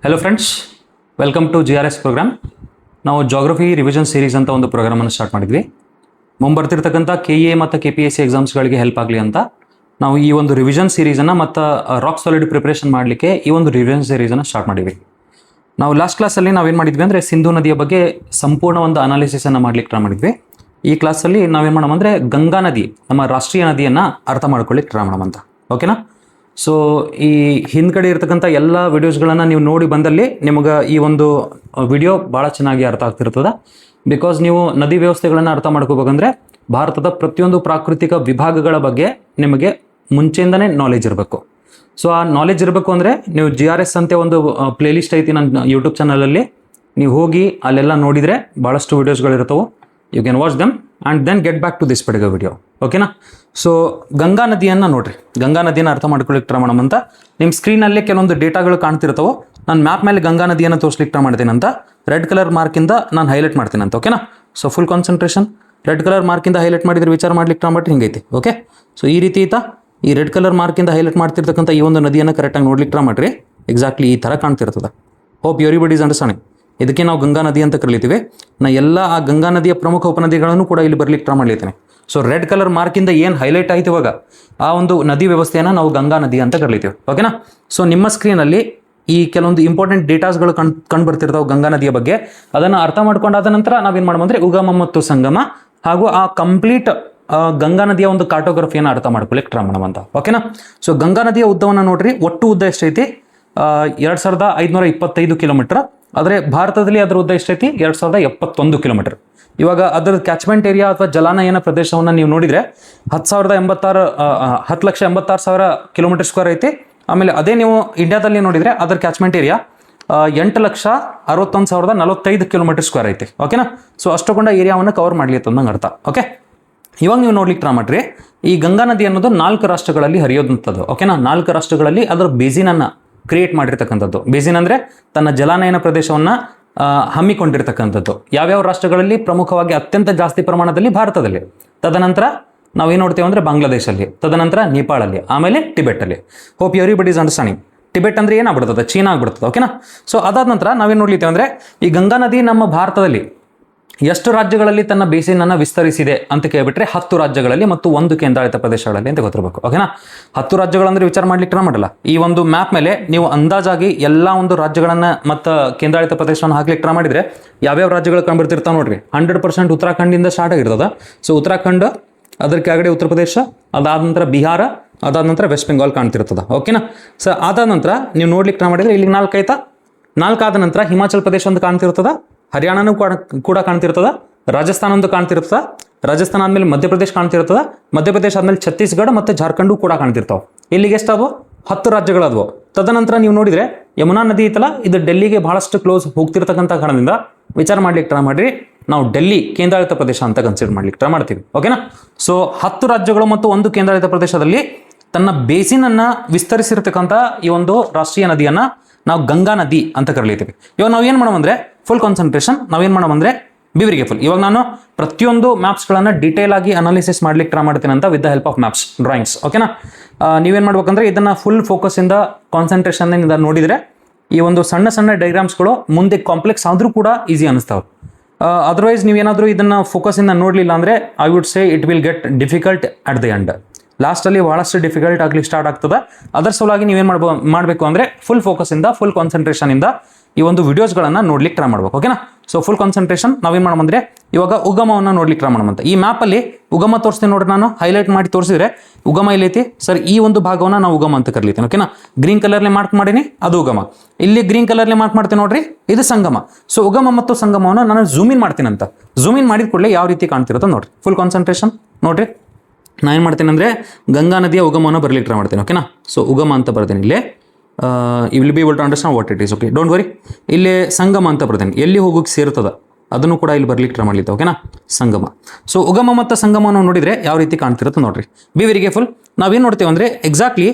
Hello friends, welcome to GRS program. ನಾವು geography revision series ಅಂತ ಒಂದು ಪ್ರೋಗ್ರಾಮನ್ನು ಸ್ಟಾರ್ಟ್ ಮಾಡಿದ್ವಿ. ಮುಂಬರ್ತಿರ್ತಕ್ಕಂಥ KA ಮತ್ತು KPSC ಎಕ್ಸಾಮ್ಸ್ಗಳಿಗೆ ಹೆಲ್ಪ್ ಆಗಲಿ ಅಂತ ನಾವು ಈ ಒಂದು ರಿವಿಷನ್ ಸೀರೀಸನ್ನು ಮತ್ತು ರಾಕ್ ಸಾಲಿಡ್ ಪ್ರಿಪ್ರೇಷನ್ ಮಾಡಲಿಕ್ಕೆ ಈ ಒಂದು ರಿವಿಷನ್ ಸೀರೀಸನ್ನು ಸ್ಟಾರ್ಟ್ ಮಾಡಿದ್ವಿ. ನಾವು ಲಾಸ್ಟ್ ಕ್ಲಾಸಲ್ಲಿ ನಾವೇನು ಮಾಡಿದ್ವಿ ಅಂದರೆ ಸಿಂಧು ನದಿಯ ಬಗ್ಗೆ ಸಂಪೂರ್ಣ ಒಂದು ಅನಾಲಿಸಿಸನ್ನು ಮಾಡ್ಲಿಕ್ಕೆ ಟ್ರೈ ಮಾಡಿದ್ವಿ. ಈ ಕ್ಲಾಸಲ್ಲಿ ನಾವೇನು ಮಾಡೋಣ ಅಂದರೆ ಗಂಗಾ ನದಿ, ನಮ್ಮ ರಾಷ್ಟ್ರೀಯ ನದಿಯನ್ನು ಅರ್ಥ ಮಾಡ್ಕೊಳ್ಳಿಕ್ಕೆ ಟ್ರೈ ಮಾಡೋಣ ಅಂತ. ಓಕೆನಾ? ಸೊ ಈ ಹಿಂದ್ಗಡೆ ಇರ್ತಕ್ಕಂಥ ಎಲ್ಲ ವಿಡಿಯೋಸ್ಗಳನ್ನು ನೀವು ನೋಡಿ ಬಂದಲ್ಲಿ ನಿಮಗೆ ಈ ಒಂದು ವಿಡಿಯೋ ಭಾಳ ಚೆನ್ನಾಗಿ ಅರ್ಥ ಆಗ್ತಿರ್ತದೆ. ಬಿಕಾಸ್ ನೀವು ನದಿ ವ್ಯವಸ್ಥೆಗಳನ್ನು ಅರ್ಥ ಮಾಡ್ಕೋಬೇಕಂದ್ರೆ ಭಾರತದ ಪ್ರತಿಯೊಂದು ಪ್ರಾಕೃತಿಕ ವಿಭಾಗಗಳ ಬಗ್ಗೆ ನಿಮಗೆ ಮುಂಚೆಯಿಂದನೇ ನಾಲೆಜ್ ಇರಬೇಕು. ಸೊ ಆ ನಾಲೆಜ್ ಇರಬೇಕು ಅಂದರೆ ನೀವು GRS ಅಂತ ಒಂದು ಪ್ಲೇಲಿಸ್ಟ್ ಐತಿ ನನ್ನ ಯೂಟ್ಯೂಬ್ ಚಾನಲಲ್ಲಿ. ನೀವು ಹೋಗಿ ಅಲ್ಲೆಲ್ಲ ನೋಡಿದರೆ ಭಾಳಷ್ಟು ವೀಡಿಯೋಸ್ಗಳಿರ್ತವೆ. You can watch them and then get back to this particular video. ಓಕೆನಾ? ಸೊ ಗಂಗಾ ನದಿಯನ್ನು ನೋಡಿರಿ, ಗಂಗಾ ನದಿಯನ್ನು ಅರ್ಥ ಮಾಡ್ಕೊಳ್ಳಿಕ್ಕೆ ಟ್ರೈ ಮಾಡೋಣ ಅಂತ. ನಿಮ್ಮ ಸ್ಕ್ರೀನಲ್ಲಿ ಕೆಲವೊಂದು ಡೇಟಾಗಳು ಕಾಣ್ತಿರ್ತಾವೆ. ನಾನು ಮ್ಯಾಪ್ ಮೇಲೆ ಗಂಗಾ ನದಿಯನ್ನು ತೋರಿಸ್ಲಿಕ್ಕೆ ಟ್ರೈ ಮಾಡ್ತೀನಿ ಅಂತ. ರೆಡ್ ಕಲರ್ ಮಾರ್ಕಿಂದ ನಾನು ಹೈಲೈಟ್ ಮಾಡ್ತೀನಿ ಅಂತ. ಓಕೆನಾ? So full concentration. Red colour ಮಾರ್ಕಿಂದ ಹೈಲೈಟ್ ಮಾಡಿದ್ರೆ ವಿಚಾರ ಮಾಡ್ಲಿಕ್ಕೆ ಟ್ರೈ ಮಾಡಿ ಹಿಂಗೈತಿ. ಓಕೆ? ಸೊ ಈ ರೀತಿ ಐತಾ, ಈ ರೆಡ್ ಕಲರ್ ಮಾರ್ಕಿಂದ ಹೈಲೈಟ್ ಮಾಡ್ತಿರ್ತಕ್ಕಂಥ ಈ ಒಂದು ನದಿಯನ್ನು ಕರೆಕ್ಟಾಗಿ ನೋಡ್ಲಿಕ್ಕೆ ಟ್ರೈ ಮಾಡಿರಿ. ಎಕ್ಸಾಕ್ಟ್ಲಿ ಈ ಥರ ಕಾಣ್ತಿರ್ತದೆ. Hope everybody is understanding. ಇದಕ್ಕೆ ನಾವು ಗಂಗಾ ನದಿ ಅಂತ ಕರೀತೀವಿ. ಎಲ್ಲ ಆ ಗಂಗಾ ನದಿಯ ಪ್ರಮುಖ ಉಪನದಿಗಳನ್ನು ಕೂಡ ಇಲ್ಲಿ ಬರ್ಲಿಕ್ಕೆ ಟ್ರೈ ಮಾಡ್ಲಿದ್ದೀನಿ. ಸೊ ರೆಡ್ ಕಲರ್ ಮಾರ್ಕಿಂದ ಏನು ಹೈಲೈಟ್ ಆಯ್ತು ಇವಾಗ, ಆ ಒಂದು ನದಿ ವ್ಯವಸ್ಥೆಯನ್ನು ನಾವು ಗಂಗಾ ನದಿ ಅಂತ ಕರೀತೀವಿ. ಓಕೆನಾ? ಸೊ ನಿಮ್ಮ ಸ್ಕ್ರೀನಲ್ಲಿ ಈ ಕೆಲವೊಂದು ಇಂಪಾರ್ಟೆಂಟ್ ಡೇಟಾಸ್ಗಳು ಕಂಡು ಬರ್ತಿರ್ತಾವೆ ಗಂಗಾ ನದಿಯ ಬಗ್ಗೆ. ಅದನ್ನು ಅರ್ಥ ಮಾಡ್ಕೊಂಡಾದ ನಂತರ ನಾವೇನು ಮಾಡೋಣ ಅಂದರೆ ಉಗಮ ಮತ್ತು ಸಂಗಮ ಹಾಗೂ ಆ ಕಂಪ್ಲೀಟ್ ಗಂಗಾ ನದಿಯ ಒಂದು ಕಾರ್ಟೋಗ್ರಫಿಯನ್ನು ಅರ್ಥ ಮಾಡ್ಕೊಳ್ಳಿಕ್ಕೆ ಟ್ರೈ ಮಾಡೋಣ ಅಂತ. ಓಕೆನಾ? ಸೊ ಗಂಗಾ ನದಿಯ ಉದ್ದವನ್ನು ನೋಡ್ರಿ. ಒಟ್ಟು ಉದ್ದ ಎಷ್ಟೈತಿ? 2525 ಕಿಲೋಮೀಟರ್. ಆದರೆ ಭಾರತದಲ್ಲಿ ಅದರ ಉದ್ದ ಎಷ್ಟೈತಿ? 2071 ಕಿಲೋಮೀಟರ್. ಇವಾಗ ಅದರ ಕ್ಯಾಚ್ಮೆಂಟ್ ಏರಿಯಾ ಅಥವಾ ಜಲಾನಯನ ಪ್ರದೇಶವನ್ನು ನೀವು ನೋಡಿದರೆ 10,86,000 ಕಿಲೋಮೀಟರ್ ಸ್ಕ್ವೇರ್ ಐತಿ. ಆಮೇಲೆ ಅದೇ ನೀವು ಇಂಡಿಯಾದಲ್ಲಿ ನೋಡಿದರೆ ಅದರ ಕ್ಯಾಚ್ಮೆಂಟ್ ಏರಿಯಾ 8,61,045 ಕಿಲೋಮೀಟರ್ ಸ್ಕ್ವೇರ್ ಐತಿ. ಓಕೆನಾ? ಸೊ ಅಷ್ಟೊಂಡ ಏರಿಯಾವನ್ನು ಕವರ್ ಮಾಡಲಿ ಅಂತಂದಂಗೆ ಅರ್ಥ. ಓಕೆ? ಇವಾಗ ನೀವು ನೋಡ್ಲಿಕ್ಕೆ ಟ್ರೈ ಮಾಡ್ರಿ. ಈ ಗಂಗಾ ನದಿ ಅನ್ನೋದು 4 ರಾಷ್ಟ್ರಗಳಲ್ಲಿ ಹರಿಯೋದಂಥದ್ದು. ಓಕೆನಾ? 4 ರಾಷ್ಟ್ರಗಳಲ್ಲಿ ಅದರ ಬೇಸಿನನ್ನು ಕ್ರಿಯೇಟ್ ಮಾಡಿರ್ತಕ್ಕಂಥದ್ದು. ಬೇಸಿನ್ ಅಂದರೆ ತನ್ನ ಜಲಾನಯನ ಪ್ರದೇಶವನ್ನು ಹಮ್ಮಿಕೊಂಡಿರ್ತಕ್ಕಂಥದ್ದು. ಯಾವ್ಯಾವ ರಾಷ್ಟ್ರಗಳಲ್ಲಿ? ಪ್ರಮುಖವಾಗಿ ಅತ್ಯಂತ ಜಾಸ್ತಿ ಪ್ರಮಾಣದಲ್ಲಿ ಭಾರತದಲ್ಲಿ, ತದನಂತರ ನಾವೇನು ನೋಡ್ತೇವೆ ಅಂದರೆ ಬಾಂಗ್ಲಾದೇಶಲ್ಲಿ, ತದನಂತರ ನೇಪಾಳಲ್ಲಿ, ಆಮೇಲೆ ಟಿಬೆಟಲ್ಲಿ. Hope everybody is understanding. Tibet ಅಂದರೆ ಏನಾಗ್ಬಿಡ್ತದೆ? ಚೀನಾ ಆಗ್ಬಿಡ್ತದೆ. ಓಕೆನಾ? ಸೊ ಅದಾದ ನಂತರ ನಾವೇನು ನೋಡ್ಲಿತ್ತೇವೆ ಅಂದರೆ ಈ ಗಂಗಾ ನದಿ ನಮ್ಮ ಭಾರತದಲ್ಲಿ ಎಷ್ಟು ರಾಜ್ಯಗಳಲ್ಲಿ ತನ್ನ ಬೇಸಿನನ್ನು ವಿಸ್ತರಿಸಿದೆ ಅಂತ ಕೇಳ್ಬಿಟ್ರೆ 10 ರಾಜ್ಯಗಳಲ್ಲಿ ಮತ್ತು 1 ಕೇಂದ್ರಾಡಳಿತ ಪ್ರದೇಶಗಳಲ್ಲಿ ಅಂತ ಗೊತ್ತಿರಬೇಕು. ಓಕೆನಾ? 10 ರಾಜ್ಯಗಳಂದ್ರೆ ವಿಚಾರ ಮಾಡ್ಲಿಕ್ಕೆ ಟ್ರೈ ಮಾಡಲ್ಲ. ಈ ಒಂದು ಮ್ಯಾಪ್ ಮೇಲೆ ನೀವು ಅಂದಾಜಾಗಿ ಎಲ್ಲ ಒಂದು ರಾಜ್ಯಗಳನ್ನು ಮತ್ತು ಕೇಂದ್ರಾಡಳಿತ ಪ್ರದೇಶವನ್ನು ಹಾಕ್ಲಿಕ್ಕೆ ಟ್ರೈ ಮಾಡಿದರೆ ಯಾವ್ಯಾವ ರಾಜ್ಯಗಳು ಕಂಡುಬರ್ತಿರ್ತಾವೆ ನೋಡ್ರಿ. 100% ಉತ್ತರಾಖಂಡಿಂದ ಸ್ಟಾರ್ಟ್ ಆಗಿರ್ತದೆ. ಸೊ ಉತ್ತರಾಖಂಡ, ಅದರ ಕೆಳಗಡೆ ಉತ್ತರ ಪ್ರದೇಶ, ಅದಾದ ನಂತರ ಬಿಹಾರ, ಅದಾದ ನಂತರ ವೆಸ್ಟ್ ಬೆಂಗಾಲ್ ಕಾಣ್ತಿರ್ತದೆ. ಓಕೆನಾ? ಸೊ ಅದಾದ ನಂತರ ನೀವು ನೋಡ್ಲಿಕ್ಕೆ ಟ್ರೈ ಮಾಡಿದರೆ ಇಲ್ಲಿ 4 ಆಯ್ತಾ. 4 ಆದ ನಂತರ ಹಿಮಾಚಲ್ ಪ್ರದೇಶ ಒಂದು ಕಾಣ್ತಿರ್ತದೆ, ಹರಿಯಾಣನೂ ಕೂಡ ಕಾಣ್ತಿರ್ತದ, ರಾಜಸ್ಥಾನ ಒಂದು ಕಾಣ್ತಿರ್ತದ, ರಾಜಸ್ಥಾನ ಆದಮೇಲೆ ಮಧ್ಯಪ್ರದೇಶ ಕಾಣ್ತಿರ್ತದ, ಮಧ್ಯಪ್ರದೇಶ ಆದಮೇಲೆ ಛತ್ತೀಸ್ಗಢ ಮತ್ತು ಜಾರ್ಖಂಡು ಕೂಡ ಕಾಣ್ತಿರ್ತಾವೆ. ಇಲ್ಲಿಗೆ ಎಷ್ಟಾವು? 10 ರಾಜ್ಯಗಳಾದವು. ತದನಂತರ ನೀವು ನೋಡಿದರೆ ಯಮುನಾ ನದಿ ಐತಲ್ಲ, ಇದು ಡೆಲ್ಲಿಗೆ ಬಹಳಷ್ಟು ಕ್ಲೋಸ್ ಹೋಗ್ತಿರ್ತಕ್ಕಂಥ ಕಾರಣದಿಂದ ವಿಚಾರ ಮಾಡ್ಲಿಕ್ಕೆ ಟ್ರೈ ಮಾಡಿರಿ. ನಾವು ಡೆಲ್ಲಿ ಕೇಂದ್ರಾಡಳಿತ ಪ್ರದೇಶ ಅಂತ ಕನ್ಸಿಡರ್ ಮಾಡ್ಲಿಕ್ಕೆ ಟ್ರೈ ಮಾಡ್ತೀವಿ. ಓಕೆನಾ? ಸೊ 10 ರಾಜ್ಯಗಳು ಮತ್ತು 1 ಕೇಂದ್ರಾಡಳಿತ ಪ್ರದೇಶದಲ್ಲಿ ತನ್ನ ಬೇಸಿನನ್ನು ವಿಸ್ತರಿಸಿರ್ತಕ್ಕಂಥ ಈ ಒಂದು ರಾಷ್ಟ್ರೀಯ ನದಿಯನ್ನು ನಾವು ಗಂಗಾ ನದಿ ಅಂತ ಕರೀತೀವಿ. ಇವಾಗ ನಾವು ಏನು ಮಾಡೋಣ ಅಂದರೆ ಫುಲ್ ಕಾನ್ಸಂಟ್ರೇಷನ್. ನಾವೇನು ಮಾಡೋಣ ಅಂದರೆ ಬಿವರಿಗೆ ಫುಲ್. ಇವಾಗ ನಾನು ಪ್ರತಿಯೊಂದು ಮ್ಯಾಪ್ಸ್ಗಳನ್ನು ಡೀಟೇಲ್ ಆಗಿ ಅನಾಲಿಸಿಸ್ ಮಾಡ್ಲಿಕ್ಕೆ ಟ್ರೈ ಮಾಡ್ತೀನಿ ಅಂತ with the help of maps, drawings. ಓಕೆನಾ? ನೀವೇನು ಮಾಡ್ಬೇಕಂದ್ರೆ ಇದನ್ನು ಫುಲ್ ಫೋಕಸ್ಸಿಂದ ಕಾನ್ಸಂಟ್ರೇಷನ್ನಿಂದ ನೋಡಿದರೆ ಈ ಒಂದು ಸಣ್ಣ ಸಣ್ಣ ಡೈಗ್ರಾಮ್ಸ್ಗಳು ಮುಂದೆ ಕಾಂಪ್ಲೆಕ್ಸ್ ಆದರೂ ಕೂಡ ಈಸಿ ಅನ್ನಿಸ್ತಾವೆ. ಅದರ್ವೈಸ್ ನೀವೇನಾದರೂ ಇದನ್ನು ಫೋಕಸ್ಸಿಂದ ನೋಡಲಿಲ್ಲ ಅಂದರೆ I would say it will get difficult at the end. ಲಾಸ್ಟಲ್ಲಿ ಭಾಳಷ್ಟು ಡಿಫಿಕಲ್ಟ್ ಆಗಲಿಕ್ಕೆ ಸ್ಟಾರ್ಟ್ ಆಗ್ತದೆ. ಅದರ ಸಲುವಾಗಿ ನೀವೇನು ಮಾಡಬೇಕು ಅಂದರೆ ಫುಲ್ ಫೋಕಸ್ಸಿಂದ, ಫುಲ್ ಕಾನ್ಸಂಟ್ರೇಷನಿಂದ ಈ ಒಂದು ವಿಡಿಯೋಸ್ಗಳನ್ನು ನೋಡ್ಲಿಕ್ಕೆ ಟ್ರೈ ಮಾಡ್ಬೇಕು. ಓಕೆನಾ? So full concentration. ನಾವೇನು ಮಾಡೋಣ ಇವಾಗ ಉಗಮವನ್ನು ನೋಡ್ಲಿಕ್ಕೆ ಟ್ರೈ ಮಾಡೋಣ ಅಂತ. ಈ ಮ್ಯಾಪಲ್ಲಿ ಉಗಮ ತೋರಿಸ್ತೀನಿ ನೋಡ್ರಿ. ನಾನು ಹೈಲೈಟ್ ಮಾಡಿ ತೋರಿಸಿದ್ರೆ ಉಗಮ ಇಲ್ಲೈತಿ ಸರ್. ಈ ಒಂದು ಭಾಗವನ್ನು ನಾವು ಉಗಮ ಅಂತ ಕರೀತೀನಿ. ಓಕೆನಾ? ಗ್ರೀನ್ ಕಲರ್ಲಿ ಮಾರ್ಕ್ ಮಾಡೀನಿ, ಅದು ಉಗಮ. ಇಲ್ಲಿ ಗ್ರೀನ್ ಕಲರ್ಲಿ ಮಾರ್ಕ್ ಮಾಡ್ತೀನಿ ನೋಡ್ರಿ, ಇದು ಸಂಗಮ. ಸೊ ಉಗಮ ಮತ್ತು ಸಂಗಮವನ್ನು ನಾನು ಝೂಮ್ ಇನ್ ಮಾಡ್ತೀನಿ ಅಂತ. ಝೂಮ್ ಇನ್ ಮಾಡಿದ ಕೂಡಲೇ ಯಾವ ರೀತಿ ಕಾಣ್ತಿರುತ್ತೆ ನೋಡ್ರಿ. ಫುಲ್ ಕಾನ್ಸಂಟ್ರೇಷನ್ ನೋಡ್ರಿ. ನಾನು ಏನು ಮಾಡ್ತೀನಿ ಅಂದರೆ ಗಂಗಾ ನದಿಯ ಉಗಮವನ್ನು ಬರಲಿಕ್ಕೆ ಟ್ರೈ ಮಾಡ್ತೀನಿ. ಓಕೆನಾ? ಸೊ ಉಗಮ ಅಂತ ಬರ್ತೀನಿ ಇಲ್ಲೇ. You will be able to understand what it is. Okay, don't worry. ಇಲ್ಲಿ ಸಂಗಮ ಅಂತ ಬರ್ತೀನಿ, ಎಲ್ಲಿ ಹೋಗೋಕ್ಕೆ ಸೇರ್ತದೆ ಅದನ್ನು ಕೂಡ ಇಲ್ಲಿ ಬರ್ಲಿಕ್ಕೆ ಟ್ರೈ ಮಾಡಲಿತ್ತು. ಓಕೆನಾ? ಸಂಗಮ. ಸೊ ಉಗಮ ಮತ್ತು ಸಂಗಮವನ್ನು ನೋಡಿದರೆ ಯಾವ ರೀತಿ ಕಾಣ್ತಿರುತ್ತೆ ನೋಡ್ರಿ. B very careful. ನಾವೇನು ನೋಡ್ತೇವೆ ಅಂದರೆ ಎಕ್ಸಾಕ್ಟ್ಲಿ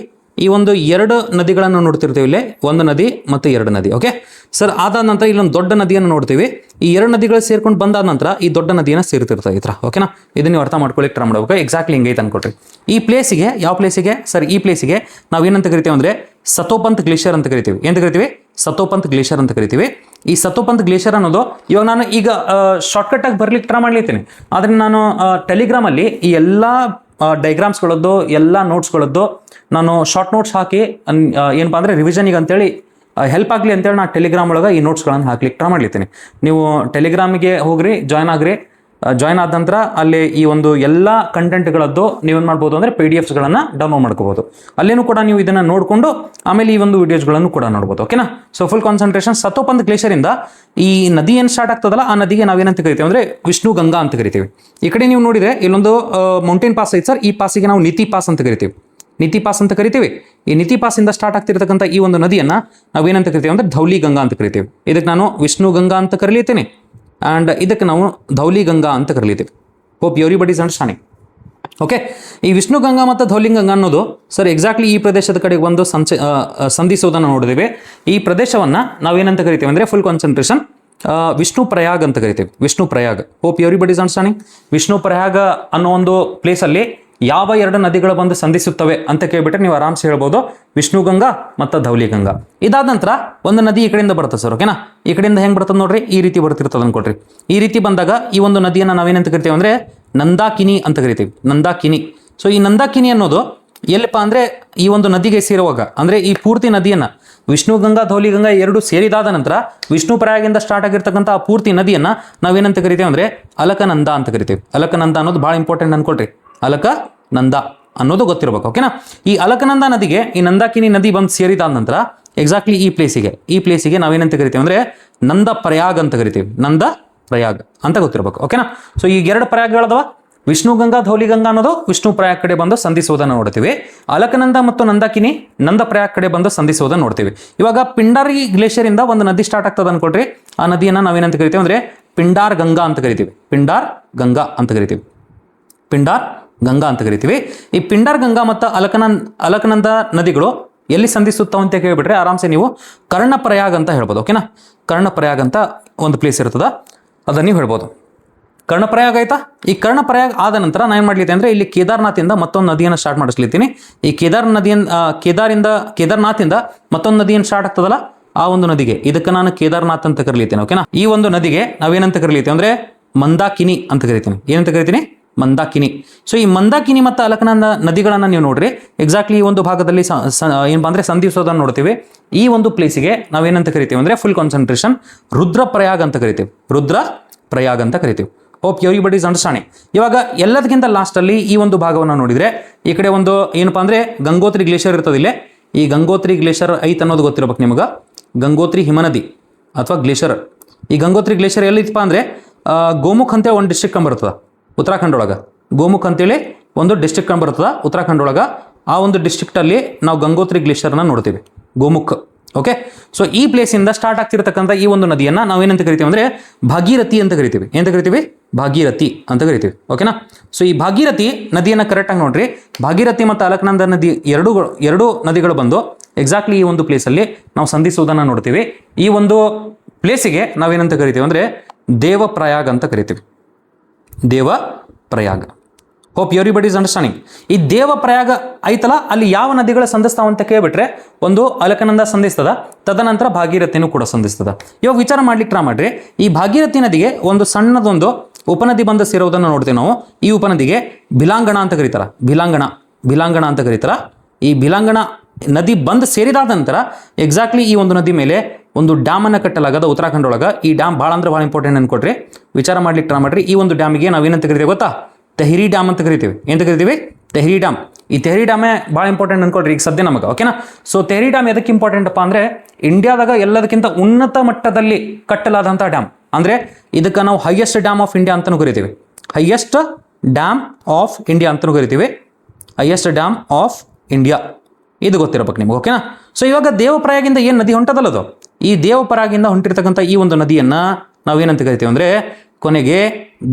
ಈ ಒಂದು 2 ನದಿಗಳನ್ನು ನೋಡ್ತಿರ್ತೀವಿ. ಇಲ್ಲೇ 1 ನದಿ ಮತ್ತು 2 ನದಿ. ಓಕೆ? ಸರ್ ಅದಾದ ನಂತರ ಇಲ್ಲೊಂದು ದೊಡ್ಡ ನದಿಯನ್ನು ನೋಡ್ತೀವಿ. ಈ ಎರಡು ನದಿಗಳು ಸೇರ್ಕೊಂಡು ಬಂದಾದ ನಂತರ ಈ ದೊಡ್ಡ ನದಿಯನ್ನು ಸೇರ್ತಿರ್ತದೆ ಈ ಥರ. ಓಕೆನಾ, ಇದನ್ನ ನೀವು ಅರ್ಥ ಮಾಡ್ಕೊಳ್ಳಿಕ್ಕೆ ಟ್ರೈ ಮಾಡಬೇಕು. ಎಕ್ಸಾಕ್ಟ್ಲಿ ಹಿಂಗೈತೆ ಅನ್ಕೊಟ್ರಿ. ಈ ಪ್ಲೇಸಿಗೆ, ಯಾವ ಪ್ಲೇಸಿಗೆ ಸರ್, ಈ ಪ್ಲೇಸಿಗೆ ನಾವು ಏನಂತ ಕರಿತೀವಿ ಅಂದರೆ ಸತೋಪಂತ್ ಗ್ಲೇಷಿಯರ್ ಅಂತ ಕರಿತೀವಿ. ಏನಂತ ಕರಿತೀವಿ? ಸತೋಪಂತ್ ಗ್ಲೇಷಿಯರ್ ಅಂತ ಕರಿತೀವಿ. ಈ ಸತೋಪಂತ್ ಗ್ಲೇಷಿಯರ್ ಅನ್ನೋದು ಇವಾಗ ನಾನು ಈಗ ಶಾರ್ಟ್ಕಟ್ಟಾಗಿ ಬರ್ಲಿಕ್ಕೆ ಟ್ರೈ ಮಾಡ್ಲಿರ್ತೀನಿ. ಆದರೆ ನಾನು ಟೆಲಿಗ್ರಾಮಲ್ಲಿ ಈ ಎಲ್ಲ ಡೈಗ್ರಾಮ್ಸ್ಗಳದ್ದು, ಎಲ್ಲ ನೋಟ್ಸ್ಗಳದ್ದು ನಾನು ಶಾರ್ಟ್ ನೋಟ್ಸ್ ಹಾಕಿ ಏನಪ್ಪ ಅಂದರೆ ರಿವಿಷನಿಗೆ ಅಂತೇಳಿ ಹೆಲ್ಪ್ ಆಗಲಿ ಅಂತೇಳಿ ನಾನು ಟೆಲಿಗ್ರಾಮ್ ಒಳಗೆ ಈ ನೋಟ್ಸ್ಗಳನ್ನು ಹಾಕ್ಲಿಕ್ಕೆ ಟ್ರೈ ಮಾಡ್ಲಿರ್ತೀನಿ. ನೀವು ಟೆಲಿಗ್ರಾಮಿಗೆ ಹೋಗ್ರಿ, ಜಾಯ್ನ್ ಆಗ್ರಿ. ಜಾಯ್ನ್ ಆದ ನಂತರ ಅಲ್ಲಿ ಈ ಒಂದು ಎಲ್ಲ ಕಂಟೆಂಟ್ಗಳದ್ದು ನೀವೇನು ಮಾಡ್ಬೋದು ಅಂದರೆ PDFsಗಳನ್ನು ಡೌನ್ಲೋಡ್ ಮಾಡ್ಕೋಬೋದು. ಅಲ್ಲೇನೂ ಕೂಡ ನೀವು ಇದನ್ನು ನೋಡಿಕೊಂಡು ಆಮೇಲೆ ಈ ಒಂದು ವಿಡಿಯೋಸ್ಗಳನ್ನು ಕೂಡ ನೋಡ್ಬೋದು. ಓಕೆನಾ. ಸೊ ಫುಲ್ ಕಾನ್ಸಂಟ್ರೇಷನ್ ಸತೋಪಂತ್ ಗ್ಲೇಷಿಯರಿಂದ ಈ ನದಿ ಏನು ಸ್ಟಾರ್ಟ್ ಆಗ್ತದಲ್ಲ ಆ ನದಿಗೆ ನಾವೇನಂತ ಕರಿತೀವಿ ಅಂದರೆ ವಿಷ್ಣು ಗಂಗಾ ಅಂತ ಕರಿತೀವಿ. ಈ ಕಡೆ ನೀವು ನೋಡಿದರೆ ಇಲ್ಲೊಂದು ಮೌಂಟೇನ್ ಪಾಸ್ ಐತೆ ಸರ್. ಈ ಪಾಸಿಗೆ ನಾವು ನೀತಿ ಪಾಸ್ ಅಂತ ಕರಿತೀವಿ. ನೀತಿ ಪಾಸ್ ಅಂತ ಕರಿತೀವಿ. ಈ ನೀತಿ ಪಾಸಿಂದ ಸ್ಟಾರ್ಟ್ ಆಗ್ತಿರ್ತಕ್ಕಂಥ ಈ ಒಂದು ನದಿಯನ್ನು ನಾವೇನಂತ ಕರಿತೀವಿ ಅಂದರೆ ಧೌಲಿ ಗಂಗಾ ಅಂತ ಕರಿತೀವಿ. ಇದಕ್ಕೆ ನಾನು ವಿಷ್ಣು ಗಂಗಾ ಅಂತ ಕರೀತೀನಿ ಆ್ಯಂಡ್ ಇದಕ್ಕೆ ನಾವು ಧೌಲಿ ಗಂಗಾ ಅಂತ ಕರೀತೀವಿ. Hope everybody is understanding. Okay, ಈ ವಿಷ್ಣು ಗಂಗಾ ಮತ್ತು ಧೌಲಿ ಗಂಗಾ ಅನ್ನೋದು ಸರ್ ಎಕ್ಸಾಕ್ಟ್ಲಿ ಈ ಪ್ರದೇಶದ ಕಡೆಗೆ ಒಂದು ಸಂಧಿಸೋದನ್ನು ನೋಡಿದ್ದೀವಿ. ಈ ಪ್ರದೇಶವನ್ನು ನಾವೇನಂತ ಕರಿತೀವಿ ಅಂದರೆ ಫುಲ್ ಕಾನ್ಸಂಟ್ರೇಷನ್ ವಿಷ್ಣು ಪ್ರಯಾಗ್ ಅಂತ ಕರಿತೀವಿ. Vishnu Prayag. Hope everybody is understanding. Vishnu Prayag ಅನ್ನೋ ಒಂದು ಪ್ಲೇಸಲ್ಲಿ ಯಾವ ಎರಡು ನದಿಗಳು ಬಂದು ಸಂಧಿಸುತ್ತವೆ ಅಂತ ಕೇಳ್ಬಿಟ್ರೆ ನೀವು ಆರಾಮ್ಸೆ ಹೇಳ್ಬೋದು ವಿಷ್ಣು ಗಂಗಾ ಮತ್ತು ಧೌಲಿ ಗಂಗಾ. ಇದಾದ ನಂತರ ಒಂದು ನದಿ ಈ ಕಡೆಯಿಂದ ಬರ್ತದೆ ಸರ್. ಓಕೆನಾ, ಈ ಕಡೆಯಿಂದ ಹೆಂಗೆ ಬರ್ತದೆ ನೋಡ್ರಿ, ಈ ರೀತಿ ಬರ್ತಿರ್ತದೆ ಅನ್ಕೊಡ್ರಿ. ಈ ರೀತಿ ಬಂದಾಗ ಈ ಒಂದು ನದಿಯನ್ನು ನಾವೇನಂತ ಕರಿತೀವಿ ಅಂದರೆ ನಂದಾಕಿನಿ ಅಂತ ಕರಿತೀವಿ. ನಂದಾಕಿನಿ. ಸೊ ಈ ನಂದಾಕಿನಿ ಅನ್ನೋದು ಎಲ್ಲಿಪ್ಪ ಅಂದರೆ ಈ ಒಂದು ನದಿಗೆ ಸೇರುವಾಗ ಅಂದರೆ ಈ ಪೂರ್ತಿ ನದಿಯನ್ನು ವಿಷ್ಣು ಗಂಗಾ ಧೌಲಿ ಗಂಗಾ ಎರಡು ಸೇರಿದಾದ ನಂತರ ವಿಷ್ಣು ಪ್ರಯಾಗಿಂದ ಸ್ಟಾರ್ಟ್ ಆಗಿರ್ತಕ್ಕಂಥ ಆ ಪೂರ್ತಿ ನದಿಯನ್ನು ನಾವೇನಂತ ಕರಿತೀವಿ ಅಂದರೆ ಅಲಕನಂದ ಅಂತ ಕರಿತೀವಿ. ಅಲಕನಂದ ಅನ್ನೋದು ಭಾಳ ಇಂಪಾರ್ಟೆಂಟ್ ಅನ್ಕೊಳ್ರಿ. ಅಲಕನಂದ ಅನ್ನೋದು ಗೊತ್ತಿರಬೇಕು. ಓಕೆನಾ. ಈ ಅಲಕನಂದ ನದಿಗೆ ಈ ನಂದಾಕಿನಿ ನದಿ ಬಂದು ಸೇರಿದಾದ ನಂತರ ಎಕ್ಸಾಕ್ಟ್ಲಿ ಈ ಪ್ಲೇಸಿಗೆ ನಾವೇನಂತ ಕರಿತೀವಿ ಅಂದರೆ ನಂದ ಪ್ರಯಾಗ್ ಅಂತ ಕರಿತೀವಿ. ನಂದ ಪ್ರಯಾಗ್ ಅಂತ ಗೊತ್ತಿರಬೇಕು. ಓಕೆನಾ. ಸೊ ಈ ಎರಡು ಪ್ರಯಾಗಗಳದವ. ವಿಷ್ಣು ಗಂಗಾ ಧೌಲಿ ಗಂಗಾ ಅನ್ನೋದು ವಿಷ್ಣು ಪ್ರಯಾಗ್ ಕಡೆ ಬಂದು ಸಂಧಿಸೋದನ್ನು ನೋಡ್ತೀವಿ. ಅಲಕನಂದ ಮತ್ತು ನಂದಾಕಿನಿ ನಂದ ಪ್ರಯಾಗ್ ಕಡೆ ಬಂದು ಸಂಧಿಸೋದನ್ನು ನೋಡ್ತೀವಿ. ಇವಾಗ ಪಿಂಡಾರಿ ಗ್ಲೇಷಿಯರಿಂದ ಒಂದು ನದಿ ಸ್ಟಾರ್ಟ್ ಆಗ್ತದೆ ಅನ್ಕೊಳ್ರಿ. ಆ ನದಿಯನ್ನು ನಾವೇನಂತ ಕರಿತೀವಿ ಅಂದರೆ ಪಿಂಡಾರ್ ಗಂಗಾ ಅಂತ ಕರಿತೀವಿ. ಪಿಂಡಾರ್ ಗಂಗಾ ಅಂತ ಕರಿತೀವಿ. ಪಿಂಡಾರ್ ಗಂಗಾ ಅಂತ ಕರಿತೀವಿ. ಈ ಪಿಂಡಾರ್ ಗಂಗಾ ಮತ್ತು ಅಲಕನಂದ ನದಿಗಳು ಎಲ್ಲಿ ಸಂಧಿಸುತ್ತಾವ ಅಂತ ಕೇಳಿಬಿಟ್ರೆ ಆರಾಮ್ಸೆ ನೀವು ಕರ್ಣಪ್ರಯಾಗ್ ಅಂತ ಹೇಳ್ಬೋದು. ಓಕೆನಾ. ಕರ್ಣಪ್ರಯಾಗ್ ಅಂತ ಒಂದು ಪ್ಲೇಸ್ ಇರ್ತದ, ಅದನ್ನು ನೀವು ಹೇಳ್ಬೋದು. ಕರ್ಣಪ್ರಯಾಗ್ ಆಯ್ತಾ. ಈ ಕರ್ಣಪ್ರಯಾಗ್ ಆದ ನಂತರ ನಾನು ಏನು ಮಾಡ್ಲಿದ್ದೆ ಅಂದರೆ ಇಲ್ಲಿ ಕೇದಾರ್ನಾಥಿಂದ ಮತ್ತೊಂದು ನದಿಯನ್ನು ಸ್ಟಾರ್ಟ್ ಮಾಡಿಸ್ಲಿದ್ದೀನಿ. ಈ ಕೇದಾರ್ನಾಥಿಂದ ಮತ್ತೊಂದು ನದಿಯನ್ನು ಸ್ಟಾರ್ಟ್ ಆಗ್ತದಲ್ಲ ಆ ಒಂದು ನದಿಗೆ ಇದಕ್ಕೆ ನಾನು ಕೇದಾರ್ನಾಥ್ ಅಂತ ಕರೀತೀನಿ. ಓಕೆನಾ. ಈ ಒಂದು ನದಿಗೆ ನಾವೇನಂತ ಕರೀತೀವಿ ಅಂದರೆ ಮಂದಾಕಿನಿ ಅಂತ ಕರಿತೀನಿ. ಏನಂತ ಕರಿತೀನಿ? ಮಂದಾಕಿನಿ. ಸೊ ಈ ಮಂದಾಕಿನಿ ಮತ್ತು ಅಲಕನಂದ ನದಿಗಳನ್ನು ನೀವು ನೋಡ್ರಿ ಎಕ್ಸಾಕ್ಟ್ಲಿ ಈ ಒಂದು ಭಾಗದಲ್ಲಿ ಏನಪ್ಪ ಅಂದರೆ ಸಂಧಿಸೋದನ್ನು ನೋಡ್ತೀವಿ. ಈ ಒಂದು ಪ್ಲೇಸಿಗೆ ನಾವೇನಂತ ಕರಿತೀವಿ ಅಂದರೆ ಫುಲ್ ಕಾನ್ಸಂಟ್ರೇಷನ್ ರುದ್ರ ಪ್ರಯಾಗ್ ಅಂತ ಕರಿತೀವಿ. ರುದ್ರ ಪ್ರಯಾಗ್ ಅಂತ ಕರಿತೀವಿ. Hope everybody is understanding. ಇವಾಗ ಎಲ್ಲದಕ್ಕಿಂತ ಲಾಸ್ಟಲ್ಲಿ ಈ ಒಂದು ಭಾಗವನ್ನು ನೋಡಿದರೆ ಈ ಕಡೆ ಒಂದು ಏನಪ್ಪ ಅಂದರೆ ಗಂಗೋತ್ರಿ ಗ್ಲೇಷಿಯರ್ ಇರ್ತದಿಲ್ಲ. ಈ ಗಂಗೋತ್ರಿ ಗ್ಲೇಷಿಯರ್ ಐತೆ ಅನ್ನೋದು ಗೊತ್ತಿರ್ಬೇಕು ನಿಮಗೆ. ಗಂಗೋತ್ರಿ ಹಿಮನದಿ ಅಥವಾ ಗ್ಲೇಷಿಯರ್. ಈ ಗಂಗೋತ್ರಿ ಗ್ಲೇಷಿಯರ್ ಎಲ್ಲಿತ್ತಪ್ಪ ಅಂದರೆ ಗೋಮುಖ್ ಅಂತೇಳಿ ಒಂದು ಡಿಸ್ಟ್ರಿಕ್ಟ್ ಬರ್ತದೆ ಉತ್ತರಾಖಂಡ್ ಒಳಗೆ. ಗೋಮುಖ್ ಅಂತೇಳಿ ಒಂದು ಡಿಸ್ಟ್ರಿಕ್ಟ್ ಬರ್ತದೆ ಉತ್ತರಾಖಂಡ್ ಒಳಗೆ. ಆ ಒಂದು ಡಿಸ್ಟ್ರಿಕ್ಟಲ್ಲಿ ನಾವು ಗಂಗೋತ್ರಿ ಗ್ಲೇಷಿಯರ್ನ ನೋಡ್ತೀವಿ, ಗೋಮುಖ್. ಓಕೆ. ಸೊ ಈ ಪ್ಲೇಸಿಂದ ಸ್ಟಾರ್ಟ್ ಆಗ್ತಿರ್ತಕ್ಕಂಥ ಈ ಒಂದು ನದಿಯನ್ನು ನಾವೇನಂತ ಕರಿತೀವಿ ಅಂದರೆ ಭಾಗೀರಥಿ ಅಂತ ಕರಿತೀವಿ. ಏನಂತ ಕರಿತೀವಿ? ಭಾಗೀರಥಿ ಅಂತ ಕರಿತೀವಿ. ಓಕೆನಾ. ಸೊ ಈ ಭಾಗೀರಥಿ ನದಿಯನ್ನು ಕರೆಕ್ಟಾಗಿ ನೋಡ್ರಿ. ಭಾಗೀರಥಿ ಮತ್ತು ಅಲಕನಂದ ನದಿ ಎರಡು ನದಿಗಳು ಬಂದು ಎಕ್ಸಾಕ್ಟ್ಲಿ ಈ ಒಂದು ಪ್ಲೇಸಲ್ಲಿ ನಾವು ಸಂಧಿಸುವುದನ್ನು ನೋಡ್ತೀವಿ. ಈ ಒಂದು ಪ್ಲೇಸಿಗೆ ನಾವೇನಂತ ಕರಿತೀವಿ ಅಂದರೆ ದೇವಪ್ರಯಾಗ್ ಅಂತ ಕರಿತೀವಿ. Devprayag. Hope everybody is understanding. ಈ ದೇವಪ್ರಯಾಗ ಐತಲ್ಲ ಅಲ್ಲಿ ಯಾವ ನದಿಗಳು ಸಂಧಿಸ್ತಾವ ಅಂತ ಕೇಳ್ಬಿಟ್ರೆ ಒಂದು ಅಲಕನಂದ ಸಂಧಿಸ್ತದ, ತದನಂತರ ಭಾಗೀರಥಿನೂ ಕೂಡ ಸಂಧಿಸ್ತದ. ಇವಾಗ ವಿಚಾರ ಮಾಡ್ಲಿಕ್ಕೆ ಟ್ರೈ ಮಾಡ್ರಿ. ಈ ಭಾಗೀರಥಿ ನದಿಗೆ ಒಂದು ಸಣ್ಣದೊಂದು ಉಪನದಿ ಬಂದು ಸೇರೋದನ್ನು ನೋಡ್ತೀವಿ ನಾವು. ಈ ಉಪನದಿಗೆ ಭಿಲಾಂಗಣ ಅಂತ ಕರೀತಾರ. ಭಿಲಾಂಗಣ ಅಂತ ಕರೀತಾರ. ಈ ಭಿಲಾಂಗಣ ನದಿ ಬಂದು ಸೇರಿದಾದ ನಂತರ ಎಕ್ಸಾಕ್ಟ್ಲಿ ಈ ಒಂದು ನದಿ ಮೇಲೆ ಒಂದು ಡ್ಯಾಮನ್ನು ಕಟ್ಟಲಾಗದ ಉತ್ತರಾಖಂಡ್ ಒಳಗೆ. ಈ ಡ್ಯಾಮ್ ಭಾಳ ಅಂದ್ರೆ ಭಾಳ ಇಂಪಾರ್ಟೆಂಟ್ ಅನ್ಕೊಟ್ರಿ. ವಿಚಾರ ಮಾಡ್ಲಿಕ್ಕೆ ಟ್ರೈ ಮಾಡ್ರಿ. ಈ ಒಂದು ಡ್ಯಾಮಿಗೆ ನಾವೇನಂತ ಕರಿತೀವಿ ಗೊತ್ತಾ? ತೆಹರಿ ಡ್ಯಾಮ್ ಅಂತ ಕರಿತೀವಿ. ಏನಂತ ಕರಿತೀವಿ? ತೆಹರಿ ಡ್ಯಾಮ್. ಈ ತೆಹರಿ ಡ್ಯಾಮೇ ಭಾಳ ಇಂಪಾರ್ಟೆಂಟ್ ಅನ್ಕೊಳ್ರಿ ಈಗ ಸದ್ಯ ನಮಗೆ. ಓಕೆನಾ. ಸೊ ತೆಹರಿ ಡ್ಯಾಮ್ ಎದಕ್ಕೆ ಇಂಪಾರ್ಟೆಂಟಪ್ಪ ಅಂದರೆ ಇಂಡಿಯಾದಾಗ ಎಲ್ಲದಕ್ಕಿಂತ ಉನ್ನತ ಮಟ್ಟದಲ್ಲಿ ಕಟ್ಟಲಾದಂಥ ಡ್ಯಾಮ್. ಅಂದರೆ ಇದಕ್ಕೆ ನಾವು ಹೈಯೆಸ್ಟ್ ಡ್ಯಾಮ್ ಆಫ್ ಇಂಡಿಯಾ ಅಂತಲೂ ಕರಿತೀವಿ. ಹೈಯೆಸ್ಟ್ ಡ್ಯಾಮ್ ಆಫ್ ಇಂಡಿಯಾ ಅಂತಲೂ ಕರಿತೀವಿ. ಹೈಯೆಸ್ಟ್ ಡ್ಯಾಮ್ ಆಫ್ ಇಂಡಿಯಾ ಇದು ಗೊತ್ತಿರಬೇಕು ನಿಮ್ಗೆ. ಓಕೆನಾ. ಸೊ ಇವಾಗ ದೇವಪ್ರಯಾಗಿಂದ ಏನು ನದಿ ಹೊಂಟದಲ್ಲ ಅದು, ಈ ದೇವಪ್ರಯಾಗಿಂದ ಹೊಂಟಿರ್ತಕ್ಕಂಥ ಈ ಒಂದು ನದಿಯನ್ನು ನಾವೇನಂತ ಕರಿತೀವಿ ಅಂದರೆ ಕೊನೆಗೆ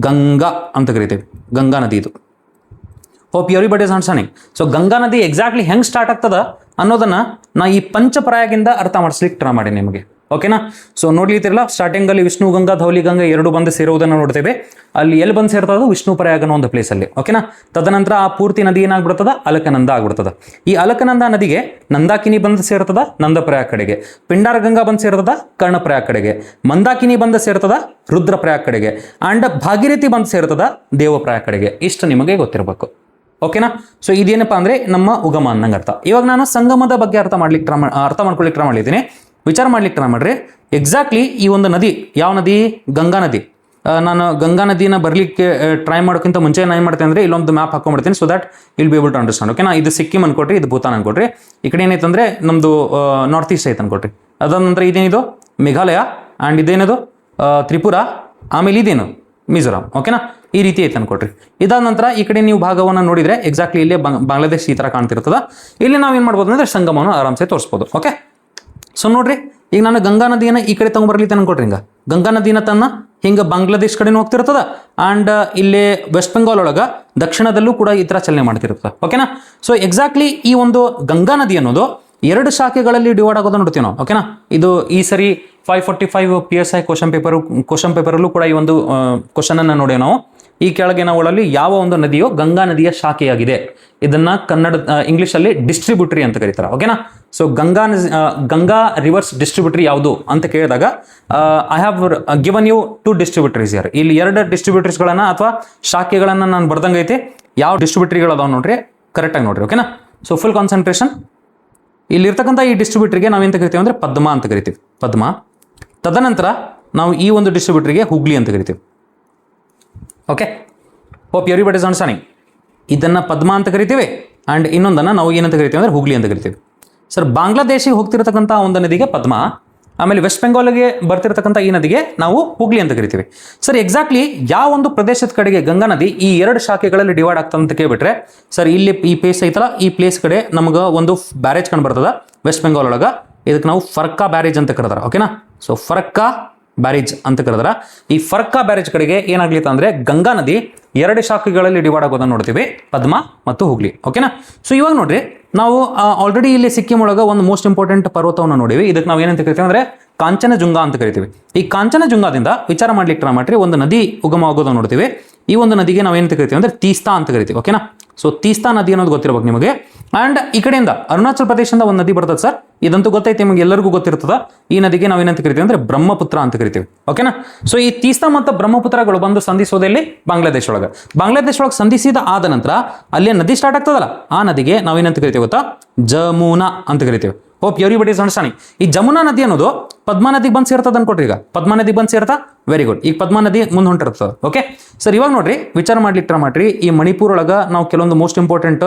ಗಂಗಾ ಅಂತ ಕರಿತೀವಿ. ಗಂಗಾ ನದಿ ಇದು. Hope everybody is understanding. So Ganga ನದಿ ಎಕ್ಸಾಕ್ಟ್ಲಿ ಹೆಂಗೆ ಸ್ಟಾರ್ಟ್ ಆಗ್ತದ ಅನ್ನೋದನ್ನು ನಾ ಈ ಪಂಚಪ್ರಯಾಗಿಂದ ಅರ್ಥ ಮಾಡಿಸ್ಲಿಕ್ಕೆ ಟ್ರೈ ಮಾಡಿ ನಿಮಗೆ. ಓಕೆನಾ. ಸೊ ನೋಡ್ಲಿತ್ತಿರಲ್ಲ, ಸ್ಟಾರ್ಟಿಂಗ್ ಅಲ್ಲಿ ವಿಷ್ಣು ಗಂಗಾ ಧೌಲಿ ಗಂಗಾ ಎರಡು ಬಂದು ಸೇರುವುದನ್ನು ನೋಡ್ತೇವೆ. ಅಲ್ಲಿ ಎಲ್ಲಿ ಬಂದು ಸೇರ್ತದ, ವಿಷ್ಣು ಪ್ರಯಾಗ ಅನ್ನೋ ಒಂದು ಪ್ಲೇಸ್ ಅಲ್ಲಿ, ಓಕೆನಾ. ತದನಂತರ ಆ ಪೂರ್ತಿ ನದಿ ಏನಾಗ್ಬಿಡ್ತದ, ಅಲಕನಂದ ಆಗ್ಬಿಡ್ತದ. ಈ ಅಲಕನಂದ ನದಿಗೆ ನಂದಾಕಿನಿ ಬಂದು ಸೇರ್ತದ ನಂದಪ್ರಯಾಗ ಕಡೆಗೆ, ಪಿಂಡಾರ ಗಂಗಾ ಬಂದು ಸೇರ್ತದ ಕರ್ಣಪ್ರಯಾಗ ಕಡೆಗೆ, ಮಂದಾಕಿನಿ ಬಂದು ಸೇರ್ತದ ರುದ್ರಪ್ರಯಾಗ ಕಡೆಗೆ, ಅಂಡ್ ಭಾಗೀರಥಿ ಬಂದು ಸೇರ್ತದ ದೇವಪ್ರಯಾಗ ಕಡೆಗೆ. ಇಷ್ಟು ನಿಮಗೆ ಗೊತ್ತಿರಬೇಕು, ಓಕೆನಾ. ಸೊ ಇದೇನಪ್ಪ ಅಂದ್ರೆ ನಮ್ಮ ಉಗಮ ಅನ್ನಂಗೆ ಅರ್ಥ. ಇವಾಗ ನಾನು ಸಂಗಮದ ಬಗ್ಗೆ ಅರ್ಥ ಮಾಡ್ಕೊಳ್ಳಿಕ್ಕೆ ಟ್ರೈ ಮಾಡಿದ್ದೀನಿ, ವಿಚಾರ ಮಾಡ್ಲಿಕ್ಕೆ ಟ್ರೈ ಮಾಡ್ರಿ. ಎಕ್ಸಾಕ್ಟ್ಲಿ ಈ ಒಂದು ನದಿ ಯಾವ ನದಿ, ಗಂಗಾ ನದಿ. ನಾನು ಗಂಗಾ ನದಿನ ಬರ್ಲಿಕ್ಕೆ ಟ್ರೈ ಮಾಡೋಕ್ಕಿಂತ ಮುಂಚೆ ನಾನು ಏನು ಮಾಡ್ತೇನೆ ಅಂದರೆ ಇಲ್ಲೊಂದು ಮ್ಯಾಪ್ ಹಾಕೊಂಡ್ಬಿಡ್ತೀನಿ, so that will be able to understand, ಓಕೆನಾ. ಇದು ಸಿಕ್ಕಿಂ ಅನ್ಕೊಟ್ರಿ, ಇದು ಭೂತಾನ್ ಅನ್ಕೊಟ್ರಿ. ಈ ಕಡೆ ಏನೈತಂದ್ರೆ ನಮ್ದು ನಾರ್ತ್ ಈಸ್ಟ್ ಐತೆ ಅನ್ಕೊಟ್ರಿ. ಅದಾದ ನಂತರ ಇದೇನಿದು ಮೇಘಾಲಯ, ಆ್ಯಂಡ್ ಇದೇನದು ತ್ರಿಪುರ, ಆಮೇಲೆ ಇದೇನು ಮಿಜೋರಾಂ, ಓಕೆನಾ. ಈ ರೀತಿ ಐತೆ ಅನ್ಕೊಟ್ರಿ. ಇದಾದ ನಂತರ ಈ ಕಡೆ ನೀವು ಭಾಗವನ್ನು ನೋಡಿದ್ರೆ ಎಕ್ಸಾಕ್ಟ್ಲಿ ಇಲ್ಲೇ ಬಾಂಗ್ಲಾದೇಶ್ ಈ ಥರ ಕಾಣ್ತಿರ್ತದ. ಇಲ್ಲಿ ನಾವು ಏನು ಮಾಡ್ಬೋದು ಅಂದರೆ ಸಂಗಮವನ್ನು ಆರಾಮ್ಸೆ ತೋರಿಸ್ಬೋದು, ಓಕೆ. ಸೊ ನೋಡ್ರಿ, ಈಗ ನಾನು ಗಂಗಾ ನದಿಯನ್ನು ಈ ಕಡೆ ತಗೊಂಡ್ಬರ್ಲಿಕ್ಕೆ ಅನ್ಕೊಟ್ರಿ. ಹಿಂಗೆ ಗಂಗಾ ನದಿನ ತನ್ನ ಹಿಂಗೆ ಬಾಂಗ್ಲಾದೇಶ್ ಕಡೆನೂ ಹೋಗ್ತಿರ್ತದ, ಆ್ಯಂಡ್ ಇಲ್ಲೇ ವೆಸ್ಟ್ ಬೆಂಗಾಲ್ ಒಳಗೆ ದಕ್ಷಿಣದಲ್ಲೂ ಕೂಡ ಈ ಥರ ಚಲನೆ ಮಾಡ್ತಿರ್ತದೆ, ಓಕೆನಾ. ಸೊ ಎಕ್ಸಾಕ್ಟ್ಲಿ ಈ ಒಂದು ಗಂಗಾ ನದಿ ಅನ್ನೋದು ಎರಡು ಶಾಖೆಗಳಲ್ಲಿ ಡಿವೈಡ್ ಆಗೋದನ್ನ ನೋಡ್ತೀವಿ ನಾವು, ಓಕೆನಾ. ಇದು ಈ ಸರಿ 545 PSI ಕ್ವಶನ್ ಪೇಪರಲ್ಲೂ ಕೂಡ ಈ ಒಂದು ಕ್ವಶನ್ ಅನ್ನು ನೋಡಿ ನಾವು. ಈ ಕೆಳಗಿನ ಒಳಲ್ಲಿ ಯಾವ ಒಂದು ನದಿಯು ಗಂಗಾ ನದಿಯ ಶಾಖೆಯಾಗಿದೆ, ಇದನ್ನ ಇಂಗ್ಲಿಷಲ್ಲಿ ಡಿಸ್ಟ್ರಿಬ್ಯೂಟರಿ ಅಂತ ಕರೀತಾರೆ, ಓಕೆನಾ. ಸೊ ಗಂಗಾ ರಿವರ್ಸ್ ಡಿಸ್ಟ್ರಿಬ್ಯೂಟರಿ ಯಾವುದು ಅಂತ ಕೇಳಿದಾಗ I have given you 2 distributaries here. ಇಲ್ಲಿ 2 ಡಿಸ್ಟ್ರಿಬ್ಯೂಟರೀಸ್ಗಳನ್ನು ಅಥವಾ ಶಾಖೆಗಳನ್ನು ನಾನು ಬರ್ದಂಗೈತಿ. ಯಾವ ಡಿಸ್ಟ್ರಿಬ್ಯೂಟರಿಗಳದಾವ ನೋಡ್ರಿ, ಕರೆಕ್ಟಾಗಿ ನೋಡ್ರಿ, ಓಕೆನಾ. So full concentration. ಇಲ್ಲಿರ್ತಕ್ಕಂಥ ಈ ಡಿಸ್ಟ್ರಿಬ್ಯೂಟರ್ಗೆ ನಾವೇಂತ ಕರಿತೀವಿ ಅಂದರೆ ಪದ್ಮ ಅಂತ ಕರಿತೀವಿ, ಪದ್ಮ. ತದನಂತರ ನಾವು ಈ ಒಂದು ಡಿಸ್ಟ್ರಿಬ್ಯೂಟರ್ಗೆ ಹುಗ್ಲಿ ಅಂತ ಕರಿತೀವಿ, okay. Hope everybody is understanding. ಇದನ್ನು ಪದ್ಮ ಅಂತ ಕರಿತೀವಿ, ಆ್ಯಂಡ್ ಇನ್ನೊಂದನ್ನು ನಾವು ಏನಂತ ಕರಿತೀವಿ ಅಂದರೆ ಹುಗ್ಲಿ ಅಂತ ಕರಿತೀವಿ. ಸರ್ ಬಾಂಗ್ಲಾದೇಶಿಗೆ ಹೋಗ್ತಿರ್ತಕ್ಕಂಥ ಒಂದು ನದಿಗೆ ಪದ್ಮ, ಆಮೇಲೆ ವೆಸ್ಟ್ ಬೆಂಗಾಲ್ಗೆ ಬರ್ತಿರ್ತಕ್ಕಂಥ ಈ ನದಿಗೆ ನಾವು ಹುಗ್ಲಿ ಅಂತ ಕರಿತೀವಿ. ಸರ್ ಎಕ್ಸಾಕ್ಟ್ಲಿ ಯಾವ ಒಂದು ಪ್ರದೇಶದ ಕಡೆಗೆ ಗಂಗಾ ನದಿ ಈ 2 ಶಾಖೆಗಳಲ್ಲಿ ಡಿವೈಡ್ ಆಗ್ತದೆ ಅಂತ ಕೇಳ್ಬಿಟ್ರೆ, ಸರ್ ಇಲ್ಲಿ ಈ ಪ್ಲೇಸ್ ಐತಲ್ಲ, ಈ ಪ್ಲೇಸ್ ಕಡೆ ನಮಗೆ ಒಂದು ಬ್ಯಾರೇಜ್ ಕಂಡು ಬರ್ತದ ವೆಸ್ಟ್ ಬೆಂಗಾಲ್ ಒಳಗೆ. ಇದಕ್ಕೆ ನಾವು ಫರ್ಕಾ ಬ್ಯಾರೇಜ್ ಅಂತ ಕರೆದಾರ, ಓಕೆನಾ. ಸೊ ಫರ್ಕಾ ಬ್ಯಾರೇಜ್ ಅಂತ ಕರೆದಾರ. ಈ ಫರ್ಕಾ ಬ್ಯಾರೇಜ್ ಕಡೆಗೆ ಏನಾಗ್ಲಿತ್ತ ಅಂದ್ರೆ ಗಂಗಾ ನದಿ 2 ಶಾಖೆಗಳಲ್ಲಿ ಡಿವೈಡ್ ಆಗೋದನ್ನ ನೋಡ್ತೀವಿ, ಪದ್ಮ ಮತ್ತು ಹುಗ್ಲಿ, ಓಕೆನಾ. ಸೊ ಇವಾಗ ನೋಡ್ರಿ, ನಾವು ಆಲ್ರೆಡಿ ಇಲ್ಲಿ ಸಿಕ್ಕಿಂ ಒಳಗೆ ಒಂದು ಮೋಸ್ಟ್ ಇಂಪಾರ್ಟೆಂಟ್ ಪರ್ವತವನ್ನು ನೋಡಿವಿ. ಇದಕ್ಕೆ ನಾವು ಏನಂತ ಕರಿತೀವಿ ಅಂದ್ರೆ ಕಾಂಚನಜುಂಗ ಅಂತ ಕರಿತೀವಿ. ಈ ಕಾಂಚನಜುಂಗದಿಂದ ವಿಚಾರ ಮಾಡ್ಲಿಕ್ಕೆ ಟ್ರೈ ಮಾಡ್ರಿ, ಒಂದು ನದಿ ಉಗಮ ಆಗೋದನ್ನು ನೋಡ್ತೀವಿ. ಈ ಒಂದು ನದಿಗೆ ನಾವು ಏನಂತ ಕರಿತೀವಿ ಅಂದ್ರೆ ತೀಸ್ತಾ ಅಂತ ಕರಿತೀವಿ, ಓಕೆನಾ. ಸೊ ತೀಸ್ತಾ ನದಿ ಅನ್ನೋದು ಗೊತ್ತಿರಬೇಕು ನಿಮಗೆ. ಆ್ಯಂಡ್ ಈ ಕಡೆಯಿಂದ ಅರುಣಾಚಲ್ ಪ್ರದೇಶದಿಂದ ಒಂದು ನದಿ ಬರ್ತದೆ ಸರ್, ಇದಂತೂ ಗೊತ್ತೈತೆ ನಿಮಗೆ, ಎಲ್ಲರಿಗೂ ಗೊತ್ತಿರ್ತದ. ಈ ನದಿಗೆ ನಾವು ಏನಂತ ಕರಿತೀವಿ ಅಂದ್ರೆ ಬ್ರಹ್ಮಪುತ್ರ ಅಂತ ಕರಿತೀವಿ, ಓಕೆನಾ. ಸೊ ಈ ತೀಸ್ತಾ ಮತ್ತು ಬ್ರಹ್ಮಪುತ್ರಗಳು ಬಂದು ಸಂಧಿಸೋದಲ್ಲಿ ಬಾಂಗ್ಲಾದೇಶ ಒಳಗೆ ಸಂಧಿಸಿದ ಆದ ನಂತರ ಅಲ್ಲೇ ನದಿ ಸ್ಟಾರ್ಟ್ ಆಗ್ತದಲ್ಲ, ಆ ನದಿಗೆ ನಾವೇನಂತ ಕರಿತೀವಿ ಗೊತ್ತಾ, ಜಮುನಾ ಅಂತ ಕರಿತೀವಿ. Hope everybody is understanding. ಈ ಜಮುನಾ ನದಿ ಅನ್ನೋದು ಪದ್ಮಾ ನದಿಗೆ ಬಂದು ಸೇರ್ತದ ಅನ್ಕೊಟ್ರಿ. ಈಗ ಪದ್ಮಾ ನದಿಗೆ ಬಂದು ಸೇರ್ತಾ, ವೆರಿ ಗುಡ್. ಈಗ ಪದ್ಮಾ ನದಿ ಮುಂದೆ ಹೊಂಟಿರ್ತದೆ, ಓಕೆ. ಸರ್ ಇವಾಗ ನೋಡ್ರಿ, ವಿಚಾರ ಮಾಡ್ಲಿಕ್ಕೆ ಟ್ರೈ ಮಾಡ್ರಿ. ಈ ಮಣಿಪುರ ಒಳಗೆ ನಾವು ಕೆಲವೊಂದು ಮೋಸ್ಟ್ ಇಂಪಾರ್ಟೆಂಟ್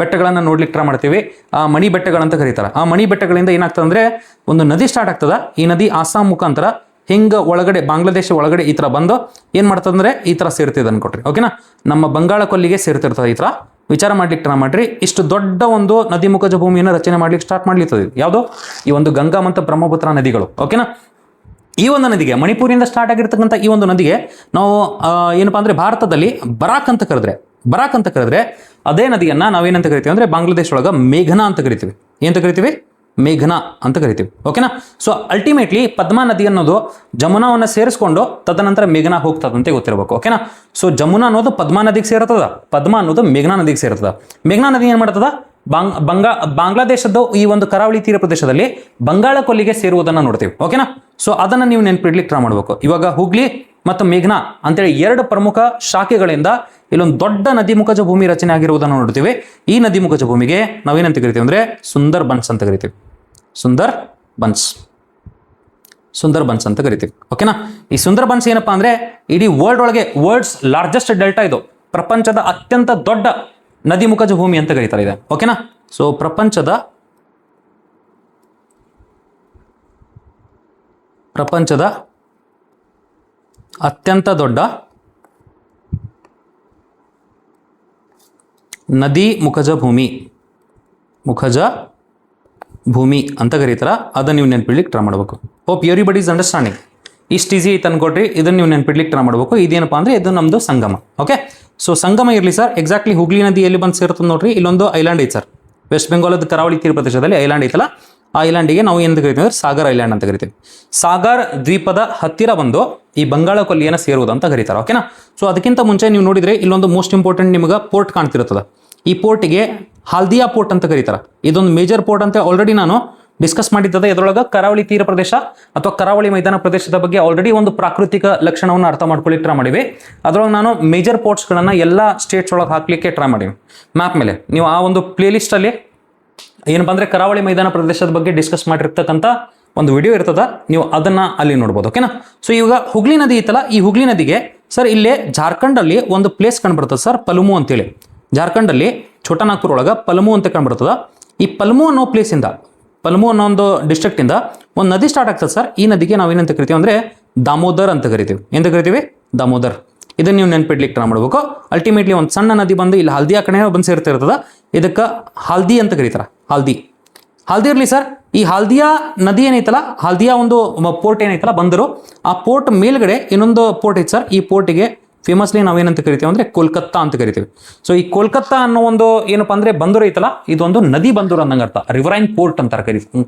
ಬೆಟ್ಟಗಳನ್ನು ನೋಡ್ಲಿಕ್ಕೆ ಟ್ರೈ ಮಾಡ್ತೀವಿ. ಆ ಮಣಿ ಬೆಟ್ಟಗಳಂತ ಕರೀತಾರೆ. ಆ ಮಣಿ ಬೆಟ್ಟಗಳಿಂದ ಏನಾಗ್ತದೆ ಅಂದ್ರೆ ಒಂದು ನದಿ ಸ್ಟಾರ್ಟ್ ಆಗ್ತದ. ಈ ನದಿ ಆಸಾಂ ಮುಖಾಂತರ ಹಿಂಗೆ ಒಳಗಡೆ ಬಾಂಗ್ಲಾದೇಶ ಒಳಗಡೆ ಈ ಥರ ಬಂದು ಏನು ಮಾಡ್ತದಂದ್ರೆ ಈ ಥರ ಸೇರ್ತಿದೆ ಅನ್ಕೊಟ್ರಿ, ಓಕೆನಾ. ನಮ್ಮ ಬಂಗಾಳ ಕೊಲ್ಲಿಗೆ ಸೇರ್ತಿರ್ತದೆ ಈ ಥರ. ವಿಚಾರ ಮಾಡ್ಲಿಕ್ಕೆ ಟ್ರೈ ಮಾಡ್ರಿ. ಇಷ್ಟು ದೊಡ್ಡ ಒಂದು ನದಿ ಮುಖಜ ಭೂಮಿಯನ್ನು ರಚನೆ ಮಾಡ್ಲಿಕ್ಕೆ ಸ್ಟಾರ್ಟ್ ಮಾಡ್ಲಿರ್ತದೆ ಯಾವುದು, ಈ ಒಂದು ಗಂಗಾ ಮತ್ತು ಬ್ರಹ್ಮಪುತ್ರ ನದಿಗಳು, ಓಕೆನಾ. ಈ ಒಂದು ನದಿಗೆ ಮಣಿಪುರಿಂದ ಸ್ಟಾರ್ಟ್ ಆಗಿರ್ತಕ್ಕಂಥ ಈ ಒಂದು ನದಿಗೆ ನಾವು ಏನಪ್ಪಾ ಅಂದ್ರೆ ಭಾರತದಲ್ಲಿ ಬರಾಕ್ ಅಂತ ಕರೆದ್ರೆ ಅದೇ ನದಿಯನ್ನ ನಾವೇನಂತ ಕರಿತೀವಿ ಅಂದ್ರೆ ಬಾಂಗ್ಲಾದೇಶ ಒಳಗೆ ಮೇಘನಾ ಅಂತ ಕರಿತೀವಿ. ಏನಂತ ಕರಿತೀವಿ, ಮೇಘನಾ ಅಂತ ಕರಿತೀವಿ, ಓಕೆನಾ. ಸೊ ಅಲ್ಟಿಮೇಟ್ಲಿ ಪದ್ಮಾ ನದಿ ಅನ್ನೋದು ಜಮುನಾವನ್ನು ಸೇರಿಸ್ಕೊಂಡು ತದನಂತರ ಮೇಘನಾ ಹೋಗ್ತದಂತೆ ಗೊತ್ತಿರಬೇಕು, ಓಕೆನಾ. ಸೊ ಜಮುನಾ ಅನ್ನೋದು ಪದ್ಮಾ ನದಿಗೆ ಸೇರ್ತದ, ಪದ್ಮಾ ಅನ್ನೋದು ಮೇಘನಾ ನದಿಗೆ ಸೇರ್ತದ. ಮೇಘನಾ ನದಿ ಏನು ಮಾಡ್ತದ, ಬಾಂಗ್ಲಾದೇಶದ ಈ ಒಂದು ಕರಾವಳಿ ತೀರ ಪ್ರದೇಶದಲ್ಲಿ ಬಂಗಾಳ ಕೊಲ್ಲಿಗೆ ಸೇರುವುದನ್ನು ನೋಡ್ತೀವಿ, ಓಕೆನಾ. ಸೊ ಅದನ್ನು ನೀವು ನೆನ್ಪಿಡ್ಲಿಕ್ಕೆ ಟ್ರೈ ಮಾಡಬೇಕು. ಇವಾಗ ಹುಗ್ಲಿ ಮತ್ತು ಮೇಘನಾ ಅಂತೇಳಿ 2 ಪ್ರಮುಖ ಶಾಖೆಗಳಿಂದ ಇಲ್ಲೊಂದು ದೊಡ್ಡ ನದಿ ಮುಖಜ ಭೂಮಿ ರಚನೆ ಆಗಿರುವುದನ್ನು ನೋಡ್ತೀವಿ. ಈ ನದಿ ಮುಖಜ ಭೂಮಿಗೆ ನಾವೇನಂತ ಕರಿತೀವಿ ಅಂದ್ರೆ ಸುಂದರ್ ಬನ್ಸ್ ಅಂತ ಕರಿತೀವಿ, ಸುಂದರ್ ಬನ್ಸ್ ಅಂತ ಕರಿತೀವಿ, ಓಕೆನಾ. ಈ ಸುಂದರ್ ಬನ್ಸ್ ಏನಪ್ಪಾ ಅಂದ್ರೆ ಇಡೀ ವರ್ಲ್ಡ್ಸ್ ಲಾರ್ಜೆಸ್ಟ್ ಡೆಲ್ಟಾ, ಇದು ಪ್ರಪಂಚದ ಅತ್ಯಂತ ದೊಡ್ಡ ನದಿ ಮುಖಜ ಭೂಮಿ ಅಂತ ಕರೀತಾರೆ ಇದೆ, ಓಕೆನಾ. ಸೊ ಪ್ರಪಂಚದ ಅತ್ಯಂತ ದೊಡ್ಡ ನದಿ ಮುಖಜ ಭೂಮಿ ಅಂತ ಕರೀತಾರ. ಅದನ್ನು ನೀವು ನೆನ್ಪಿಡ್ಲಿಕ್ಕೆ ಟ್ರೈ ಮಾಡಬೇಕು. Hope everybody is understanding. ಇಷ್ಟು ಈಸಿ ಐತೆ ಅನ್ಕೊಟ್ರಿ. ಇದನ್ನು ನೀವು ನೆನ್ಪಿಡ್ಲಿಕ್ಕೆ ಟ್ರೈ ಮಾಡಬೇಕು. ಇದೇನಪ್ಪ ಅಂದ್ರೆ ಇದು ನಮ್ದು ಸಂಗಮ, ಓಕೆ. ಸೊ ಸಂಗಮ ಇರಲಿ ಸರ್. ಎಕ್ಸಾಕ್ಟ್ಲಿ ಹುಗ್ಲಿ ನದಿ ಎಲ್ಲಿ ಬಂದು ಸೇರ್ತದೆ ನೋಡ್ರಿ, ಇಲ್ಲೊಂದು ಐಲ್ಯಾಂಡ್ ಐತೆ ಸರ್. ವೆಸ್ಟ್ ಬೆಂಗಾಲದ ಕರಾವಳಿ ತೀರ ಪ್ರದೇಶದಲ್ಲಿ ಐಲ್ಯಾಂಡ್ ಐತಲ್ಲ, ಐಲ್ಯಾಂಡಿಗೆ ನಾವು ಏನು ಕರಿತೀವಿ ಅಂದ್ರೆ ಸಾಗರ್ ಐಲ್ಯಾಂಡ್ ಅಂತ ಕರಿತೀವಿ. ಸಾಗರ್ ದ್ವೀಪದ ಹತ್ತಿರ ಬಂದು ಈ ಬಂಗಾಳ ಕೊಲ್ಲಿಯನ್ನು ಸೇರುವುದು ಅಂತ ಕರೀತಾರೆ. ಓಕೆನಾ. ಸೊ ಅದಕ್ಕಿಂತ ಮುಂಚೆ ನೀವು ನೋಡಿದ್ರೆ ಇಲ್ಲೊಂದು ಮೋಸ್ಟ್ ಇಂಪಾರ್ಟೆಂಟ್ ನಿಮಗೆ ಪೋರ್ಟ್ ಕಾಣ್ತಿರ್ತದೆ. ಈ ಪೋರ್ಟಿಗೆ ಹಾಲ್ದಿಯಾ ಪೋರ್ಟ್ ಅಂತ ಕರೀತಾರೆ. ಇದೊಂದು ಮೇಜರ್ ಪೋರ್ಟ್ ಅಂತ ಆಲ್ರೆಡಿ ನಾನು ಡಿಸ್ಕಸ್ ಮಾಡಿದ್ದದೆ. ಇದರೊಳಗೆ ಕರಾವಳಿ ತೀರ ಪ್ರದೇಶ ಅಥವಾ ಕರಾವಳಿ ಮೈದಾನ ಪ್ರದೇಶದ ಬಗ್ಗೆ ಆಲ್ರೆಡಿ ಒಂದು ಪ್ರಾಕೃತಿಕ ಲಕ್ಷಣವನ್ನು ಅರ್ಥ ಮಾಡ್ಕೊಳ್ಳಿಕ್ಕೆ ಟ್ರೈ ಮಾಡಿವಿ. ಅದರೊಳಗೆ ನಾನು ಮೇಜರ್ ಪೋರ್ಟ್ಸ್ಗಳನ್ನು ಎಲ್ಲ ಸ್ಟೇಟ್ಸ್ ಒಳಗೆ ಹಾಕ್ಲಿಕ್ಕೆ ಟ್ರೈ ಮಾಡೀವಿ ಮ್ಯಾಪ್ ಮೇಲೆ. ನೀವು ಆ ಒಂದು ಪ್ಲೇ ಲಿಸ್ಟಲ್ಲಿ ಏನಪ್ಪ ಅಂದರೆ ಕರಾವಳಿ ಮೈದಾನ ಪ್ರದೇಶದ ಬಗ್ಗೆ ಡಿಸ್ಕಸ್ ಮಾಡಿರ್ತಕ್ಕಂಥ ಒಂದು ವಿಡಿಯೋ ಇರ್ತದೆ, ನೀವು ಅದನ್ನು ಅಲ್ಲಿ ನೋಡ್ಬೋದು. ಓಕೆನಾ. ಸೊ ಇವಾಗ ಹುಗ್ಲಿ ನದಿ ಇತ್ತಲ್ಲ, ಈ ಹುಗ್ಲಿ ನದಿಗೆ ಸರ್ ಇಲ್ಲೇ ಜಾರ್ಖಂಡಲ್ಲಿ ಒಂದು ಪ್ಲೇಸ್ ಕಂಡುಬರ್ತದೆ ಸರ್, ಪಲಮು ಅಂತೇಳಿ. ಜಾರ್ಖಂಡಲ್ಲಿ ಛೋಟಾನಾಗ್ಪುರ ಒಳಗೆ ಪಲಮು ಅಂತ ಕಂಡುಬರ್ತದೆ. ಈ ಪಲಮು ಅನ್ನೋ ಪ್ಲೇಸಿಂದ, ಪಲಮು ಅನ್ನೋ ಒಂದು ಡಿಸ್ಟ್ರಿಕ್ಟಿಂದ ಒಂದು ನದಿ ಸ್ಟಾರ್ಟ್ ಆಗ್ತದೆ ಸರ್. ಈ ನದಿಗೆ ನಾವು ಏನಂತ ಕರಿತೀವಿ ಅಂದರೆ ದಾಮೋದರ್ ಅಂತ ಕರಿತೀವಿ. ಎಂತ ಕರಿತೀವಿ? ದಾಮೋದರ್. ಇದನ್ನು ನೀವು ನೆನ್ಪಿಡ್ಲಿಕ್ಕೆ ಟ್ರೈ ಮಾಡಬೇಕು. ಅಲ್ಟಿಮೇಟ್ಲಿ ಒಂದು ಸಣ್ಣ ನದಿ ಬಂದು ಇಲ್ಲಿ ಹಲ್ದಿಯಾ ಕಡೆ ಬಂದು ಸೇರ್ತಿರ್ತದೆ. ಇದಕ್ಕೆ ಹಾಲ್ದಿ ಅಂತ ಕರೀತಾರೆ. ಹಾಲ್ದಿ ಇರಲಿ ಸರ್. ಈ ಹಾಲ್ದಿಯಾ ನದಿ ಏನೈತಲ್ಲ, ಹಾಲ್ದಿಯಾ ಒಂದು ಪೋರ್ಟ್ ಏನೈತಲ್ಲ ಬಂದರು, ಆ ಪೋರ್ಟ್ ಮೇಲ್ಗಡೆ ಇನ್ನೊಂದು ಪೋರ್ಟ್ ಐತೆ ಸರ್. ಈ ಪೋರ್ಟಿಗೆ ಫೇಮಸ್ಲಿ ನಾವೇನಂತ ಕರಿತೀವಿ ಅಂದರೆ ಕೋಲ್ಕತ್ತಾ ಅಂತ ಕರಿತೀವಿ. ಸೊ ಈ ಕೋಲ್ಕತ್ತಾ ಅನ್ನೋ ಒಂದು ಏನಪ್ಪ ಅಂದರೆ ಬಂದರು ಐತಲ್ಲ, ಇದೊಂದು ನದಿ ಬಂದರು ಅನ್ನಂಗೆ ಅರ್ಥ. ರಿವರೈನ್ ಪೋರ್ಟ್ ಅಂತಾರೆ,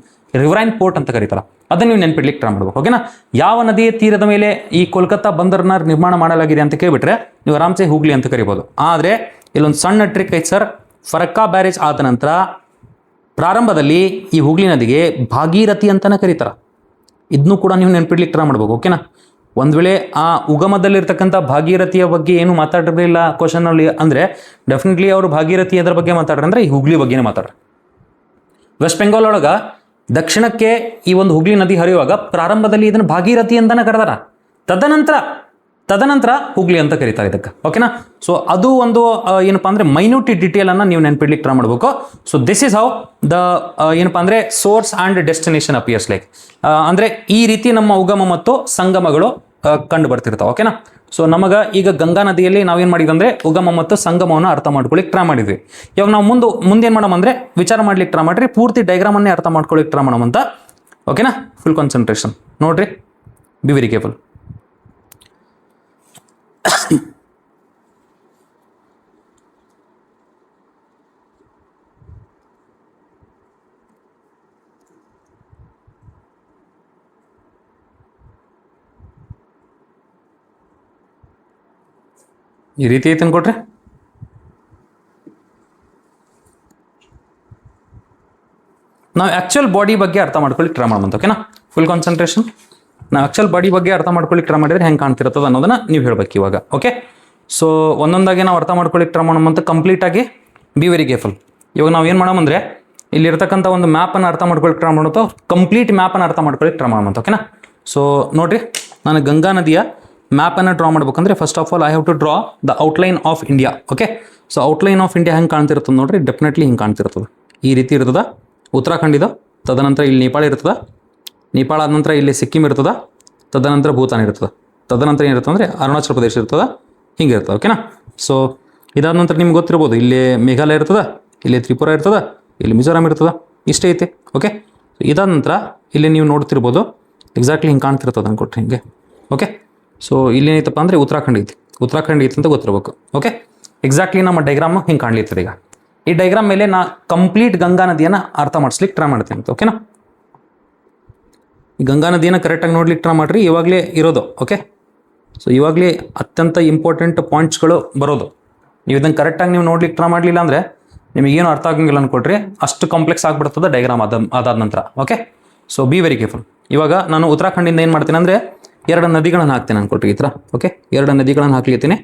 ರಿವರೈನ್ ಪೋರ್ಟ್ ಅಂತ ಕರೀತಾರೆ. ಅದನ್ನು ನೀವು ನೆನ್ಪಿಡ್ಲಿಕ್ಕೆ ಟ್ರೈ ಮಾಡ್ಬೇಕು. ಓಕೆನಾ. ಯಾವ ನದಿಯ ತೀರದ ಮೇಲೆ ಈ ಕೋಲ್ಕತ್ತಾ ಬಂದರನ್ನ ನಿರ್ಮಾಣ ಮಾಡಲಾಗಿದೆ ಅಂತ ಕೇಳಿಬಿಟ್ರೆ ನೀವು ಆರಾಮ್ಸೆ ಹುಗ್ಲಿ ಅಂತ ಕರಿಬೋದು. ಆದರೆ ಇಲ್ಲೊಂದು ಸಣ್ಣ ಟ್ರಿಕ್ ಐತೆ ಸರ್. ಫರಕ್ಕಾ ಬ್ಯಾರೇಜ್ ಆದ ನಂತರ ಪ್ರಾರಂಭದಲ್ಲಿ ಈ ಹುಗ್ಲಿ ನದಿಗೆ ಭಾಗೀರಥಿ ಅಂತಲೇ ಕರೀತಾರೆ. ಇದನ್ನು ಕೂಡ ನೀವು ನೆನ್ಪಿಡ್ಲಿಕ್ಕೆ ಟ್ರೈ ಮಾಡ್ಬೇಕು. ಓಕೆನಾ. ಒಂದು ವೇಳೆ ಆ ಉಗಮದಲ್ಲಿರ್ತಕ್ಕಂಥ ಭಾಗೀರಥಿಯ ಬಗ್ಗೆ ಏನು ಮಾತಾಡಿರಲಿಲ್ಲ ಕ್ವಶನಲ್ಲಿ ಅಂದರೆ ಡೆಫಿನೆಟ್ಲಿ ಅವರು ಭಾಗೀರಥಿ ಅದರ ಬಗ್ಗೆ ಮಾತಾಡ್ರೆ ಅಂದರೆ ಈ ಹುಗ್ಲಿ ಬಗ್ಗೆನೇ ಮಾತಾಡ್ರೆ. ವೆಸ್ಟ್ ಬೆಂಗಾಲ್ ಒಳಗೆ ದಕ್ಷಿಣಕ್ಕೆ ಈ ಒಂದು ಹುಗ್ಲಿ ನದಿ ಹರಿಯುವಾಗ ಪ್ರಾರಂಭದಲ್ಲಿ ಇದನ್ನು ಭಾಗೀರಥಿ ಅಂತಲೇ ಕರೆದಾರ. ತದನಂತರ ಹುಗ್ಲಿ ಅಂತ ಕರೀತಾರೆ ಇದಕ್ಕೆ. ಓಕೆನಾ. ಸೊ ಅದು ಒಂದು ಏನಪ್ಪ ಅಂದರೆ ಮೈನ್ಯೂಟ್ ಡೀಟೇಲನ್ನು ನೀವು ನೆನ್ಪಿಡ್ಲಿಕ್ಕೆ ಟ್ರೈ ಮಾಡಬೇಕು. So this is how the ಏನಪ್ಪ ಅಂದರೆ source and destination appears like. ಅಂದರೆ ಈ ರೀತಿ ನಮ್ಮ ಉಗಮ ಮತ್ತು ಸಂಗಮಗಳು ಕಂಡು ಬರ್ತಿರ್ತಾವೆ. ಓಕೆನಾ. ಸೊ ನಮಗೆ ಈಗ ಗಂಗಾ ನದಿಯಲ್ಲಿ ನಾವೇನು ಮಾಡಿದ್ವಿ ಅಂದರೆ ಉಗಮ ಮತ್ತು ಸಂಗಮವನ್ನು ಅರ್ಥ ಮಾಡ್ಕೊಳ್ಳಿಕ್ಕೆ ಟ್ರೈ ಮಾಡಿದ್ವಿ. ಇವಾಗ ನಾವು ಮುಂದೇನು ಮಾಡೋಣ ಅಂದರೆ ವಿಚಾರ ಮಾಡ್ಲಿಕ್ಕೆ ಟ್ರೈ ಮಾಡಿರಿ, ಪೂರ್ತಿ ಡೈಗ್ರಾಮನ್ನೇ ಅರ್ಥ ಮಾಡ್ಕೊಳ್ಳಿಕ್ಕೆ ಟ್ರೈ ಮಾಡೋಣ ಅಂತ. ಓಕೆನಾ. ಫುಲ್ ಕಾನ್ಸಂಟ್ರೇಷನ್ ನೋಡ್ರಿ, ಬಿ ವೆರಿ ಕೇರ್ಫುಲ್. ಈ ರೀತಿ ಐತೆ ಅನ್ಕೊಟ್ರೆ ನಾವು ಆ್ಯಕ್ಚುಯಲ್ ಬಾಡಿ ಬಗ್ಗೆ ಅರ್ಥ ಮಾಡ್ಕೊಳ್ಳಿಕ್ಕೆ ಟ್ರೈ ಮಾಡೋಣ. ಓಕೆನಾ. Full concentration. ನಾವು ಆ್ಯಕ್ಚುಯಲ್ ಬಾಡಿ ಬಗ್ಗೆ ಅರ್ಥ ಮಾಡ್ಕೊಳ್ಳಿಕ್ಕೆ ಟ್ರೈ ಮಾಡಿದ್ರೆ ಹೆಂಗೆ ಕಾಣ್ತಿರ್ತದೆ ಅನ್ನೋದನ್ನ ನೀವು ಹೇಳ್ಬೇಕು ಇವಾಗ. ಓಕೆ. ಸೊ ಒಂದೊಂದಾಗಿ ನಾವು ಅರ್ಥ ಮಾಡ್ಕೊಳ್ಳಿಕ್ಕೆ ಟ್ರೈ ಮಾಡೋಣ ಅಂತ ಕಂಪ್ಲೀಟಾಗಿ ಬಿ ವೆರಿ ಕೇರ್ಫುಲ್. ಇವಾಗ ನಾವು ಏನು ಮಾಡೋಣ ಅಂದರೆ ಇಲ್ಲಿರ್ತಕ್ಕಂಥ ಒಂದು ಮ್ಯಾಪನ್ನು ಅರ್ಥ ಮಾಡ್ಕೊಳ್ಳಿಕ್ಕೆ ಟ್ರೈ ಮಾಡೋದು, ಕಂಪ್ಲೀಟ್ ಮ್ಯಾಪನ್ನು ಅರ್ಥ ಮಾಡ್ಕೊಳ್ಳಿಕ್ಕೆ ಟ್ರೈ ಮಾಡೋಣ. ಓಕೆನಾ. ಸೊ ನೋಡಿರಿ, ನಾನು ಗಂಗಾ ನದಿಯ ಮ್ಯಾಪನ್ನು ಡ್ರಾ ಮಾಡ್ಬೇಕಂದ್ರೆ first of all I have to draw the outline of India. Okay. So outline of India ಹೆಂಗೆ ಕಾಣ್ತಿರ್ತದೆ ನೋಡಿರಿ, ಡೆಫಿನೆಟ್ಲಿ ಹಿಂಗೆ ಕಾಣ್ತಿರ್ತದೆ. ಈ ರೀತಿ ಇರ್ತದೆ. ಉತ್ತರಾಖಂಡ್ ಇದೆ, ತದನಂತರ ಇಲ್ಲಿ ನೇಪಾಳ ಇರ್ತದೆ, ನೇಪಾಳ ಆದ ನಂತರ ಇಲ್ಲಿ ಸಿಕ್ಕಿಂ ಇರ್ತದೆ, ತದನಂತರ ಭೂತಾನ್ ಇರ್ತದೆ, ತದನಂತರ ಏನಿರ್ತದೆ ಅಂದರೆ ಅರುಣಾಚಲ ಪ್ರದೇಶ ಇರ್ತದೆ, ಹಿಂಗೆ ಇರ್ತದೆ. ಓಕೆನಾ. ಸೊ ಇದಾದ ನಂತರ ನಿಮ್ಗೆ ಗೊತ್ತಿರ್ಬೋದು, ಇಲ್ಲಿ ಮೇಘಾಲಯ ಇರ್ತದೆ, ಇಲ್ಲಿ ತ್ರಿಪುರ ಇರ್ತದೆ, ಇಲ್ಲಿ ಮಿಜೋರಾಮ್ ಇರ್ತದೆ, ಇಷ್ಟೇ ಐತೆ. ಓಕೆ. ಇದಾದ ನಂತರ ಇಲ್ಲಿ ನೀವು ನೋಡ್ತಿರ್ಬೋದು ಎಕ್ಸಾಕ್ಟ್ಲಿ ಹಿಂಗೆ ಕಾಣ್ತಿರ್ತದೆ ಅನ್ಕೊಟ್ರಿ ಹಿಂಗೆ. ಓಕೆ. ಸೊ ಇಲ್ಲಿ ಏನೈತಪ್ಪ ಅಂದರೆ ಉತ್ತರಾಖಂಡ್ ಐತಿ ಅಂತ ಗೊತ್ತಿರಬೇಕು. ಓಕೆ. ಎಕ್ಸಾಕ್ಟ್ಲಿ ನಮ್ಮ ಡೈಗ್ರಾಮ್ ಹಿಂಗೆ ಕಾಣ್ಲಿರ್ತದೆ. ಈಗ ಈ ಡೈಗ್ರಾಮ್ ಮೇಲೆ ನಾ ಕಂಪ್ಲೀಟ್ ಗಂಗಾ ನದಿಯನ್ನು ಅರ್ಥ ಮಾಡಿಸ್ಲಿಕ್ಕೆ ಟ್ರೈ ಮಾಡ್ತೀನಿ ಅಂತ. ಓಕೆನಾ. ಈ ಗಂಗಾ ನದಿಯನ್ನು ಕರೆಕ್ಟಾಗಿ ನೋಡ್ಲಿಕ್ಕೆ ಟ್ರೈ ಮಾಡಿರಿ. ಇವಾಗಲೇ ಇರೋದು. ಓಕೆ. ಸೊ ಇವಾಗಲೇ ಅತ್ಯಂತ ಇಂಪಾರ್ಟೆಂಟ್ ಪಾಯಿಂಟ್ಸ್ಗಳು ಬರೋದು. ನೀವು ಇದನ್ನು ಕರೆಕ್ಟಾಗಿ ನೀವು ನೋಡ್ಲಿಕ್ಕೆ ಟ್ರೈ ಮಾಡಲಿಲ್ಲ ಅಂದರೆ ನಿಮಗೇನು ಅರ್ಥ ಆಗಂಗಿಲ್ಲ ಅಂದ್ಕೊಟ್ರಿ, ಅಷ್ಟು ಕಾಂಪ್ಲೆಕ್ಸ್ ಆಗಿಬಿಡ್ತದೆ ಡೈಗ್ರಾಮ್ ಅದಾದ ನಂತರ. Okay. So B very careful. ಇವಾಗ ನಾನು ಉತ್ತರಾಖಂಡಿಂದ ಏನು ಮಾಡ್ತೀನಿ ಅಂದರೆ 2 ನದಿಗಳನ್ನು ಹಾಕ್ತೀನಿ ಅನ್ಕೊಟ್ರಿ ಈ ಥರ. ಓಕೆ. 2 ನದಿಗಳನ್ನು ಹಾಕ್ಲಿತ್ತೀನಿ.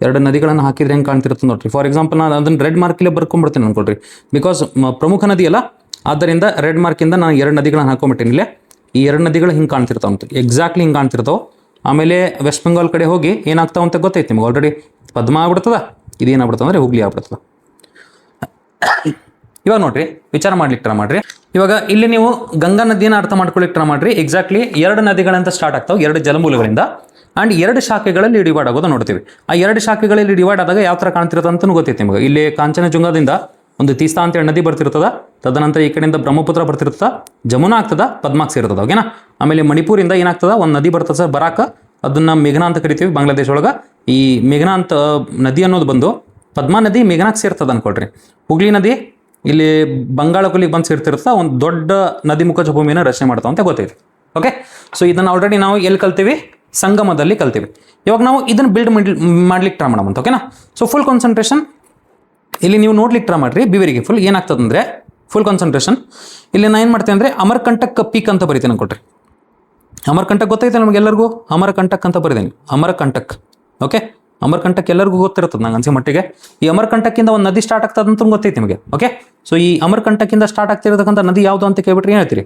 2 ನದಿಗಳನ್ನು ಹಾಕಿದ್ರೆ ಹೆಂಗೆ ಕಾಣ್ತಿರುತ್ತೆ ನೋಡ್ರಿ. ಫಾರ್ ಎಕ್ಸಾಂಪಲ್ ನಾನು ಅದನ್ನು ರೆಡ್ ಮಾರ್ಕಲ್ಲೇ ಬರ್ಕೊಂಡ್ಬಿಡ್ತೀನಿ ಅನ್ಕೊಳ್ರಿ, ಬಿಕಾಸ್ ಪ್ರಮುಖ ನದಿ ಅಲ್ಲ, ಆದ್ದರಿಂದ ರೆಡ್ ಮಾರ್ಕಿಂದ ನಾನು 2 ನದಿಗಳನ್ನು ಹಾಕೊಂಡ್ಬಿಟ್ಟಿನಿ. ಇಲ್ಲೇ ಈ 2 ನದಿಗಳು ಹಿಂಗೆ ಕಾಣ್ತಿರ್ತಾವೆ ಅಂತ, ಎಕ್ಸಾಕ್ಟ್ಲಿ ಹಿಂಗೆ ಕಾಣ್ತಿರ್ತಾವೆ. ಆಮೇಲೆ ವೆಸ್ಟ್ ಬೆಂಗಾಲ್ ಕಡೆ ಹೋಗಿ ಏನಾಗ್ತಾವೆ ಅಂತ ಗೊತ್ತೈತಿ ನಿಮ್ಗೆ ಆಲ್ರೆಡಿ. ಪದ್ಮ ಆಗ್ಬಿಡ್ತದ, ಇದೇನಾಗ್ಬಿಡ್ತದೆ ಅಂದರೆ ಹುಗ್ಲಿ ಆಗ್ಬಿಡ್ತದೆ. ಇವಾಗ ನೋಡ್ರಿ, ವಿಚಾರ ಮಾಡ್ಲಿಕ್ಕೆ ಟ್ರೈ ಮಾಡ್ರಿ. ಇವಾಗ ಇಲ್ಲಿ ನೀವು ಗಂಗಾ ನದಿಯನ್ನು ಅರ್ಥ ಮಾಡ್ಕೊಳ್ಳಿಕ್ಕೆ ಟ್ರೈ ಮಾಡ್ರಿ. ಎಕ್ಸಾಕ್ಟ್ಲಿ 2 ನದಿಗಳಂತ ಸ್ಟಾರ್ಟ್ ಆಗ್ತಾವೆ, 2 ಜಲಮೂಲಗಳಿಂದ. ಆ್ಯಂಡ್ 2 ಶಾಖೆಗಳಲ್ಲಿ ಡಿವೈಡ್ ಆಗೋದು ನೋಡ್ತೀವಿ. ಆ 2 ಶಾಖೆಗಳಲ್ಲಿ ಡಿವೈಡ್ ಆದಾಗ ಯಾವ ಥರ ಕಾಣ್ತಿರೋದು ಅಂತಲೂ ಗೊತ್ತೈತಿ ನಿಮಗೆ. ಇಲ್ಲಿ ಕಾಂಚನಜುಂಗದಿಂದ ಒಂದು ತೀಸ್ತಾ ಅಂತೇಳಿ ನದಿ ಬರ್ತಿರ್ತದ, ತದನಂತರ ಈ ಕಡೆಯಿಂದ ಬ್ರಹ್ಮಪುತ್ರ ಬರ್ತಿರ್ತದ, ಜಮುನಾ ಆಗ್ತದ, ಪದ್ಮಾಕ್ ಸೇರ್ತದ. ಓಕೆನಾ. ಆಮೇಲೆ ಮಣಿಪುರಿಂದ ಏನಾಗ್ತದ, ಒಂದು ನದಿ ಬರ್ತದೆ ಸರ್ ಬರಾಕ, ಅದನ್ನು ಮೇಘನಾ ಅಂತ ಕರಿತೀವಿ ಬಾಂಗ್ಲಾದೇಶ ಒಳಗೆ. ಈ ಮೇಘನಾ ಅಂತ ನದಿ ಅನ್ನೋದು ಬಂದು ಪದ್ಮಾ ನದಿ ಮೇಘನಾಕ್ ಸೇರ್ತದೆ ಅನ್ಕೊಳ್ರಿ. ಹುಗ್ಲಿ ನದಿ ಇಲ್ಲಿ ಬಂಗಾಳ ಕೊಲ್ಲಿಗೆ ಬಂದು ಸೇರ್ತಿರುತ್ತಾ ಒಂದು ದೊಡ್ಡ ನದಿ ಮುಖಜ ಭೂಮಿನ ರಚನೆ ಮಾಡ್ತಾವ ಅಂತ ಗೊತ್ತೈತಿ. ಓಕೆ, ಸೊ ಇದನ್ನು ಆಲ್ರೆಡಿ ನಾವು ಎಲ್ಲಿ ಕಲ್ತೀವಿ, ಸಂಗಮದಲ್ಲಿ ಕಲ್ತೀವಿ. ಇವಾಗ ನಾವು ಇದನ್ನು ಬಿಲ್ಡ್ ಮಾಡ್ಲಿಕ್ಕೆ ಟ್ರೈ ಮಾಡೋಣ. ಓಕೆನಾ. ಸೊ ಫುಲ್ ಕಾನ್ಸಂಟ್ರೇಷನ್ ಇಲ್ಲಿ ನೀವು ನೋಡ್ಲಿಕ್ಕೆ ಟ್ರೈ ಮಾಡ್ರಿ. ಬಿ ವೆರಿ ಫುಲ್ ಏನಾಗ್ತದಂದ್ರೆ ಫುಲ್ ಕಾನ್ಸಂಟ್ರೇಷನ್ ಇಲ್ಲಿ ನಾನು ಏನು ಮಾಡ್ತೇನೆ ಅಂದರೆ ಅಮರ್ಕಂಟಕ್ ಪೀಕ್ ಅಂತ ಬರಿತೇನೆ ಕೊಟ್ರಿ. ಅಮರ್ಕಂಟಕ್ ಗೊತ್ತೈತೆ ನಮಗೆಲ್ಲರಿಗೂ, ಅಮರಕಂಟಕ್ ಅಂತ ಬರೀತೀನಿ, ಅಮರಕಂಟಕ್. ಓಕೆ, ಅಮರ್ಕಂಟಕ್ ಎಲ್ಲರಿಗೂ ಗೊತ್ತಿರ್ತದೆ ನಂಗೆ ಅನ್ಸೋ ಮಟ್ಟಿಗೆ. ಈ ಅಮರ್ಕಂಟಕ್ಕಿಂದ ಒಂದು ನದಿ ಸ್ಟಾರ್ಟ್ ಆಗ್ತದೆ ಅಂತ ಗೊತ್ತೈತಿ ನಿಮಗೆ. ಓಕೆ, ಸೊ ಈ ಅಮರ್ಕಂಟಕ್ಕಿಂದ ಸ್ಟಾರ್ಟ್ ಆಗ್ತಿರತಕ್ಕಂಥ ನದಿ ಯಾವುದು ಅಂತ ಕೇಳ್ಬಿಟ್ರೆ ಏನು ಹೇಳ್ತೀರಿ,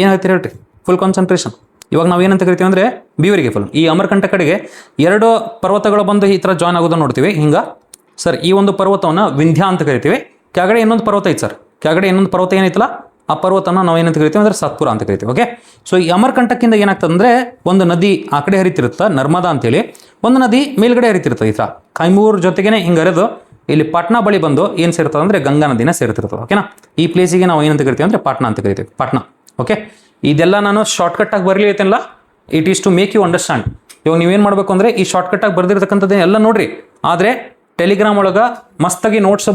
ಏನು ಹೇಳ್ತೀರಿ ಹೇಳ್ರಿ? Full concentration. ಇವಾಗ ನಾವು ಏನಂತ ಕರಿತೀವಿ ಅಂದರೆ ಬೀವರಿಗೆ ಫುಲ್. ಈ ಅಮರ್ಕಂಟಕ್ ಕಡೆಗೆ 2 ಪರ್ವತಗಳು ಬಂದು ಈ ಥರ ಜಾಯ್ನ್ ಆಗೋದನ್ನು ನೋಡ್ತೀವಿ. ಹಿಂಗೆ ಸರ್ ಈ ಒಂದು ಪರ್ವತವನ್ನು ವಿಂಧ್ಯ ಅಂತ ಕರಿತೀವಿ. ಕೆಳಗಡೆ ಇನ್ನೊಂದು ಪರ್ವತ ಐತೆ ಸರ್, ಕೆಳಗಡೆ ಇನ್ನೊಂದು ಪರ್ವತ ಏನೈತಲ್ಲ ಆ ಪರ್ವತನ ನಾವು ಏನಂತ ಕರಿತೀವಿ ಅಂದರೆ ಸತ್ಪುರ ಅಂತ ಕರಿತೀವಿ. ಓಕೆ, ಸೊ ಈ ಅಮರ್ಕಂಟಕ್ಕಿಂದ ಏನಾಗ್ತದೆ ಅಂದರೆ ಒಂದು ನದಿ ಆ ಕಡೆ ಹರಿತಿರುತ್ತೆ ನರ್ಮದಾ ಅಂತೇಳಿ, ಒಂದು ನದಿ ಮೇಲ್ಗಡೆ ಹರಿತಿರ್ತದೆ. ಈ ಥರ ಕೈಮೂರ್ ಜೊತೆಗೇನೆ ಹಿಂಗೆ ಹರಿದು ಇಲ್ಲಿ ಪಾಟ್ನಾ ಬಳಿ ಬಂದು ಏನು ಸೇರ್ತದೆ ಅಂದರೆ ಗಂಗಾ ನದಿನ ಸೇರ್ತಿರ್ತದೆ. ಓಕೆನಾ, ಈ ಪ್ಲೇಸಿಗೆ ನಾವು ಏನಂತ ಕರಿತೀವಿ ಅಂದರೆ ಪಾಟ್ನಾ ಅಂತ ಕರಿತೀವಿ, ಪಾಟ್ನಾ. ಓಕೆ, ಇದೆಲ್ಲ ನಾನು ಶಾರ್ಟ್ಕಟ್ಟಾಗಿ ಬರಲಿ ಐತಲ್ಲ, it is to make you understand. ಇವಾಗ ನೀವೇನು ಮಾಡಬೇಕು ಅಂದರೆ ಈ ಶಾರ್ಟ್ಕಟ್ಟಾಗಿ ಬರ್ದಿರ್ತಕ್ಕಂಥದ್ದು ಎಲ್ಲ ನೋಡ್ರಿ, ಆದರೆ ಟೆಲಿಗ್ರಾಮ್ ಒಳಗೆ ಮಸ್ತಾಗಿ ನೋಟ್ಸ್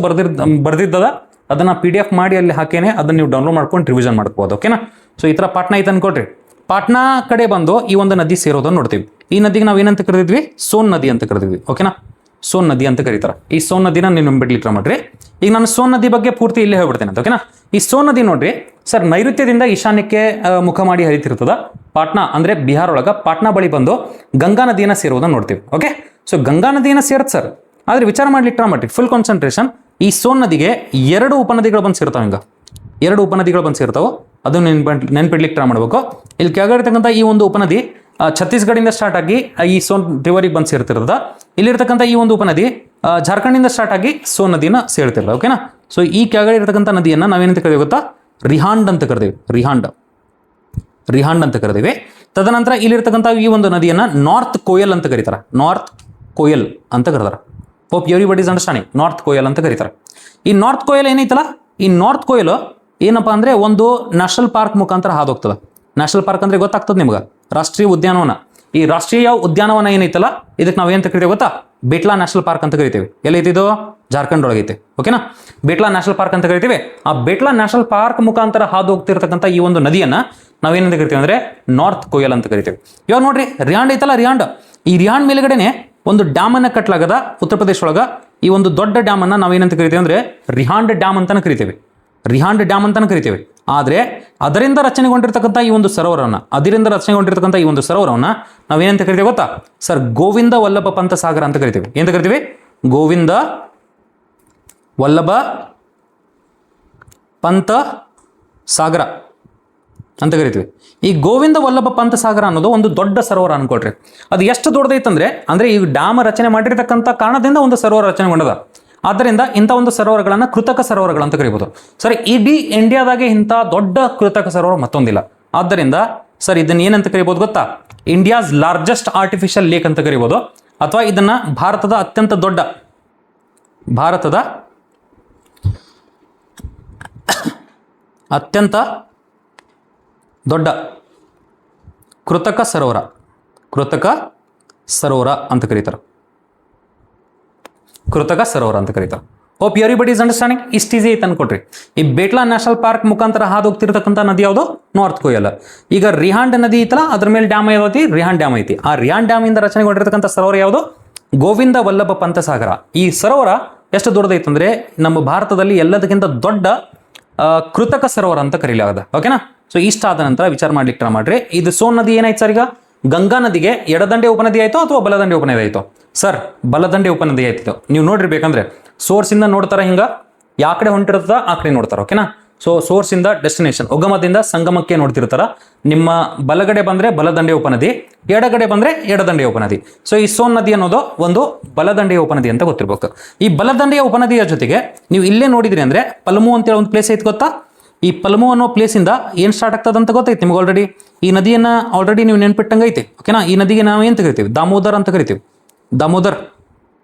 ಬರ್ದಿದ್ದದ ಅದನ್ನು PDF ಮಾಡಿ ಅಲ್ಲಿ ಹಾಕೇನೆ ಅದನ್ನು ನೀವು ಡೌನ್ಲೋಡ್ ಮಾಡ್ಕೊಂಡು ರಿವಿಷನ್ ಮಾಡ್ಬೋದು. ಓಕೆನಾ. ಸೊ ಈ ಥರ ಪಾಟ್ನಾ ಐತೆ ಅನ್ಕೊಡ್ರಿ. ಪಾಟ್ನಾ ಕಡೆ ಬಂದು ಈ ಒಂದು ನದಿ ಸೇರೋದನ್ನು ನೋಡ್ತೀವಿ. ಈ ನದಿಗೆ ನಾವು ಏನಂತ ಕರೆದಿದ್ವಿ, ಸೋನ್ ನದಿ ಅಂತ ಕರೆದಿದ್ವಿ. ಓಕೆನಾ, ಸೋನ್ ನದಿ ಅಂತ ಕರೀತಾರೆ. ಈ ಸೋನ್ ನದಿನ ನೀವು ಬಿಡ್ಲಿಕ್ಕೆ ಟ್ರೈ ಮಾಡ್ರಿ. ಈಗ ನಾನು ಸೋನ್ ನದಿ ಬಗ್ಗೆ ಪೂರ್ತಿ ಇಲ್ಲೇ ಹೇಳ್ಬಿಡ್ತೇನೆ ಅಂತ. ಓಕೆನಾ, ಈ ಸೋನ್ ನದಿ ನೋಡ್ರಿ ಸರ್, ನೈಋತ್ಯದಿಂದ ಈಶಾನ್ಯಕ್ಕೆ ಮುಖ ಮಾಡಿ ಹರಿತಿರ್ತದ. ಪಾಟ್ನಾ ಅಂದರೆ ಬಿಹಾರ್ ಒಳಗೆ ಪಾಟ್ನಾ ಬಳಿ ಬಂದು ಗಂಗಾ ನದಿಯನ್ನು ಸೇರೋದನ್ನು ನೋಡ್ತೀವಿ. ಓಕೆ, ಸೊ ಗಂಗಾ ನದಿಯನ್ನು ಸೇರುತ್ತೆ ಸರ್. ಆದರೆ ವಿಚಾರ ಮಾಡ್ಲಿಕ್ಕೆ ಟ್ರೈ ಮಾಡ್ರಿ, ಫುಲ್ ಕಾನ್ಸಂಟ್ರೇಷನ್. ಈ ಸೋನ್ ನದಿಗೆ 2 ಉಪನದಿಗಳು ಬಂದು ಸೇರ್ತಾವೆ. ಹಿಂಗೆ 2 ಉಪನದಿಗಳು ಬಂದು ಸೇರ್ತಾವೆ, ಅದನ್ನು ನೆನ್ಪಿಡ್ಲಿಕ್ಕೆ ಟ್ರೈ ಮಾಡಬೇಕು. ಇಲ್ಲಿ ಕೆಳಗಡೆ ಈ ಒಂದು ಉಪನದಿ ಛತ್ತೀಸ್ಗಢದಿಂದ ಸ್ಟಾರ್ಟ್ ಆಗಿ ಈ ಸೋನ್ ರಿವರಿಗೆ ಬಂದು ಸೇರ್ತಿರ್ತದ. ಇಲ್ಲಿರ್ತಕ್ಕಂಥ ಈ ಒಂದು ಉಪನದಿ ಜಾರ್ಖಂಡಿಂದ ಸ್ಟಾರ್ಟ್ ಆಗಿ ಸೋನ್ ನದಿನ ಸೇರ್ತಿರ್ತದೆ. ಓಕೆನಾ, ಸೊ ಈ ಕೆಳಗಡೆ ಇರತಕ್ಕಂಥ ನದಿಯನ್ನು ನಾವೇನಂತ ಕರಿತೀವಿ ಗೊತ್ತಾ, ರಿಹಾಂಡ್ ಅಂತ ಕರಿತೀವಿ. ರಿಹಾಂಡ್ ಅಂತ ಕರಿತೀವಿ. ತದನಂತರ ಇಲ್ಲಿರ್ತಕ್ಕಂಥ ಈ ಒಂದು ನದಿಯನ್ನು ನಾರ್ತ್ ಕೋಯಲ್ ಅಂತ ಕರೀತಾರೆ. ನಾರ್ತ್ ಕೋಯಲ್ ಅಂತ ಕರೀತಾರೆ. Hope everybody is understanding. North Koel ಅಂತ ಕರೀತಾರೆ. ಈ ನಾರ್ತ್ ಕೋಯಲ್ ಏನೈತಲ್ಲ, ಈ ನಾರ್ತ್ ಕೋಯಲ್ ಏನಪ್ಪ ಅಂದರೆ ಒಂದು ನ್ಯಾಷನಲ್ ಪಾರ್ಕ್ ಮುಖಾಂತರ ಹಾದೋಗ್ತದೆ. ನ್ಯಾಷನಲ್ ಪಾರ್ಕ್ ಅಂದರೆ ಗೊತ್ತಾಗ್ತದೆ ನಿಮ್ಗೆ, ರಾಷ್ಟ್ರೀಯ ಉದ್ಯಾನವನ. ಈ ರಾಷ್ಟ್ರೀಯ ಉದ್ಯಾನವನ ಏನೈತಲ್ಲ ಇದಕ್ಕೆ ನಾವು ಏನಂತ ಕರಿತೀವಿ ಗೊತ್ತಾ, ಬೇಟ್ಲಾ ನ್ಯಾಷನಲ್ ಪಾರ್ಕ್ ಅಂತ ಕರಿತೀವಿ. ಎಲ್ಲೈತಿದು, ಜಾರ್ಖಂಡ್ ಒಳಗೈತೆ. ಓಕೆನಾ, ಬೇಟ್ಲಾ ನ್ಯಾಷನಲ್ ಪಾರ್ಕ್ ಅಂತ ಕರಿತೀವಿ. ಆ ಬೇಟ್ಲಾ ನ್ಯಾಷನಲ್ ಪಾರ್ಕ್ ಮುಖಾಂತರ ಹಾದು ಹೋಗ್ತಿರ್ತಕ್ಕಂಥ ಈ ಒಂದು ನದಿಯನ್ನು ನಾವೇನಂತ ಕರಿತೀವಿ ಅಂದರೆ ನಾರ್ತ್ ಕೋಯಲ್ ಅಂತ ಕರಿತೀವಿ. ಇವಾಗ ನೋಡ್ರಿ ರಿಯಾಂಡ್ ಐತಲ್ಲ, ರಿಯಾಂಡ್, ಈ ರಿಯಾಂಡ್ ಮೇಲ್ಗಡೆನೆ ಒಂದು ಡ್ಯಾಮನ್ನು ಕಟ್ಟಲಾಗದ ಉತ್ತರ ಪ್ರದೇಶ ಒಳಗೆ. ಈ ಒಂದು ದೊಡ್ಡ ಡ್ಯಾಮನ್ನು ನಾವೇನಂತ ಕರಿತೀವಿ ಅಂದರೆ ರಿಹಾಂಡ್ ಡ್ಯಾಮ್ ಅಂತಲೇ ಕರಿತೀವಿ. ರಿಹಾಂಡ್ ಡ್ಯಾಮ್ ಅಂತಲೇ ಕರಿತೀವಿ. ಆದರೆ ಅದರಿಂದ ರಚನೆಗೊಂಡಿರ್ತಕ್ಕಂಥ ಈ ಒಂದು ಸರೋವರವನ್ನು ನಾವೇನಂತ ಕರಿತೀವಿ ಗೊತ್ತಾ ಸರ್, ಗೋವಿಂದ ವಲ್ಲಭ ಪಂತ ಸಾಗರ ಅಂತ ಕರಿತೀವಿ. ಏನಂತ ಕರಿತೀವಿ, ಗೋವಿಂದ ವಲ್ಲಭ ಪಂತ ಸಾಗರ ಅಂತ ಕರಿತೀವಿ. ಈ ಗೋವಿಂದ ವಲ್ಲಭ ಪಂತ ಸಾಗರ ಅನ್ನೋದು ಒಂದು ದೊಡ್ಡ ಸರೋವರ ಅನ್ಕೊಳ್ರಿ. ಅದು ಎಷ್ಟು ದೊಡ್ಡದೈತಂದ್ರೆ ಅಂದರೆ ಈ ಡ್ಯಾಮ್ ರಚನೆ ಮಾಡಿರ್ತಕ್ಕಂಥ ಕಾರಣದಿಂದ ಒಂದು ಸರೋವರ ರಚನೆಗೊಂಡದ. ಆದ್ದರಿಂದ ಇಂಥ ಒಂದು ಸರೋವರಗಳನ್ನು ಕೃತಕ ಸರೋವರಗಳಂತ ಕರಿಬೋದು. ಸರ್, ಇಡೀ ಇಂಡಿಯಾದಾಗೆ ಇಂಥ ದೊಡ್ಡ ಕೃತಕ ಸರೋವರ ಮತ್ತೊಂದಿಲ್ಲ. ಆದ್ದರಿಂದ ಸರ್ ಇದನ್ನು ಏನಂತ ಕರಿಬೋದು ಗೊತ್ತಾ, ಇಂಡಿಯಾಸ್ ಲಾರ್ಜೆಸ್ಟ್ ಆರ್ಟಿಫಿಷಿಯಲ್ ಲೇಕ್ ಅಂತ ಕರಿಬೋದು. ಅಥವಾ ಇದನ್ನು ಭಾರತದ ಅತ್ಯಂತ ದೊಡ್ಡ ಕೃತಕ ಸರೋವರ ಅಂತ ಕರೀತಾರೆ. Hope everybody is understanding. ಇಷ್ಟು ಈಸಿ ಐತೆ ಅನ್ಕೊಟ್ರಿ. ಈ ಬೇಟ್ಲಾ ನ್ಯಾಷನಲ್ ಪಾರ್ಕ್ ಮುಖಾಂತರ ಹಾದು ಹೋಗ್ತಿರ್ತಕ್ಕಂಥ ನದಿ ಯಾವುದು, ನಾರ್ತ್ ಕೋಯಲ್. ಈಗ ರಿಹಾಂಡ್ ನದಿ ಐತಲ್ಲ, ಅದ್ರ ಮೇಲೆ ಡ್ಯಾಮ್ ಯಾವ್ದೈತಿ, ರಿಹಾಂಡ್ ಡ್ಯಾಮ್ ಐತಿ. ಆ ರಿಹಾಂಡ್ ಡ್ಯಾಮ್ ಇಂದ ರಚನೆಗೊಂಡಿರ್ತಕ್ಕಂಥ ಸರೋವರ ಯಾವುದು, ಗೋವಿಂದ ವಲ್ಲಭ ಪಂತ ಸಾಗರ. ಈ ಸರೋವರ ಎಷ್ಟು ದೊಡ್ಡದೈತಂದ್ರೆ ನಮ್ಮ ಭಾರತದಲ್ಲಿ ಎಲ್ಲದಕ್ಕಿಂತ ದೊಡ್ಡ ಕೃತಕ ಸರೋವರ ಅಂತ ಕರೀಲಾಗದ. ಓಕೆನಾ, ಸೊ ಇಷ್ಟ ಆದ ನಂತರ ವಿಚಾರ ಮಾಡ್ಲಿಕ್ಕೆ ಟ್ರೈ ಮಾಡ್ರಿ. ಇದು ಸೋನ್ ನದಿ ಏನಾಯ್ತು ಸರ್, ಈಗ ಗಂಗಾ ನದಿಗೆ ಎಡದಂಡೆ ಉಪನದಿ ಆಯಿತು ಅಥವಾ ಬಲದಂಡೆ ಉಪನದಿ ಆಯಿತು ಸರ್, ಬಲದಂಡೆ ಉಪನದಿ ಆಯ್ತು. ನೀವು ನೋಡಿರ್ಬೇಕಂದ್ರೆ ಸೋರ್ಸಿಂದ ನೋಡ್ತಾರೆ, ಹಿಂಗೆ ಯಾವ ಕಡೆ ಹೊಂಟಿರ್ತದ ಆ ಕಡೆ ನೋಡ್ತಾರೆ. ಓಕೆನಾ, ಸೊ ಸೋರ್ಸಿಂದ ಡೆಸ್ಟಿನೇಷನ್ ಉಗಮದಿಂದ ಸಂಗಮಕ್ಕೆ ನೋಡ್ತಿರ್ತಾರ. ನಿಮ್ಮ ಬಲಗಡೆ ಬಂದರೆ ಬಲದಂಡೆ ಉಪನದಿ, ಎಡಗಡೆ ಬಂದರೆ ಎಡದಂಡೆಯ ಉಪನದಿ. ಸೊ ಈ ಸೋನ್ ನದಿ ಅನ್ನೋದು ಒಂದು ಬಲದಂಡೆಯ ಉಪನದಿ ಅಂತ ಗೊತ್ತಿರ್ಬೇಕು. ಈ ಬಲದಂಡೆಯ ಉಪನದಿಯ ಜೊತೆಗೆ ನೀವು ಇಲ್ಲೇ ನೋಡಿದ್ರಿ ಅಂದರೆ ಪಲ್ಮು ಅಂತೇಳಿ ಒಂದು ಪ್ಲೇಸ್ ಐತೆ ಗೊತ್ತಾ. ಈ ಪಲ್ಮು ಅನ್ನೋ ಪ್ಲೇಸಿಂದ ಏನು ಸ್ಟಾರ್ಟ್ ಆಗ್ತದೆ ಅಂತ ಗೊತ್ತೈತೆ ನಿಮ್ಗೆ ಆಲ್ರೆಡಿ. ಈ ನದಿಯನ್ನು ಆಲ್ರೆಡಿ ನೀವು ನೆನ್ಪಿಟ್ಟಂಗೆ ಐತೆ. ಓಕೆನಾ, ಈ ನದಿಗೆ ನಾವು ಏನು ಕರಿತೀವಿ, ದಾಮೋದರ್ ಅಂತ ಕರಿತೀವಿ. ದಾಮೋದರ್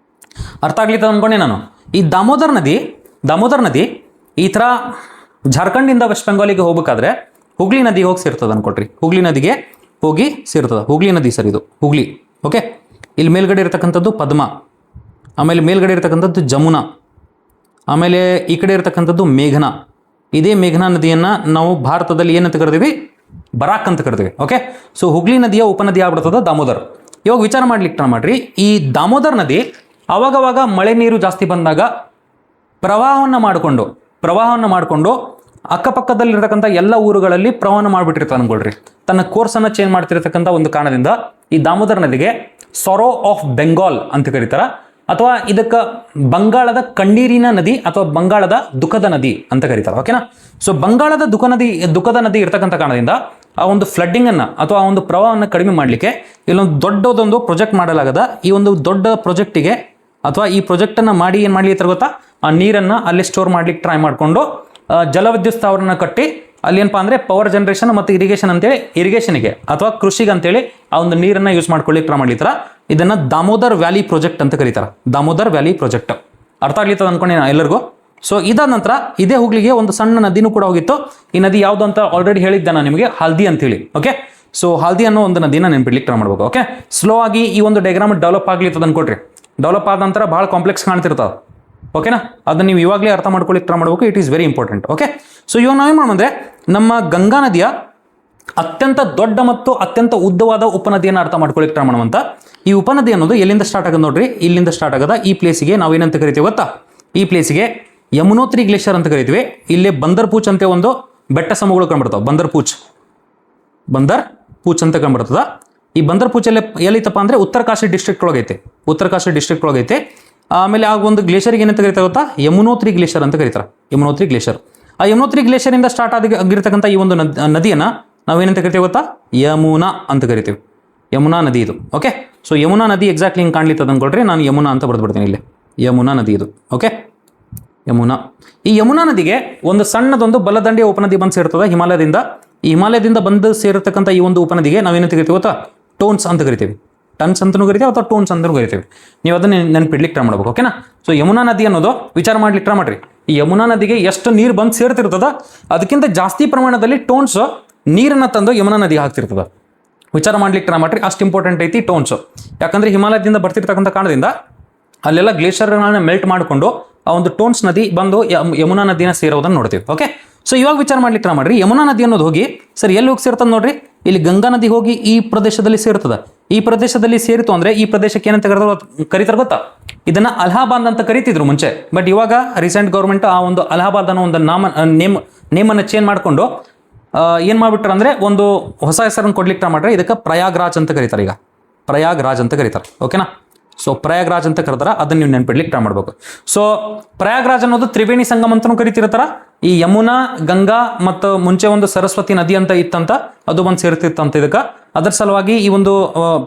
ಅರ್ಥ ಆಗ್ಲಿಕ್ಕೆ ಅಂದ್ಕೊಂಡೆ ನಾನು. ಈ ದಾಮೋದರ್ ನದಿ ಈ ಥರ ಜಾರ್ಖಂಡಿಂದ ವೆಸ್ಟ್ ಬೆಂಗಾಲಿಗೆ ಹೋಗ್ಬೇಕಾದ್ರೆ ಹುಗ್ಲಿ ನದಿಗೆ ಹೋಗಿ ಸೇರ್ತದೆ ಅನ್ಕೊಟ್ರಿ. ಹುಗ್ಲಿ ನದಿಗೆ ಹೋಗಿ ಸೇರ್ತದೆ. ಹುಗ್ಲಿ ನದಿ ಸರ್, ಇದು ಹುಗ್ಲಿ. ಓಕೆ, ಇಲ್ಲಿ ಮೇಲ್ಗಡೆ ಇರತಕ್ಕಂಥದ್ದು ಪದ್ಮ, ಆಮೇಲೆ ಮೇಲ್ಗಡೆ ಇರತಕ್ಕಂಥದ್ದು ಜಮುನಾ, ಆಮೇಲೆ ಈ ಕಡೆ ಇರತಕ್ಕಂಥದ್ದು ಮೇಘನಾ. ಇದೇ ಮೇಘನಾ ನದಿಯನ್ನು ನಾವು ಭಾರತದಲ್ಲಿ ಏನಂತ ಕರಿತೀವಿ, ಬರಾಕ್ ಅಂತ ಕರಿತೀವಿ. ಓಕೆ, ಸೊ ಹುಗ್ಲಿ ನದಿಯ ಉಪನದಿ ಆಗ್ಬಿಡ್ತದ ದಾಮೋದರ್. ಇವಾಗ ವಿಚಾರ ಮಾಡ್ಲಿಕ್ಕೆ ಟ್ರೈ ಮಾಡ್ರಿ, ಈ ದಾಮೋದರ್ ನದಿ ಅವಾಗವಾಗ ಮಳೆ ನೀರು ಜಾಸ್ತಿ ಬಂದಾಗ ಪ್ರವಾಹವನ್ನು ಮಾಡಿಕೊಂಡು ಅಕ್ಕಪಕ್ಕದಲ್ಲಿರ್ತಕ್ಕಂಥ ಎಲ್ಲ ಊರುಗಳಲ್ಲಿ ಪ್ರವಾಹನ ಮಾಡಿಬಿಟ್ಟಿರ್ತಾನೆ ಅನ್ಕೊಳ್ರಿ. ತನ್ನ ಕೋರ್ಸನ್ನು ಚೇಂಜ್ ಮಾಡ್ತಿರ್ತಕ್ಕಂಥ ಒಂದು ಕಾರಣದಿಂದ ಈ ದಾಮೋದರ್ ನದಿಗೆ ಸೊರೋ ಆಫ್ ಬೆಂಗಾಲ್ ಅಂತ ಕರೀತಾರ, ಅಥವಾ ಇದಕ್ಕೆ ಬಂಗಾಳದ ಕಣ್ಣೀರಿನ ನದಿ ಅಥವಾ ಬಂಗಾಳದ ದುಃಖದ ನದಿ ಅಂತ ಕರೀತಾರೆ. ಓಕೆನಾ, ಸೊ ಬಂಗಾಳದ ದುಃಖದ ನದಿ ಇರ್ತಕ್ಕಂಥ ಕಾರಣದಿಂದ ಆ ಒಂದು ಫ್ಲಡ್ಡಿಂಗ್ ಅನ್ನ ಅಥವಾ ಆ ಒಂದು ಪ್ರವಾಹವನ್ನು ಕಡಿಮೆ ಮಾಡಲಿಕ್ಕೆ ಇಲ್ಲೊಂದು ದೊಡ್ಡದೊಂದು ಪ್ರಾಜೆಕ್ಟ್ ಮಾಡಲಾಗದ. ಈ ಒಂದು ದೊಡ್ಡ ಪ್ರಾಜೆಕ್ಟಿಗೆ ಅಥವಾ ಈ ಪ್ರಾಜೆಕ್ಟ್ ಅನ್ನ ಮಾಡಿ ಏನು ಮಾಡ್ಲಿಕ್ಕೆ ಗೊತ್ತಾ, ಆ ನೀರನ್ನ ಅಲ್ಲಿ ಸ್ಟೋರ್ ಮಾಡ್ಲಿಕ್ಕೆ ಟ್ರೈ ಮಾಡಿಕೊಂಡು ಜಲವಿದ್ಯುತ್ ಸ್ಥಾವರನ ಕಟ್ಟಿ ಅಲ್ಲಿ ಏನಪ್ಪಾ ಅಂದ್ರೆ ಪವರ್ ಜನರೇಷನ್ ಮತ್ತು ಇರಿಗೇಷನ್ ಅಂತೇಳಿ, ಇರಿಗೇಷನ್ಗೆ ಅಥವಾ ಕೃಷಿಗೆ ಅಂತೇಳಿ ಆ ಒಂದು ನೀರನ್ನ ಯೂಸ್ ಮಾಡ್ಕೊಳ್ಳಿಕ್ಕೆ ಟ್ರೈ ಮಾಡ್ಲಿತ್ತಾರ. ಇದನ್ನ ದಾಮೋದರ್ ವ್ಯಾಲಿ ಪ್ರಾಜೆಕ್ಟ್ ಅಂತ ಕರೀತಾರೆ. ದಾಮೋದರ್ ವ್ಯಾಲಿ ಪ್ರಾಜೆಕ್ಟ್ ಅರ್ಥ ಆಗ್ಲಿತ್ತದ ಅನ್ಕೊಂಡೆ ಎಲ್ಲರಿಗೂ. ಸೊ ಇದಾದ ನಂತರ ಇದೇ ಹುಗ್ಲಿಗೆ ಒಂದು ಸಣ್ಣ ನದಿನೂ ಕೂಡ ಹೋಗಿತ್ತು. ಈ ನದಿ ಯಾವುದು ಅಂತ ಆಲ್ರೆಡಿ ಹೇಳಿದ್ದೆ ನಾನು ನಿಮಗೆ, ಹಾಲ್ದಿ ಅಂತೇಳಿ. ಓಕೆ, ಸೊ ಹಾಲ್ದಿ ಅನ್ನೋ ಒಂದು ನದಿನ ನೆನ್ಪಿಡ್ಲಿಕ್ಕೆ ಟ್ರೈ ಮಾಡ್ಬೇಕು. ಓಕೆ, ಸ್ಲೋ ಆಗಿ ಈ ಒಂದು ಡಯಾಗ್ರಾಮ್ ಡೆವಲಪ್ ಆಗ್ಲಿತ್ತದ ಅನ್ಕೊಡ್ರಿ. ಡೆವಲಪ್ ಆದ ನಂತರ ಬಹಳ ಕಾಂಪ್ಲೆಕ್ಸ್ ಕಾಣ್ತಿರ್ತಾವೆ. ಓಕೆನಾ, ಅದನ್ನ ನೀವು ಇವಾಗಲೇ ಅರ್ಥ ಮಾಡ್ಕೊಳ್ಳಿಕ್ಕೆ ಟ್ರೈ ಮಾಡಬೇಕು. It is very important. Okay, so ಇವಾಗ ನಾವೇನು ಮಾಡೋಣ, ನಮ್ಮ ಗಂಗಾ ನದಿಯ ಅತ್ಯಂತ ದೊಡ್ಡ ಮತ್ತು ಅತ್ಯಂತ ಉದ್ದವಾದ ಉಪನದಿಯನ್ನು ಅರ್ಥ ಮಾಡ್ಕೊಳ್ಳಿಕ್ಕೆ ಟ್ರೈ ಮಾಡುವಂತ. ಈ ಉಪನದಿ ಅನ್ನೋದು ಎಲ್ಲಿಂದ ಸ್ಟಾರ್ಟ್ ಆಗೋದು ನೋಡ್ರಿ, ಇಲ್ಲಿಂದ ಸ್ಟಾರ್ಟ್ ಆಗದ. ಈ ಪ್ಲೇಸಿಗೆ ನಾವೇನಂತ ಕರಿತೀವಿ ಗೊತ್ತಾ, ಈ ಪ್ಲೇಸಿಗೆ ಯಮುನೋತ್ರಿ ಗ್ಲೇಷಿಯರ್ ಅಂತ ಕರಿತೀವಿ. ಇಲ್ಲಿ ಬಂದರ್ ಪೂಚ್ ಅಂತ ಒಂದು ಬೆಟ್ಟ ಸಮೂಹಗಳು ಕಂಡುಬಿಡ್ತಾವೆ. ಬಂದರ್ ಪೂಚ್ ಅಂತ ಕಂಡುಬಿಡ್ತದ. ಈ ಬಂದರ್ ಪೂಚ್ ಎಲ್ಲಿತ್ತಪ್ಪ ಅಂದ್ರೆ ಉತ್ತರಕಾಶಿ ಡಿಸ್ಟ್ರಿಕ್ಟ್ ಒಳಗೈತೆ. ಆಮೇಲೆ ಆ ಒಂದು ಗ್ಲೇಷಿಯರ್ಗೆ ಏನಂತ ಕರಿತಾರೆ ಗೊತ್ತಾ, ಯಮುನೋತ್ರಿ ಗ್ಲೇಷಿಯರ್ ಅಂತ ಕರೀತಾರೆ. ಯಮುನೋತ್ರಿ ಗ್ಲೇಷಿಯರ್. ಆ ಯಮುನೋತ್ರಿ ಗ್ಲೇಷಿಯರ್ ಇಂದ ಸ್ಟಾರ್ಟ್ ಆಗಿರ್ತಕ್ಕಂಥ ಈ ಒಂದು ನದಿಯನ್ನ ನಾವೇನಂತ ಕರಿತೀವಿ ಗೊತ್ತಾ, ಯಮುನಾ ಅಂತ ಕರಿತೀವಿ. ಯಮುನಾ ನದಿ ಇದು. ಓಕೆ, ಸೊ ಯಮುನಾ ನದಿ ಎಕ್ಸಾಕ್ಟ್ಲಿ ಹಿಂಗೆ ಕಾಣ್ಲಿತ್ತದ ಅನ್ಕೊಳ್ರಿ. ನಾನು ಯಮುನಾ ಅಂತ ಬರೆದ್ಬಿಡ್ತೀನಿ ಇಲ್ಲಿ. ಯಮುನಾ ನದಿ ಇದು. ಓಕೆ, ಯಮುನಾ. ಈ ಯಮುನಾ ನದಿಗೆ ಒಂದು ಸಣ್ಣದೊಂದು ಬಲದಂಡೆಯ ಉಪನದಿ ಬಂದು ಸೇರ್ತದೆ ಹಿಮಾಲಯದಿಂದ. ಈ ಹಿಮಾಲಯದಿಂದ ಬಂದು ಸೇರಿರ್ತಕ್ಕಂಥ ಈ ಒಂದು ಉಪನದಿಗೆ ನಾವೇನಂತ ಕರಿತೀವಿ ಗೊತ್ತಾ, ಟೋನ್ಸ್ ಅಂತ ಕರಿತೀವಿ. ಟನ್ಸ್ ಅಂತಲೂ ಕರಿತೀವಿ ಅಥವಾ ಟೋನ್ಸ್ ಅಂತಲೂ ಕರಿತೀವಿ. ನೀವು ಅದನ್ನ ನೆನ್ಪಿಡ್ಲಿಕ್ಕೆ ಟ್ರೈ ಮಾಡ್ಬೇಕು. ಓಕೆನಾ, ಸೊ ಯಮುನಾ ನದಿ ಅನ್ನೋದು ವಿಚಾರ ಮಾಡ್ಲಿಕ್ಕೆ ಟ್ರೈ ಮಾಡ್ರಿ. ಈ ಯಮುನಾ ನದಿಗೆ ಎಷ್ಟು ನೀರು ಬಂದು ಸೇರ್ತಿರ್ತದ ಅದಕ್ಕಿಂತ ಜಾಸ್ತಿ ಪ್ರಮಾಣದಲ್ಲಿ ಟೋನ್ಸ್ ನೀರನ್ನ ತಂದು ಯಮುನಾ ನದಿಗೆ ಹಾಕ್ತಿರ್ತದ. ವಿಚಾರ ಮಾಡ್ಲಿಕ್ಕೆ ಟ್ರೈ ಮಾಡ್ರಿ, ಅಷ್ಟು ಇಂಪಾರ್ಟೆಂಟ್ ಐತಿ ಟೋನ್ಸ್. ಯಾಕಂದ್ರೆ ಹಿಮಾಲಯದಿಂದ ಬರ್ತಿರ್ತಕ್ಕಂಥ ಕಾರಣದಿಂದ ಅಲ್ಲೆಲ್ಲ ಗ್ಲೇಷಿಯರ್ಗಳನ್ನ ಮೆಲ್ಟ್ ಮಾಡಿಕೊಂಡು ಆ ಒಂದು ಟೋನ್ಸ್ ನದಿ ಬಂದು ಯಮುನಾ ನದಿನ ಸೇರೋದನ್ನ ನೋಡ್ತೀವಿ. ಓಕೆ, ಸೊ ಇವಾಗ ವಿಚಾರ ಮಾಡ್ಲಿಕ್ಕೆ ಟ್ರೈ ಮಾಡ್ರಿ. ಯಮುನಾ ನದಿ ಅನ್ನೋದು ಹೋಗಿ ಸರ್ ಎಲ್ಲಿ ಹೋಗಿ ಸೇರ್ತದೆ ನೋಡ್ರಿ, ಇಲ್ಲಿ ಗಂಗಾ ನದಿ ಹೋಗಿ ಈ ಪ್ರದೇಶದಲ್ಲಿ ಸೇರ್ತದ. ಈ ಪ್ರದೇಶದಲ್ಲಿ ಸೇರಿತು ಅಂದ್ರೆ ಈ ಪ್ರದೇಶಕ್ಕೆ ಏನಂತ ಕರೀತಾರೆ ಗೊತ್ತಾ, ಇದನ್ನ ಅಲಹಾಬಾದ್ ಅಂತ ಕರಿತಿದ್ರು ಮುಂಚೆ. ಬಟ್ ಇವಾಗ ರೀಸೆಂಟ್ ಗೌರ್ಮೆಂಟ್ ಆ ಒಂದು ಅಲಹಾಬಾದ್ ಅನ್ನೋ ಒಂದು ನೇಮನ್ನು ಚೇಂಜ್ ಮಾಡಿಕೊಂಡು ಏನ್ ಮಾಡ್ಬಿಟ್ರೆ ಅಂದ್ರೆ ಒಂದು ಹೊಸ ಹೆಸರನ್ನು ಕೊಡ್ಲಿಕ್ಕೆ ಟ್ರೈ ಮಾಡ್ರೆ. ಇದಕ್ಕೆ ಪ್ರಯಾಗ್ರಾಜ್ ಅಂತ ಕರೀತಾರೆ. ಈಗ ಪ್ರಯಾಗ್ರಾಜ್ ಅಂತ ಕರೀತಾರೆ. ಓಕೆನಾ, ಸೊ ಪ್ರಯಾಗ್ರಾಜ್ ಅಂತ ಕರೆದಾರ, ಅದನ್ನ ನೀವು ನೆನ್ಪಿಡ್ಲಿಕ್ಕೆ ಟ್ರೈ ಮಾಡ್ಬೇಕು. ಸೊ ಪ್ರಯಾಗ್ರಾಜ್ ಅನ್ನೋದು ತ್ರಿವೇಣಿ ಸಂಗಮ ಅಂತಾನೂ ಕರಿತಿರ್ತಾರ. ಈ ಯಮುನಾ, ಗಂಗಾ ಮತ್ತು ಮುಂಚೆ ಒಂದು ಸರಸ್ವತಿ ನದಿ ಅಂತ ಇತ್ತಂತ, ಅದು ಬಂದು ಸೇರ್ತಿತ್ತಂತ ಇದಕ್ಕೆ. ಅದರ ಸಲುವಾಗಿ ಈ ಒಂದು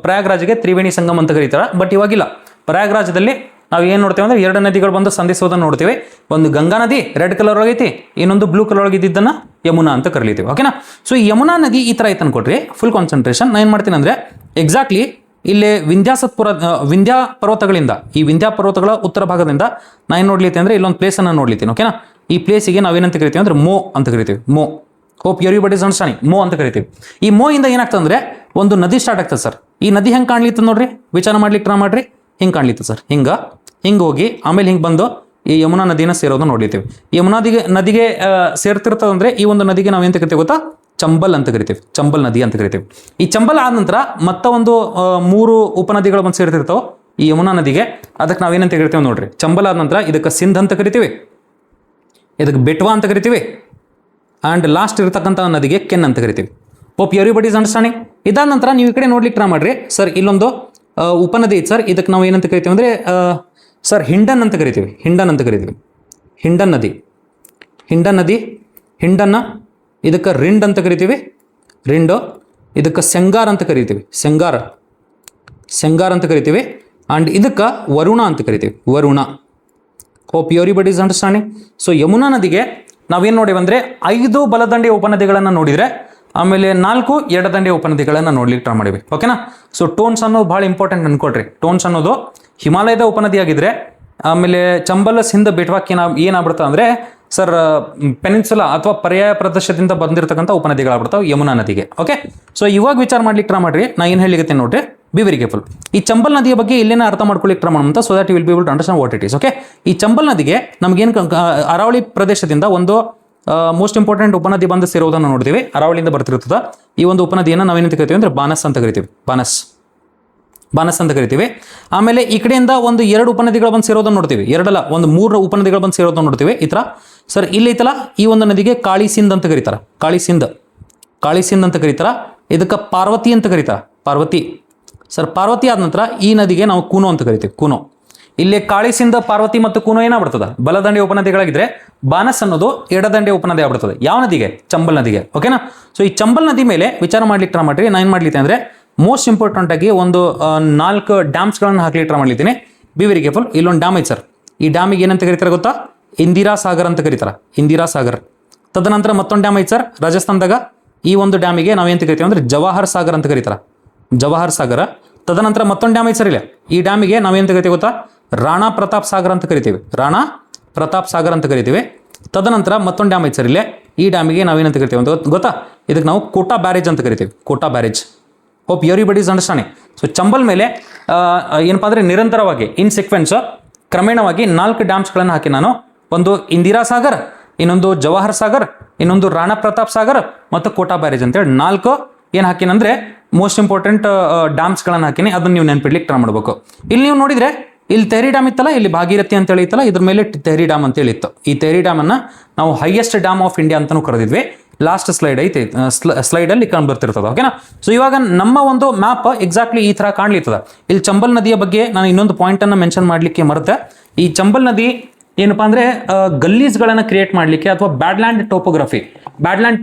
ಪ್ರಯಾಗ್ರಾಜ್ಗೆ ತ್ರಿವೇಣಿ ಸಂಗಮ ಅಂತ ಕರೀತಾರ. ಬಟ್ ಇವಾಗಿಲ್ಲ. ಪ್ರಯಾಗ್ರಾಜದಲ್ಲಿ ನಾವು ಏನು ನೋಡ್ತೇವೆ ಅಂದ್ರೆ ಎರಡು ನದಿಗಳು ಬಂದು ಸಂಧಿಸೋದನ್ನು ನೋಡ್ತೀವಿ. ಒಂದು ಗಂಗಾ ನದಿ ರೆಡ್ ಕಲರ್ ಒಳಗೈತಿ, ಇನ್ನೊಂದು ಬ್ಲೂ ಕಲರ್ ಒಳಗಿದ್ದನ್ನ ಯಮುನಾ ಅಂತ ಕರೀತೀವಿ. ಓಕೆನಾ, ಸೊ ಈ ಯಮುನಾ ನದಿ ಈ ತರ ಐತೆ ಅನ್ಕೊಟ್ರಿ, ಫುಲ್ ಕಾನ್ಸಂಟ್ರೇಷನ್. ನಾನು ಏನು ಮಾಡ್ತೀನಿ ಅಂದ್ರೆ ಎಕ್ಸಾಕ್ಟ್ಲಿ ಇಲ್ಲಿ ವಿಂಧ್ಯ ಪರ್ವತಗಳಿಂದ, ಈ ವಿಂಧ್ಯ ಪರ್ವತಗಳ ಉತ್ತರ ಭಾಗದಿಂದ ನಾನು ನೋಡ್ಲಿಕ್ಕೆ ಅಂದ್ರೆ ಇಲ್ಲೊಂದು ಪ್ಲೇಸ್ ಅನ್ನ ನೋಡ್ಲಿತ್ತೀನಿ. ಓಕೆನಾ, ಈ ಪ್ಲೇಸಿಗೆ ನಾವೇನಂತ ಕರಿತೀವಿ ಅಂದ್ರೆ ಮೋ ಅಂತ ಕರಿತೀವಿ. ಮೋ, ಹೋಪ್ ಎವ್ರಿಬಡಿ ಇಸ್ ಅಂಡರ್ಸ್ಟ್ಯಾಂಡಿಂಗ್. ಮೋ ಅಂತ ಕರಿತೀವಿ. ಈ ಮೋ ಇಂದ ಏನಾಗ್ತದೆ ಅಂದ್ರೆ ಒಂದು ನದಿ ಸ್ಟಾರ್ಟ್ ಆಗ್ತದೆ ಸರ್. ಈ ನದಿ ಹೆಂಗೆ ಕಾಣ್ಲಿತ್ತು ನೋಡ್ರಿ, ವಿಚಾರ ಮಾಡ್ಲಿಕ್ಕೆ ಟ್ರೈ ಮಾಡ್ರಿ. ಹಿಂಗೆ ಕಾಣ್ಲಿತ್ತು ಸರ್, ಹಿಂಗೆ ಹೋಗಿ ಆಮೇಲೆ ಹಿಂಗೆ ಬಂದು ಈ ಯಮುನಾ ನದಿನ ಸೇರೋದನ್ನ ನೋಡ್ಲಿತ್ತೀವಿ. ಯಮುನಾ ನದಿಗೆ ಸೇರ್ತಿರ್ತದಂದ್ರೆ ಈ ಒಂದು ನದಿಗೆ ನಾವೇಂತ ಕರಿತೀವಿ ಗೊತ್ತಾ, ಚಂಬಲ್ ಅಂತ ಕರಿತೀವಿ. ಚಂಬಲ್ ನದಿ ಅಂತ ಕರಿತೀವಿ. ಈ ಚಂಬಲ್ ಆದ ನಂತರ ಮತ್ತ ಒಂದು 3 ಉಪನದಿಗಳು ಬಂದು ಸೇರ್ತಿರ್ತಾವೆ ಈ ಯಮುನಾ ನದಿಗೆ. ಅದಕ್ಕೆ ನಾವೇನಂತ ಕರಿತೀವಿ ನೋಡ್ರಿ, ಚಂಬಲ್ ಆದ ನಂತರ ಇದಕ್ಕೆ ಸಿಂಧ್ ಅಂತ ಕರಿತೀವಿ, ಇದಕ್ಕೆ ಬೆಟ್ವಾ ಅಂತ ಕರಿತೀವಿ, ಆ್ಯಂಡ್ ಲಾಸ್ಟ್ ಇರತಕ್ಕಂಥ ನದಿಗೆ ಕೆನ್ ಅಂತ ಕರಿತೀವಿ. Hope everybody is understanding. ಇದಾದ ನಂತರ ನೀವು ಈ ಕಡೆ ನೋಡ್ಲಿಕ್ಕೆ ಟ್ರೈ ಮಾಡ್ರಿ. ಸರ್ ಇಲ್ಲೊಂದು ಉಪನದಿ ಐತೆ ಸರ್, ಇದಕ್ಕೆ ನಾವು ಏನಂತ ಕರಿತೀವಿ ಅಂದರೆ ಸರ್ ಹಿಂಡನ್ ಅಂತ ಕರಿತೀವಿ. ಹಿಂಡನ್ ನದಿ. ಹಿಂಡನ್ನ ಇದಕ್ಕೆ ರಿಂಡ್ ಅಂತ ಕರಿತೀವಿ. ರಿಂಡು. ಇದಕ್ಕೆ ಸೆಂಗಾರ್ ಅಂತ ಕರಿತೀವಿ. ಸೆಂಗಾರ್ ಅಂತ ಕರಿತೀವಿ. ಆ್ಯಂಡ್ ಇದಕ್ಕೆ ವರುಣ ಅಂತ ಕರಿತೀವಿ. Varuna. Hope everybody is understanding. So Yamuna ನದಿಗೆ ನಾವೇನು ನೋಡಿವಿ ಅಂದರೆ 5 ಬಲದಂಡೆಯ ಉಪನದಿಗಳನ್ನು ನೋಡಿದರೆ, ಆಮೇಲೆ 4 ಎಡದಂಡೆಯ ಉಪನದಿಗಳನ್ನು ನೋಡ್ಲಿಕ್ಕೆ ಟ್ರೈ ಮಾಡಿವಿ. ಓಕೆನಾ, ಸೊ ಟೋನ್ಸ್ ಅನ್ನೋದು ಭಾಳ ಇಂಪಾರ್ಟೆಂಟ್ ಅನ್ಕೊಳ್ರಿ. ಟೋನ್ಸ್ ಅನ್ನೋದು ಹಿಮಾಲಯದ ಉಪನದಿಯಾಗಿದ್ರೆ, ಆಮೇಲೆ ಚಂಬಲ್ ಸಿಂಧ್ ಬೆಟ್ವಾಕ್ಕೆ ಏನಾಗ್ಬಿಡ್ತದೆ ಅಂದರೆ ಸರ್ ಪೆನಿನ್ಸುಲಾ ಅಥವಾ ಪರ್ಯಾಯ ಪ್ರದೇಶದಿಂದ ಬಂದಿರತಕ್ಕಂಥ ಉಪನದಿಗಳಾಗ್ಬಿಡ್ತಾವೆ ಯಮುನಾ ನದಿಗೆ. ಓಕೆ, ಸೊ ಇವಾಗ ವಿಚಾರ ಮಾಡ್ಲಿಕ್ಕೆ ಟ್ರೈ ಮಾಡ್ರಿ. ನಾ ಏನು ಹೇಳಿಕತ್ತೀನಿ ನೋಡ್ರಿ, ಬಿ ವೆರಿ ಕೇರ್ಫುಲ್. ಈ ಚಂಬಲ್ ನದಿಯ ಬಗ್ಗೆ ಇಲ್ಲೇನ ಅರ್ಥ ಮಾಡ್ಕೊಳ್ಳಿಕ್ಕೆ ಟ್ರೈ ಮಾಡೋಣ so that you will be able to understand what it is. Okay, ಈ ಚಂಬಲ್ ನದಿಗೆ ನಮಗೇನು ಅರಾವಳಿ ಪ್ರದೇಶದಿಂದ ಒಂದು ಮೋಸ್ಟ್ ಇಂಪಾರ್ಟೆಂಟ್ ಉಪನದಿ ಬಂದು ಸೇರೋದನ್ನು ನೋಡ್ತೀವಿ. ಅರಾವಳಿಯಿಂದ ಬರ್ತಿರ್ತದ ಈ ಒಂದು ಉಪನದಿಯನ್ನು ನಾವೇನಂತ ಕರಿತೀವಿ ಅಂದ್ರೆ ಬಾನಸ್ ಅಂತ ಕರಿತೀವಿ. ಬಾನಸ್ ಅಂತ ಕರಿತೀವಿ. ಆಮೇಲೆ ಈ ಕಡೆಯಿಂದ ಒಂದು 2 ಉಪನದಿಗಳು ಬಂದು ಸೇರೋದನ್ನು ನೋಡ್ತೀವಿ. 2 ಅಲ್ಲ, ಒಂದು 3 ಉಪನದಿಗಳು ಬಂದು ಸೇರೋದನ್ನು ನೋಡ್ತೀವಿ. ಈ ಥರ ಸರ್ ಇಲ್ಲಿ ಐತಲ್ಲ, ಈ ಒಂದು ನದಿಗೆ ಕಾಳಿಸಿಂದ್ ಅಂತ ಕರೀತಾರೆ. ಕಾಳಿಸಿಂದ್ ಅಂತ ಕರೀತಾರ. ಇದಕ್ಕೆ ಪಾರ್ವತಿ ಅಂತ ಕರೀತಾರ. ಪಾರ್ವತಿ ಸರ್, ಪಾರ್ವತಿ ಆದ ನಂತರ ಈ ನದಿಗೆ ನಾವು ಕೂನೋ ಅಂತ ಕರಿತೀವಿ. ಕೂನೋ. ಇಲ್ಲಿ ಕಾಳಿಸಿಂದ ಪಾರ್ವತಿ ಮತ್ತು ಕೂನೋ ಏನಾಗ್ಬಿಡ್ತದೆ, ಬಲದಂಡೆ ಉಪನದಿಗಳಾಗಿದ್ರೆ ಬಾನಸ್ ಅನ್ನೋದು ಎಡದಂಡೆ ಉಪನದಿ ಆಗ್ಬಿಡ್ತದೆ. ಯಾವ ನದಿಗೆ? ಚಂಬಲ್ ನದಿಗೆ. ಓಕೆನಾ? ಸೊ ಈ ಚಂಬಲ್ ನದಿ ಮೇಲೆ ವಿಚಾರ ಮಾಡ್ಲಿಕ್ಕೆ ಟ್ರೈ ಮಾಡ್ರಿ. ನಾನು ಏನು ಮಾಡ್ಲಿಕ್ಕೆ ಅಂದ್ರೆ ಮೋಸ್ಟ್ ಇಂಪಾರ್ಟೆಂಟ್ ಆಗಿ ಒಂದು 4 ಡ್ಯಾಮ್ಸ್ಗಳನ್ನು ಹಾಕ್ಲಿಕ್ಕೆ ಟ್ರೈ ಮಾಡ್ಲಿದ್ದೀನಿ. Be very careful. ಇಲ್ಲೊಂದು ಡ್ಯಾಮ್ ಐತೆ ಸರ್. ಈ ಡ್ಯಾಮಿಗೆ ಏನಂತ ಕರೀತಾರೆ ಗೊತ್ತಾ? ಇಂದಿರಾ ಸಾಗರ್ ಅಂತ ಕರೀತಾರೆ. ಇಂದಿರಾ ಸಾಗರ್. ತದನಂತರ ಮತ್ತೊಂದು ಡ್ಯಾಮ್ ಐತೆ ಸರ್ ರಾಜಸ್ಥಾನದಾಗ. ಈ ಒಂದು ಡ್ಯಾಮಿಗೆ ನಾವೇಂತ ಕರಿತೀವಿ ಅಂದ್ರೆ ಜವಾಹರ್ ಸಾಗರ್ ಅಂತ ಕರೀತಾರೆ. ಜವಾಹರ್ ಸಾಗರ. ತದನಂತರ ಮತ್ತೊಂದು ಡ್ಯಾಮ್ ಐತೆ ಸರ್ ಇಲ್ಲ. ಈ ಡ್ಯಾಮಿಗೆ ನಾವೇಂತ ಕರಿತೀವಿ ಗೊತ್ತಾ? ರಾಣಾ ಪ್ರತಾಪ್ ಸಾಗರ್ ಅಂತ ಕರಿತೀವಿ. ರಾಣಾ ಪ್ರತಾಪ್ ಸಾಗರ್ ಅಂತ ಕರಿತೀವಿ. ತದನಂತರ ಮತ್ತೊಂದು ಡ್ಯಾಮ್ ಐತೆ ಸರ್ ಇಲ್ಲೇ. ಈ ಡ್ಯಾಮಿಗೆ ನಾವೇನಂತ ಕರಿತೀವಿ ಅಂತ ಗೊತ್ತಾ? ಇದಕ್ಕೆ ನಾವು ಕೋಟಾ ಬ್ಯಾರೇಜ್ ಅಂತ ಕರಿತೀವಿ. Kota barrage. Hope everybody is understanding. So Chambal ಮೇಲೆ ಏನಪ್ಪಾ ಅಂದರೆ ನಿರಂತರವಾಗಿ ಇನ್ ಸೀಕ್ವೆನ್ಸ್ ಕ್ರಮೇಣವಾಗಿ 4 ಡ್ಯಾಮ್ಸ್ಗಳನ್ನು ಹಾಕಿ ನಾನು, ಒಂದು ಇಂದಿರಾ ಸಾಗರ್, ಇನ್ನೊಂದು ಜವಾಹರ್ ಸಾಗರ್, ಇನ್ನೊಂದು ರಾಣಾ ಪ್ರತಾಪ್ ಸಾಗರ್ ಮತ್ತು ಕೋಟಾ ಬ್ಯಾರೇಜ್ ಅಂತೇಳಿ 4 ಏನು ಹಾಕಿನಂದ್ರೆ ಮೋಸ್ಟ್ ಇಂಪಾರ್ಟೆಂಟ್ ಡ್ಯಾಮ್ಸ್ಗಳನ್ನು ಹಾಕಿನಿ. ಅದನ್ನು ನೀವು ನೆನ್ಪಿಡ್ಲಿಕ್ಕೆ ಟ್ರೈ ಮಾಡಬೇಕು. ಇಲ್ಲಿ ನೀವು ನೋಡಿದ್ರೆ ಇಲ್ಲಿ ತೆಹರಿ ಡ್ಯಾಮ್ ಇತ್ತಲ್ಲ, ಇಲ್ಲಿ ಭಾಗೀರಥಿ ಅಂತೇಳಿ ಇತ್ತಲ್ಲ, ಇದ್ರ ಮೇಲೆ ತೆಹರಿ ಡ್ಯಾಮ್ ಅಂತೇಳಿ ಇತ್ತು. ಈ ತೆಹರಿ ಡ್ಯಾಮನ್ನು ನಾವು ಹೈಯೆಸ್ಟ್ ಡ್ಯಾಮ್ ಆಫ್ ಇಂಡಿಯಾ ಅಂತಲೂ ಕರೆದಿದ್ವಿ. ಲಾಸ್ಟ್ ಸ್ಲೈಡ್ ಐತಿ, ಸ್ಲೈಡಲ್ಲಿ ಕಂಡು ಬರ್ತಿರ್ತದೆ. ಓಕೆನಾ? ಸೊ ಇವಾಗ ನಮ್ಮ ಒಂದು ಮ್ಯಾಪ್ ಎಕ್ಸಾಕ್ಟ್ಲಿ ಈ ಥರ ಕಾಣ್ಲಿರ್ತದ. ಇಲ್ಲಿ ಚಂಬಲ್ ನದಿಯ ಬಗ್ಗೆ ನಾನು ಇನ್ನೊಂದು ಪಾಯಿಂಟನ್ನು ಮೆನ್ಷನ್ ಮಾಡಲಿಕ್ಕೆ ಮರೆತೆ. ಈ ಚಂಬಲ್ ನದಿ ಏನಪ್ಪಾ ಅಂದರೆ ಗಲ್ಲೀಸ್ಗಳನ್ನು ಕ್ರಿಯೇಟ್ ಮಾಡಲಿಕ್ಕೆ ಅಥವಾ ಬ್ಯಾಡ್ಲ್ಯಾಂಡ್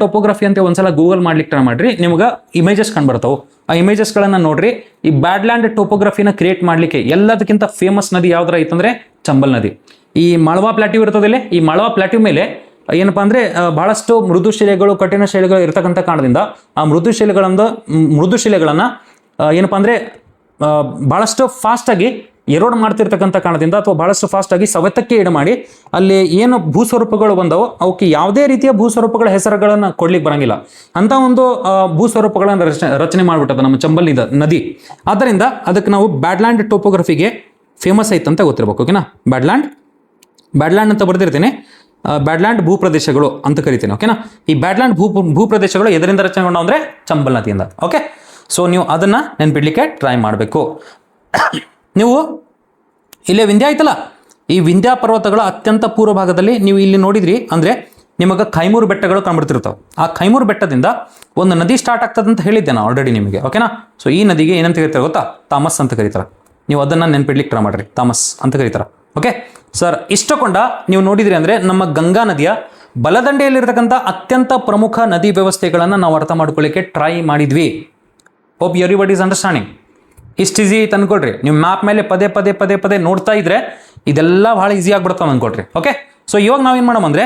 ಟೋಪೋಗ್ರಫಿ ಅಂತ ಒಂದ್ಸಲ ಗೂಗಲ್ ಮಾಡ್ಲಿಕ್ಕೆ ಟ್ರೈ ಮಾಡ್ರಿ. ನಿಮ್ಗೆ ಇಮೇಜಸ್ ಕಂಡುಬರ್ತಾವೆ. ಆ ಇಮೇಜಸ್ಗಳನ್ನು ನೋಡ್ರಿ. ಈ ಬ್ಯಾಡ್ಲ್ಯಾಂಡ್ ಟೋಪೋಗ್ರಫಿನ ಕ್ರಿಯೇಟ್ ಮಾಡಲಿಕ್ಕೆ ಎಲ್ಲದಕ್ಕಿಂತ ಫೇಮಸ್ ನದಿ ಯಾವ್ದಾರ ಐತಂದ್ರೆ ಚಂಬಲ್ ನದಿ. ಈ ಮಳವಾ ಪ್ಲಾಟ್ಯೂ ಇರ್ತದಿಲ್ಲ, ಈ ಮಳವಾ ಪ್ಲಾಟ್ಯೂ ಮೇಲೆ ಏನಪ್ಪಾ ಅಂದರೆ ಬಹಳಷ್ಟು ಮೃದು ಶಿಲೆಗಳು, ಕಠಿಣ ಶಿಲೆಗಳು ಇರ್ತಕ್ಕಂಥ ಕಾರಣದಿಂದ ಆ ಮೃದು ಶಿಲೆಗಳನ್ನು ಏನಪ್ಪಾ ಅಂದರೆ ಬಹಳಷ್ಟು ಫಾಸ್ಟಾಗಿ ಎರೋಡ್ ಮಾಡ್ತಿರ್ತಕ್ಕಂಥ ಕಾರಣದಿಂದ ಅಥವಾ ಬಹಳಷ್ಟು ಫಾಸ್ಟಾಗಿ ಸವೆತಕ್ಕೆ ಈಡು ಮಾಡಿ ಅಲ್ಲಿ ಏನು ಭೂಸ್ವರೂಪಗಳು ಬಂದವು ಅವಕ್ಕೆ ಯಾವುದೇ ರೀತಿಯ ಭೂಸ್ವರೂಪಗಳ ಹೆಸರುಗಳನ್ನು ಕೊಡ್ಲಿಕ್ಕೆ ಬರಂಗಿಲ್ಲ. ಅಂತ ಒಂದು ಭೂಸ್ವರೂಪಗಳನ್ನು ರಚನೆ ಮಾಡಿಬಿಟ್ಟದ ನಮ್ಮ ಚಂಬಲ್ ನದಿ. ಆದ್ದರಿಂದ ಅದಕ್ಕೆ ನಾವು ಬ್ಯಾಡ್ಲ್ಯಾಂಡ್ ಟೋಪೋಗ್ರಫಿಗೆ ಫೇಮಸ್ ಐತಂತ ಗೊತ್ತಿರಬೇಕು. ಓಕೆನಾ? ಬ್ಯಾಡ್ಲ್ಯಾಂಡ್ ಅಂತ ಬರೆದಿರ್ತೀನಿ. ಬ್ಯಾಡ್ಲ್ಯಾಂಡ್ ಭೂಪ್ರದೇಶಗಳು ಅಂತ ಕರಿತೀನಿ. ಓಕೆನಾ? ಈ ಬ್ಯಾಡ್ಲ್ಯಾಂಡ್ ಭೂಪ್ರದೇಶಗಳು ಎದರಿಂದ ರಚನೆಗೊಂಡು ಅಂದರೆ ಚಂಬಲ್ ನದಿಯಿಂದ. ಓಕೆ, ಸೊ ನೀವು ಅದನ್ನು ನೆನ್ಪಿಡ್ಲಿಕ್ಕೆ ಟ್ರೈ ಮಾಡಬೇಕು. ನೀವು ಇಲ್ಲೇ ವಿಂಧ್ಯ ಆಯ್ತಲ್ಲ, ಈ ವಿಂಧ್ಯ ಪರ್ವತಗಳ ಅತ್ಯಂತ ಪೂರ್ವ ಭಾಗದಲ್ಲಿ ನೀವು ಇಲ್ಲಿ ನೋಡಿದ್ರಿ ಅಂದರೆ ನಿಮಗೆ ಖೈಮೂರು ಬೆಟ್ಟಗಳು ಕಂಡುಬಿಡ್ತಿರ್ತಾವೆ. ಆ ಖೈಮೂರು ಬೆಟ್ಟದಿಂದ ಒಂದು ನದಿ ಸ್ಟಾರ್ಟ್ ಆಗ್ತದೆ ಅಂತ ಹೇಳಿದ್ದೆ ನಾನು ಆಲ್ರೆಡಿ ನಿಮಗೆ. ಓಕೆನಾ? ಸೊ ಈ ನದಿಗೆ ಏನಂತ ಕರೀತಾರೆ ಗೊತ್ತಾ? ತಾಮಸ್ ಅಂತ ಕರೀತಾರೆ. ನೀವು ಅದನ್ನು ನೆನ್ಪಿಡ್ಲಿಕ್ಕೆ ಟ್ರೈ ಮಾಡ್ರಿ. ತಾಮಸ್ ಅಂತ ಕರೀತಾರೆ. ಓಕೆ ಸರ್, ಇಷ್ಟಕೊಂಡ ನೀವು ನೋಡಿದ್ರಿ ಅಂದರೆ ನಮ್ಮ ಗಂಗಾ ನದಿಯ ಬಲದಂಡೆಯಲ್ಲಿರ್ತಕ್ಕಂಥ ಅತ್ಯಂತ ಪ್ರಮುಖ ನದಿ ವ್ಯವಸ್ಥೆಗಳನ್ನು ನಾವು ಅರ್ಥ ಮಾಡ್ಕೊಳ್ಳಿಕ್ಕೆ ಟ್ರೈ ಮಾಡಿದ್ವಿ. Hope everybody is understanding. ಇಷ್ಟು ಈಸಿ ಐತೆ ಅನ್ಕೊಳ್ರಿ. ನೀವು ಮ್ಯಾಪ್ ಮೇಲೆ ಪದೇ ನೋಡ್ತಾ ಇದ್ರೆ ಇದೆಲ್ಲ ಭಾಳ ಈಸಿ ಆಗ್ಬಿಡ್ತಾವೆ ಅನ್ಕೊಳ್ರಿ. ಓಕೆ, ಸೊ ಇವಾಗ ನಾವೇನು ಮಾಡೋಣ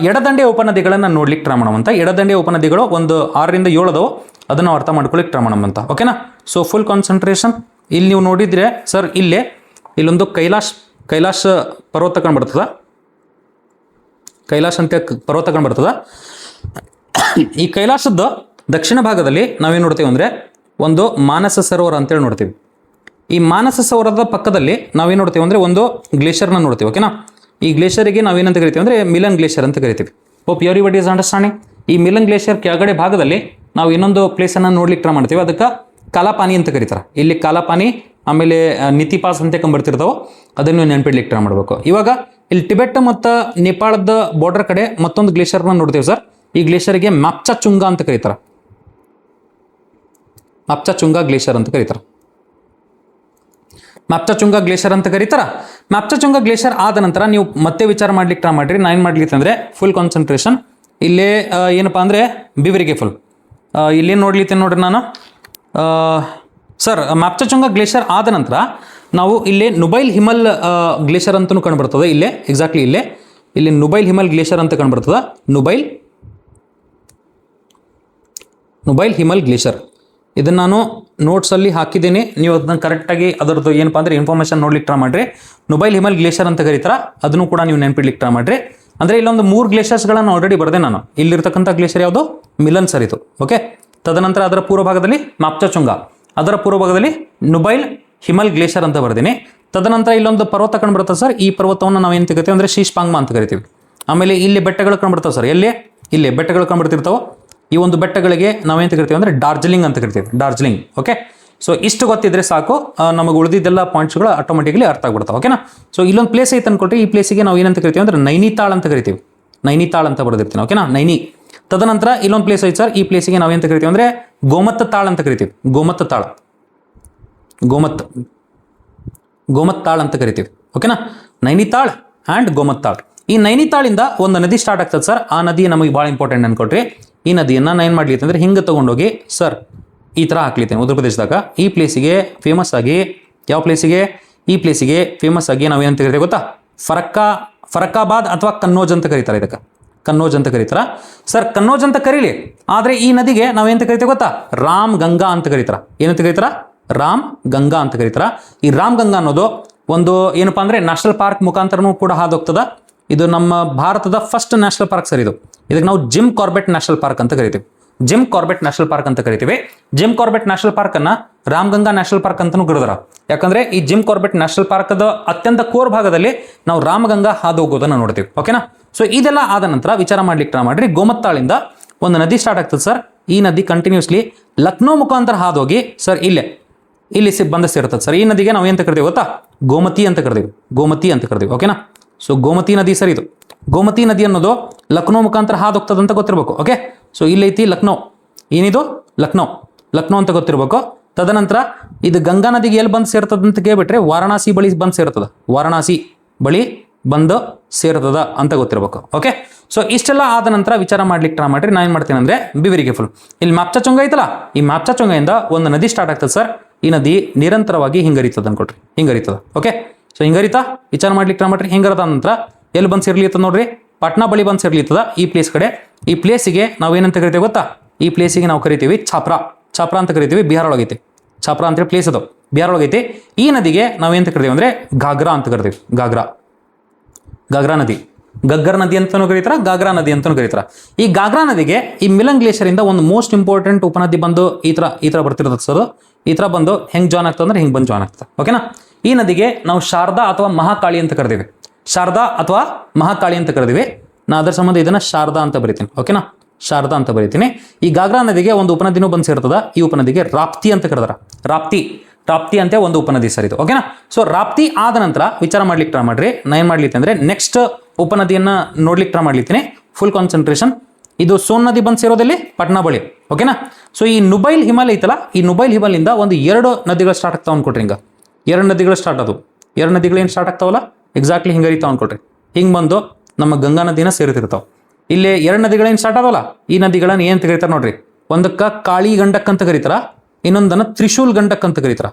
ಎಡದಂಡೆ ಉಪನದಿಗಳನ್ನು ನೋಡ್ಲಿಕ್ಕೆ ಟ್ರೈ ಮಾಡೋಣ. ಎಡದಂಡೆ ಉಪನದಿಗಳು ಒಂದು 6ರಿಂದ 7 ಅದಾವು. ಅದನ್ನು ಅರ್ಥ ಮಾಡ್ಕೊಳ್ಳಿಕ್ಕೆ ಟ್ರೈ ಮಾಡೋಣ ಅಂತ. ಓಕೆನಾ? So full concentration. ಇಲ್ಲಿ ನೀವು ನೋಡಿದ್ರೆ ಸರ್ ಇಲ್ಲೊಂದು ಕೈಲಾಶ್ ಪರ್ವತ ಕಂಡುಬರ್ತದ. ಕೈಲಾಶ್ ಅಂತ ಪರ್ವತ ಕಂಡುಬರ್ತದ. ಈ ಕೈಲಾಸದ ದಕ್ಷಿಣ ಭಾಗದಲ್ಲಿ ನಾವೇನು ನೋಡ್ತೀವಿ ಅಂದರೆ ಒಂದು ಮಾನಸ ಸರೋವರ ಅಂತೇಳಿ ನೋಡ್ತೀವಿ. ಈ ಮಾನಸ ಸರೋವರದ ಪಕ್ಕದಲ್ಲಿ ನಾವೇನು ನೋಡ್ತೀವಿ ಅಂದರೆ ಒಂದು ಗ್ಲೇಷಿಯರ್ನ ನೋಡ್ತೀವಿ. ಓಕೆನಾ? ಈ ಗ್ಲೇಷಿಯರಿಗೆ ನಾವೇನಂತ ಕರಿತೀವಿ ಅಂದರೆ ಮಿಲನ್ ಗ್ಲೇಷಿಯರ್ ಅಂತ ಕರಿತೀವಿ. Hope everybody is understanding. ಈ ಮಿಲನ್ ಗ್ಲೇಷಿಯರ್ ಕೆಳಗಡೆ ಭಾಗದಲ್ಲಿ ನಾವು ಇನ್ನೊಂದು ಪ್ಲೇಸನ್ನು ನೋಡ್ಲಿಕ್ಕೆ ಟ್ರೈ ಮಾಡ್ತೀವಿ. ಅದಕ್ಕೆ ಕಾಲಾಪಾನಿ ಅಂತ ಕರೀತಾರೆ. ಇಲ್ಲಿ ಕಾಲಾಪಾನಿ ಆಮೇಲೆ ನಿತಿಪಾಸ್ ಅಂತ ಕಂಬರ್ತಿರ್ತಾವೆ. ಅದನ್ನು ನೆನ್ಪಿಡ್ಲಿಕ್ಕೆ ಟ್ರೈ ಮಾಡಬೇಕು. ಇವಾಗ ಇಲ್ಲಿ ಟಿಬೆಟ್ ಮತ್ತು ನೇಪಾಳದ ಬಾರ್ಡರ್ ಕಡೆ ಮತ್ತೊಂದು ಗ್ಲೇಷಿಯರ್ನ ನೋಡ್ತೀವಿ ಸರ್. ಈ ಗ್ಲೇಷಿಯರ್ಗೆ ಮಾಪ್ಚಾ ಅಂತ ಕರೀತಾರೆ. ಮಾಪ್ಚಾ ಗ್ಲೇಷಿಯರ್ ಅಂತ ಕರೀತಾರೆ. ಮಾಪ್ಚಾ ಗ್ಲೇಷಿಯರ್ ಅಂತ ಕರೀತಾರ. ಮಾಪ್ಚಾ ಗ್ಲೇಷಿಯರ್ ಆದ ನಂತರ ನೀವು ಮತ್ತೆ ವಿಚಾರ ಮಾಡ್ಲಿಕ್ಕೆ ಟ್ರೈ ಮಾಡ್ರಿ. ನಾನು ಏನು ಮಾಡ್ಲಿಕ್ಕೆ ಅಂದರೆ ಫುಲ್ ಕಾನ್ಸಂಟ್ರೇಷನ್. ಇಲ್ಲೇ ಏನಪ್ಪ ಅಂದರೆ ಬಿವರಿಗೆ ಫುಲ್ ಇಲ್ಲೇನು ನೋಡ್ಲಿಕ್ಕೆ ನೋಡ್ರಿ ನಾನು ಸರ್. ಮಾಪ್ಚಾ ಗ್ಲೇಷಿಯರ್ ಆದ ನಂತರ ನಾವು ಇಲ್ಲಿ ನುಬೈಲ್ ಹಿಮಲ್ ಗ್ಲೇಷಿಯರ್ ಅಂತಲೂ ಕಂಡುಬರ್ತದೆ. ಇಲ್ಲೇ ಎಕ್ಸಾಕ್ಟ್ಲಿ ಇಲ್ಲಿ ನುಬೈಲ್ ಹಿಮಲ್ ಗ್ಲೇಷಿಯರ್ ಅಂತ ಕಂಡುಬರ್ತದೆ. ನುಬೈಲ್ ಹಿಮಲ್ ಗ್ಲೇಷಿಯರ್ ಇದನ್ನು ನಾನು ನೋಟ್ಸಲ್ಲಿ ಹಾಕಿದ್ದೀನಿ. ನೀವು ಅದನ್ನ ಕರೆಕ್ಟಾಗಿ ಅದರದ್ದು ಏನಪ್ಪ ಅಂದರೆ ಇನ್ಫಾರ್ಮೇಷನ್ ನೋಡ್ಲಿಕ್ಕೆ ಟ್ರೈ ಮಾಡಿರಿ. ನುಬೈಲ್ ಹಿಮಲ್ ಗ್ಲೇಷಿಯರ್ ಅಂತ ಕರೀತಾರೆ. ಅದನ್ನು ಕೂಡ ನೀವು ನೆನ್ಪಿಡ್ಲಿಕ್ಕೆ ಟ್ರೈ ಮಾಡಿರಿ. ಅಂದರೆ ಇಲ್ಲೊಂದು 3 ಗ್ಲೇಷಿಯರ್ಸ್ಗಳನ್ನು ಆಲ್ರೆಡಿ ಬರೆದೆ ನಾನು. ಇಲ್ಲಿರ್ತಕ್ಕಂಥ ಗ್ಲೇಷಿಯರ್ ಯಾವುದು? ಮಿಲನ್ ಸರ್ ಇದು. ಓಕೆ, ತದನಂತರ ಅದರ ಪೂರ್ವ ಭಾಗದಲ್ಲಿ ಮಾಪ್ಚಾ ಅದರ ಪೂರ್ವ ಭಾಗದಲ್ಲಿ ನುಬೈಲ್ ಹಿಮಲ್ ಗ್ಲೇಷಿಯರ್ ಅಂತ ಬರ್ತೀನಿ. ತದನಂತರ ಇಲ್ಲೊಂದು ಪರ್ವತ ಕಂಡು ಬರ್ತದೆ ಸರ್. ಈ ಪರ್ವತವನ್ನು ನಾವು ಏನು ಕರಿತೀವಿ ಅಂದರೆ ಶೀಶ್ಪಾಂಗ್ಮಾ ಅಂತ ಕರಿತೀವಿ. ಆಮೇಲೆ ಇಲ್ಲಿ ಬೆಟ್ಟಗಳು ಕಂಡು ಬರ್ತಾವೆ ಸರ್. ಇಲ್ಲಿ ಬೆಟ್ಟಗಳು ಕಂಡು ಬರ್ತಿರ್ತಾವೆ. ಈ ಒಂದು ಬೆಟ್ಟಗಳಿಗೆ ನಾವೇನು ಕರಿತೀವಿ ಅಂದರೆ ಡಾರ್ಜಿಲಿಂಗ್ ಅಂತ ಕರಿತೀವಿ, ಡಾರ್ಜಿಲಿಂಗ್. ಓಕೆ, ಸೊ ಇಷ್ಟು ಗೊತ್ತಿದ್ರೆ ಸಾಕು, ನಮಗೆ ಉಳಿದಿದ್ದೆಲ್ಲ ಪಾಯಿಂಟ್ಸ್ಗಳು ಆಟೋಮೆಟಿಕ್ಲಿ ಅರ್ಥ ಆಗ್ಬಿಡ್ತಾವೆ. ಓಕೆನಾ. ಸೊ ಇಲ್ಲೊಂದು ಪ್ಲೇಸ್ ಐತೆ ಅನ್ಕೊಟ್ರಿ, ಈ ಪ್ಲೇಸಿಗೆ ನಾವು ಏನಂತ ಕರಿತೀವಿ ಅಂದರೆ ನೈನಿತಾಳ್ ಅಂತ ಕರಿತೀವಿ. ನೈನಿತಾಳ್ ಅಂತ ಬರೆದಿರ್ತೀನಿ. ಓಕೆನಾ, ನೈನಿ. ತದನಂತರ ಇಲ್ಲೊಂದು ಪ್ಲೇಸ್ ಐತೆ ಸರ್. ಈ ಪ್ಲೇಸಿಗೆ ನಾವು ಏನಂತ ಕರಿತೀವಿ ಅಂದರೆ ಗೋಮತ್ ತಾಳ್ ಅಂತ ಕರಿತೀವಿ. ಗೋಮತ್ ತಾಳ್ ಅಂತ ಕರಿತೀವಿ. ಓಕೆನಾ, ನೈನಿತಾಳ್ ಆ್ಯಂಡ್ ಗೋಮತ್ ತಾಳ್. ಈ ನೈನಿತಾಳಿಂದ ಒಂದು ನದಿ ಸ್ಟಾರ್ಟ್ ಆಗ್ತದೆ ಸರ್. ಆ ನದಿ ನಮಗೆ ಭಾಳ ಇಂಪಾರ್ಟೆಂಟ್ ಅನ್ಕೊಟ್ರಿ. ಈ ನದಿಯನ್ನು ನಾನು ಏನು ಮಾಡ್ಲಿಕ್ಕೆ ಅಂದರೆ ಹಿಂಗೆ ತೊಗೊಂಡೋಗಿ ಸರ್ ಈ ಥರ ಹಾಕ್ಲಿತ್ತೇನೆ ಉತ್ತರ ಪ್ರದೇಶದಾಗ. ಈ ಪ್ಲೇಸಿಗೆ ಫೇಮಸ್ ಆಗಿ, ಯಾವ ಪ್ಲೇಸಿಗೆ? ಈ ಪ್ಲೇಸಿಗೆ ಫೇಮಸ್ ಆಗಿ ನಾವು ಏನಂತ ಕರಿತೀವಿ ಗೊತ್ತಾ? ಫರಕ್ಕಾಬಾದ್ ಅಥವಾ ಕನ್ನೋಜ್ ಅಂತ ಕರೀತಾರೆ. ಇದಕ್ಕೆ ಕನ್ನೋಜ್ ಅಂತ ಕರೀತಾರ ಸರ್. ಕನ್ನೋಜ್ ಅಂತ ಕರೀಲಿ, ಆದರೆ ಈ ನದಿಗೆ ನಾವೇಂತ ಕರಿತೀವಿ ಗೊತ್ತಾ? ರಾಮ್ ಗಂಗಾ ಅಂತ ಕರೀತಾರ. ಏನಂತ ಕರೀತಾರ? ರಾಮ್ ಗಂಗಾ ಅಂತ ಕರೀತಾರ. ಈ ರಾಮ್ ಗಂಗಾ ಅನ್ನೋದು ಒಂದು ಏನಪ್ಪಾ ಅಂದರೆ ನ್ಯಾಷನಲ್ ಪಾರ್ಕ್ ಮುಖಾಂತರನೂ ಕೂಡ ಹಾದೋಗ್ತದ. ಇದು ನಮ್ಮ ಭಾರತದ ಫಸ್ಟ್ ನ್ಯಾಷನಲ್ ಪಾರ್ಕ್ ಸರ್. ಇದಕ್ಕೆ ನಾವು ಜಿಮ್ ಕಾರ್ಬೆಟ್ ನ್ಯಾಷನಲ್ ಪಾರ್ಕ್ ಅಂತ ಕರಿತೀವಿ. ಜಿಮ್ ಕಾರ್ಬೆಟ್ ನ್ಯಾಷನಲ್ ಪಾರ್ಕ್ ಅಂತ ಕರಿತೀವಿ. ಜಿಮ್ ಕಾರ್ಬೆಟ್ ನ್ಯಾಷನಲ್ ಪಾರ್ಕ್ ಅನ್ನ ರಾಮಗಂಗಾ ನ್ಯಾಷನಲ್ ಪಾರ್ಕ್ ಅಂತಾನೂ ಕರೆದಾರ. ಯಾಕಂದ್ರೆ ಈ ಜಿಮ್ ಕಾರ್ಬೆಟ್ ನ್ಯಾಷನಲ್ ಪಾರ್ಕ್ದ ಅತ್ಯಂತ ಕೋರ್ ಭಾಗದಲ್ಲಿ ನಾವು ರಾಮಗಂಗಾ ಹಾದು ಹೋಗೋದನ್ನ ನೋಡ್ತೀವಿ. ಓಕೆನಾ. ಸೊ ಇದೆಲ್ಲ ಆದ ನಂತರ ವಿಚಾರ ಮಾಡ್ಲಿಕ್ಕೆ ಟ್ರೈ ಮಾಡ್ರಿ. ಗೋಮತ್ತಾಳಿಂದ ಒಂದು ನದಿ ಸ್ಟಾರ್ಟ್ ಆಗ್ತದೆ ಸರ್. ಈ ನದಿ ಕಂಟಿನ್ಯೂಸ್ಲಿ ಲಕ್ನೋ ಮುಖಾಂತರ ಹಾದೋಗಿ ಸರ್ ಇಲ್ಲಿ ಬಂದ ಸೇರ್ತದೆ ಸರ್. ಈ ನದಿಗೆ ನಾವು ಏನಂತ ಕರಿತೀವಿ ಗೊತ್ತಾ? ಗೋಮತಿ ಅಂತ ಕರಿತೀವಿ. ಓಕೆನಾ. ಸೊ ಗೋಮತಿ ನದಿ ಸರ್. ಇದು ಗೋಮತಿ ನದಿ ಅನ್ನೋದು ಲಕ್ನೋ ಮುಖಾಂತರ ಹಾದು ಹೋಗ್ತದೆ ಅಂತ ಗೊತ್ತಿರಬೇಕು. ಓಕೆ, ಸೊ ಇಲ್ಲೈತಿ ಲಕ್ನೋ. ಏನಿದು? ಲಕ್ನೋ ಅಂತ ಗೊತ್ತಿರಬೇಕು. ತದನಂತರ ಇದು ಗಂಗಾ ನದಿಗೆ ಎಲ್ಲಿ ಬಂದು ಸೇರ್ತದ ಅಂತ ಕೇಳ್ಬಿಟ್ರೆ ವಾರಣಾಸಿ ಬಳಿ ಬಂದು ಸೇರ್ತದ. ವಾರಣಾಸಿ ಬಳಿ ಬಂದು ಸೇರ್ತದ ಅಂತ ಗೊತ್ತಿರಬೇಕು. ಓಕೆ, ಸೊ ಇಷ್ಟೆಲ್ಲ ಆದ ನಂತರ ವಿಚಾರ ಮಾಡ್ಲಿಕ್ಕೆ ಟ್ರೈ ಮಾಡ್ರಿ. ನಾನು ಏನು ಮಾಡ್ತೀನಿ ಅಂದರೆ ಬಿ ವೆರಿ ಕೇರ್ಫುಲ್. ಇಲ್ಲಿ ಮಾಪ್ಚಾ ಚೊಂಗ ಐತಲ್ಲ, ಈ ಮಾಪ್ಚಾ ಚೊಂಗದಿಂದ ಒಂದು ನದಿ ಸ್ಟಾರ್ಟ್ ಆಗ್ತದೆ ಸರ್. ಈ ನದಿ ನಿರಂತರವಾಗಿ ಹಿಂಗರಿತದ ಅನ್ಕೊಟ್ರಿ. ಹಿಂಗರಿತದ. ಓಕೆ, ಸೊ ಹಿಂಗರಿತಾ ವಿಚಾರ ಮಾಡ್ಲಿಕ್ಕೆ ಟ್ರೈ ಮಾಡ್ರಿ. ಹಿಂಗರದ ನಂತರ ಎಲ್ಲಿ ಬಂದು ಸೇರ್ಲಿತ್ತದ ನೋಡ್ರಿ? ಪಾಟ್ನಾ ಬಳಿ ಬಂದು ಸೇರ್ಲಿತ್ತದ. ಈ ಪ್ಲೇಸ್ ಕಡೆ. ಈ ಪ್ಲೇಸಿಗೆ ನಾವು ಏನಂತ ಕರಿತೀವಿ ಗೊತ್ತಾ? ಈ ಪ್ಲೇಸಿಗೆ ನಾವು ಕರಿತೀವಿ ಛಾಪ್ರಾ ಅಂತ ಕರಿತೀವಿ. ಬಿಹಾರ ಒಳಗೈತಿ. ಛಾಪ್ರಾ ಅಂತೇಳಿ ಪ್ಲೇಸ್ ಅದು, ಬಿಹಾರ ಒಳಗೈತಿ. ಈ ನದಿಗೆ ನಾವೇಂತ ಕರಿತೀವಿ ಅಂದರೆ ಘಾಗ್ರಾ ಅಂತ ಕರಿತೀವಿ. ಘಾಗ್ರಾ ನದಿ, ಗಗ್ಗರ್ ನದಿ ಅಂತಲೂ ಕರೀತಾರ, ಘಾಗ್ರಾ ನದಿ ಅಂತಲೂ ಕರೀತಾರ. ಈ ಘಾಗ್ರಾ ನದಿಗೆ ಈ ಮಿಲನ್ ಗ್ಲೇಷಿಯರ್ ಇಂದ ಒಂದು ಮೋಸ್ಟ್ ಇಂಪಾರ್ಟೆಂಟ್ ಉಪನದಿ ಬಂದು ಈ ತರ ಬರ್ತಿರ್ತದೆ ಸರ್. ಈ ತರ ಬಂದು ಹೆಂಗ್ ಜಾಯ್ನ್ ಆಗ್ತದೆ ಅಂದ್ರೆ ಹಿಂಗೆ ಬಂದು ಜಾಯ್ನ್ ಆಗ್ತದೆ. ಓಕೆನಾ. ಈ ನದಿಗೆ ನಾವು ಶಾರದಾ ಅಥವಾ ಮಹಾಕಾಳಿ ಅಂತ ಕರಿತೀವಿ. ನಾ ಅದರ ಸಂಬಂಧ ಇದನ್ನ ಶಾರದಾ ಅಂತ ಬರಿತೀನಿ. ಓಕೆನಾ, ಶಾರದಾ ಅಂತ ಬರಿತೀನಿ. ಈ ಘಾಗ್ರಾ ನದಿಗೆ ಒಂದು ಉಪನದಿನೂ ಬಂದು ಸೇರ್ತದ. ಈ ಉಪನದಿಗೆ ರಾಪ್ತಿ ಅಂತ ಕರೆದಾರ. ರಾಪ್ತಿ ಅಂತ ಒಂದು ಉಪನದಿ ಸರ್ ಇದು. ಓಕೆನಾ. ಸೊ ರಾಪ್ತಿ ಆದ ನಂತರ ವಿಚಾರ ಮಾಡ್ಲಿಕ್ಕೆ ಟ್ರೈ ಮಾಡ್ರಿ. ನಾ ಏನು ಮಾಡ್ಲಿಕ್ಕೆ ಅಂದ್ರೆ ನೆಕ್ಸ್ಟ್ ಉಪನದಿಯನ್ನ ನೋಡ್ಲಿಕ್ಕೆ ಟ್ರೈ ಮಾಡ್ಲಿದ್ದೀನಿ. Full concentration. ಇದು ಸೋನ್ ನದಿ ಬಂದು ಸೇರೋದಲ್ಲಿ ಪಟ್ನಾ ಬಳಿ. ಓಕೆನಾ. ಸೊ ಈ ನುಬೈಲ್ ಹಿಮಾಲ್ ಐತಲ್ಲ, ಈ ನುಬೈಲ್ ಹಿಮಾಲಿಂದ ಒಂದು 2 ನದಿಗಳು ಸ್ಟಾರ್ಟ್ ಆಗ್ತಾವ ಅನ್ಕೊಟ್ರಿ. ಹಿಂಗ 2 ನದಿಗಳು ಸ್ಟಾರ್ಟ್ ಆದವು. 2 ನದಿಗಳು ಏನು ಸ್ಟಾರ್ಟ್ ಆಗ್ತಾವಲ್ಲ, ಎಕ್ಸಾಕ್ಟ್ಲಿ ಹಿಂಗೆ ಹರಿತಾವ ಅನ್ಕೊಟ್ರಿ. ಹಿಂಗೆ ಬಂದು ನಮ್ಮ ಗಂಗಾ ನದಿನ ಸೇರ್ತಿರ್ತಾವ. ಇಲ್ಲಿ 2 ನದಿಗಳೇನು ಸ್ಟಾರ್ಟ್ ಆದವಲ್ಲ, ಈ ನದಿಗಳನ್ನ ಏನು ಕರೀತಾರೆ ನೋಡ್ರಿ? ಒಂದಕ್ಕ ಕಾಳಿ ಗಂಡಕ್ ಅಂತ ಕರೀತಾರ, ಇನ್ನೊಂದನ್ನ ತ್ರಿಶೂಲ್ ಗಂಡಕ್ ಅಂತ ಕರೀತಾರ.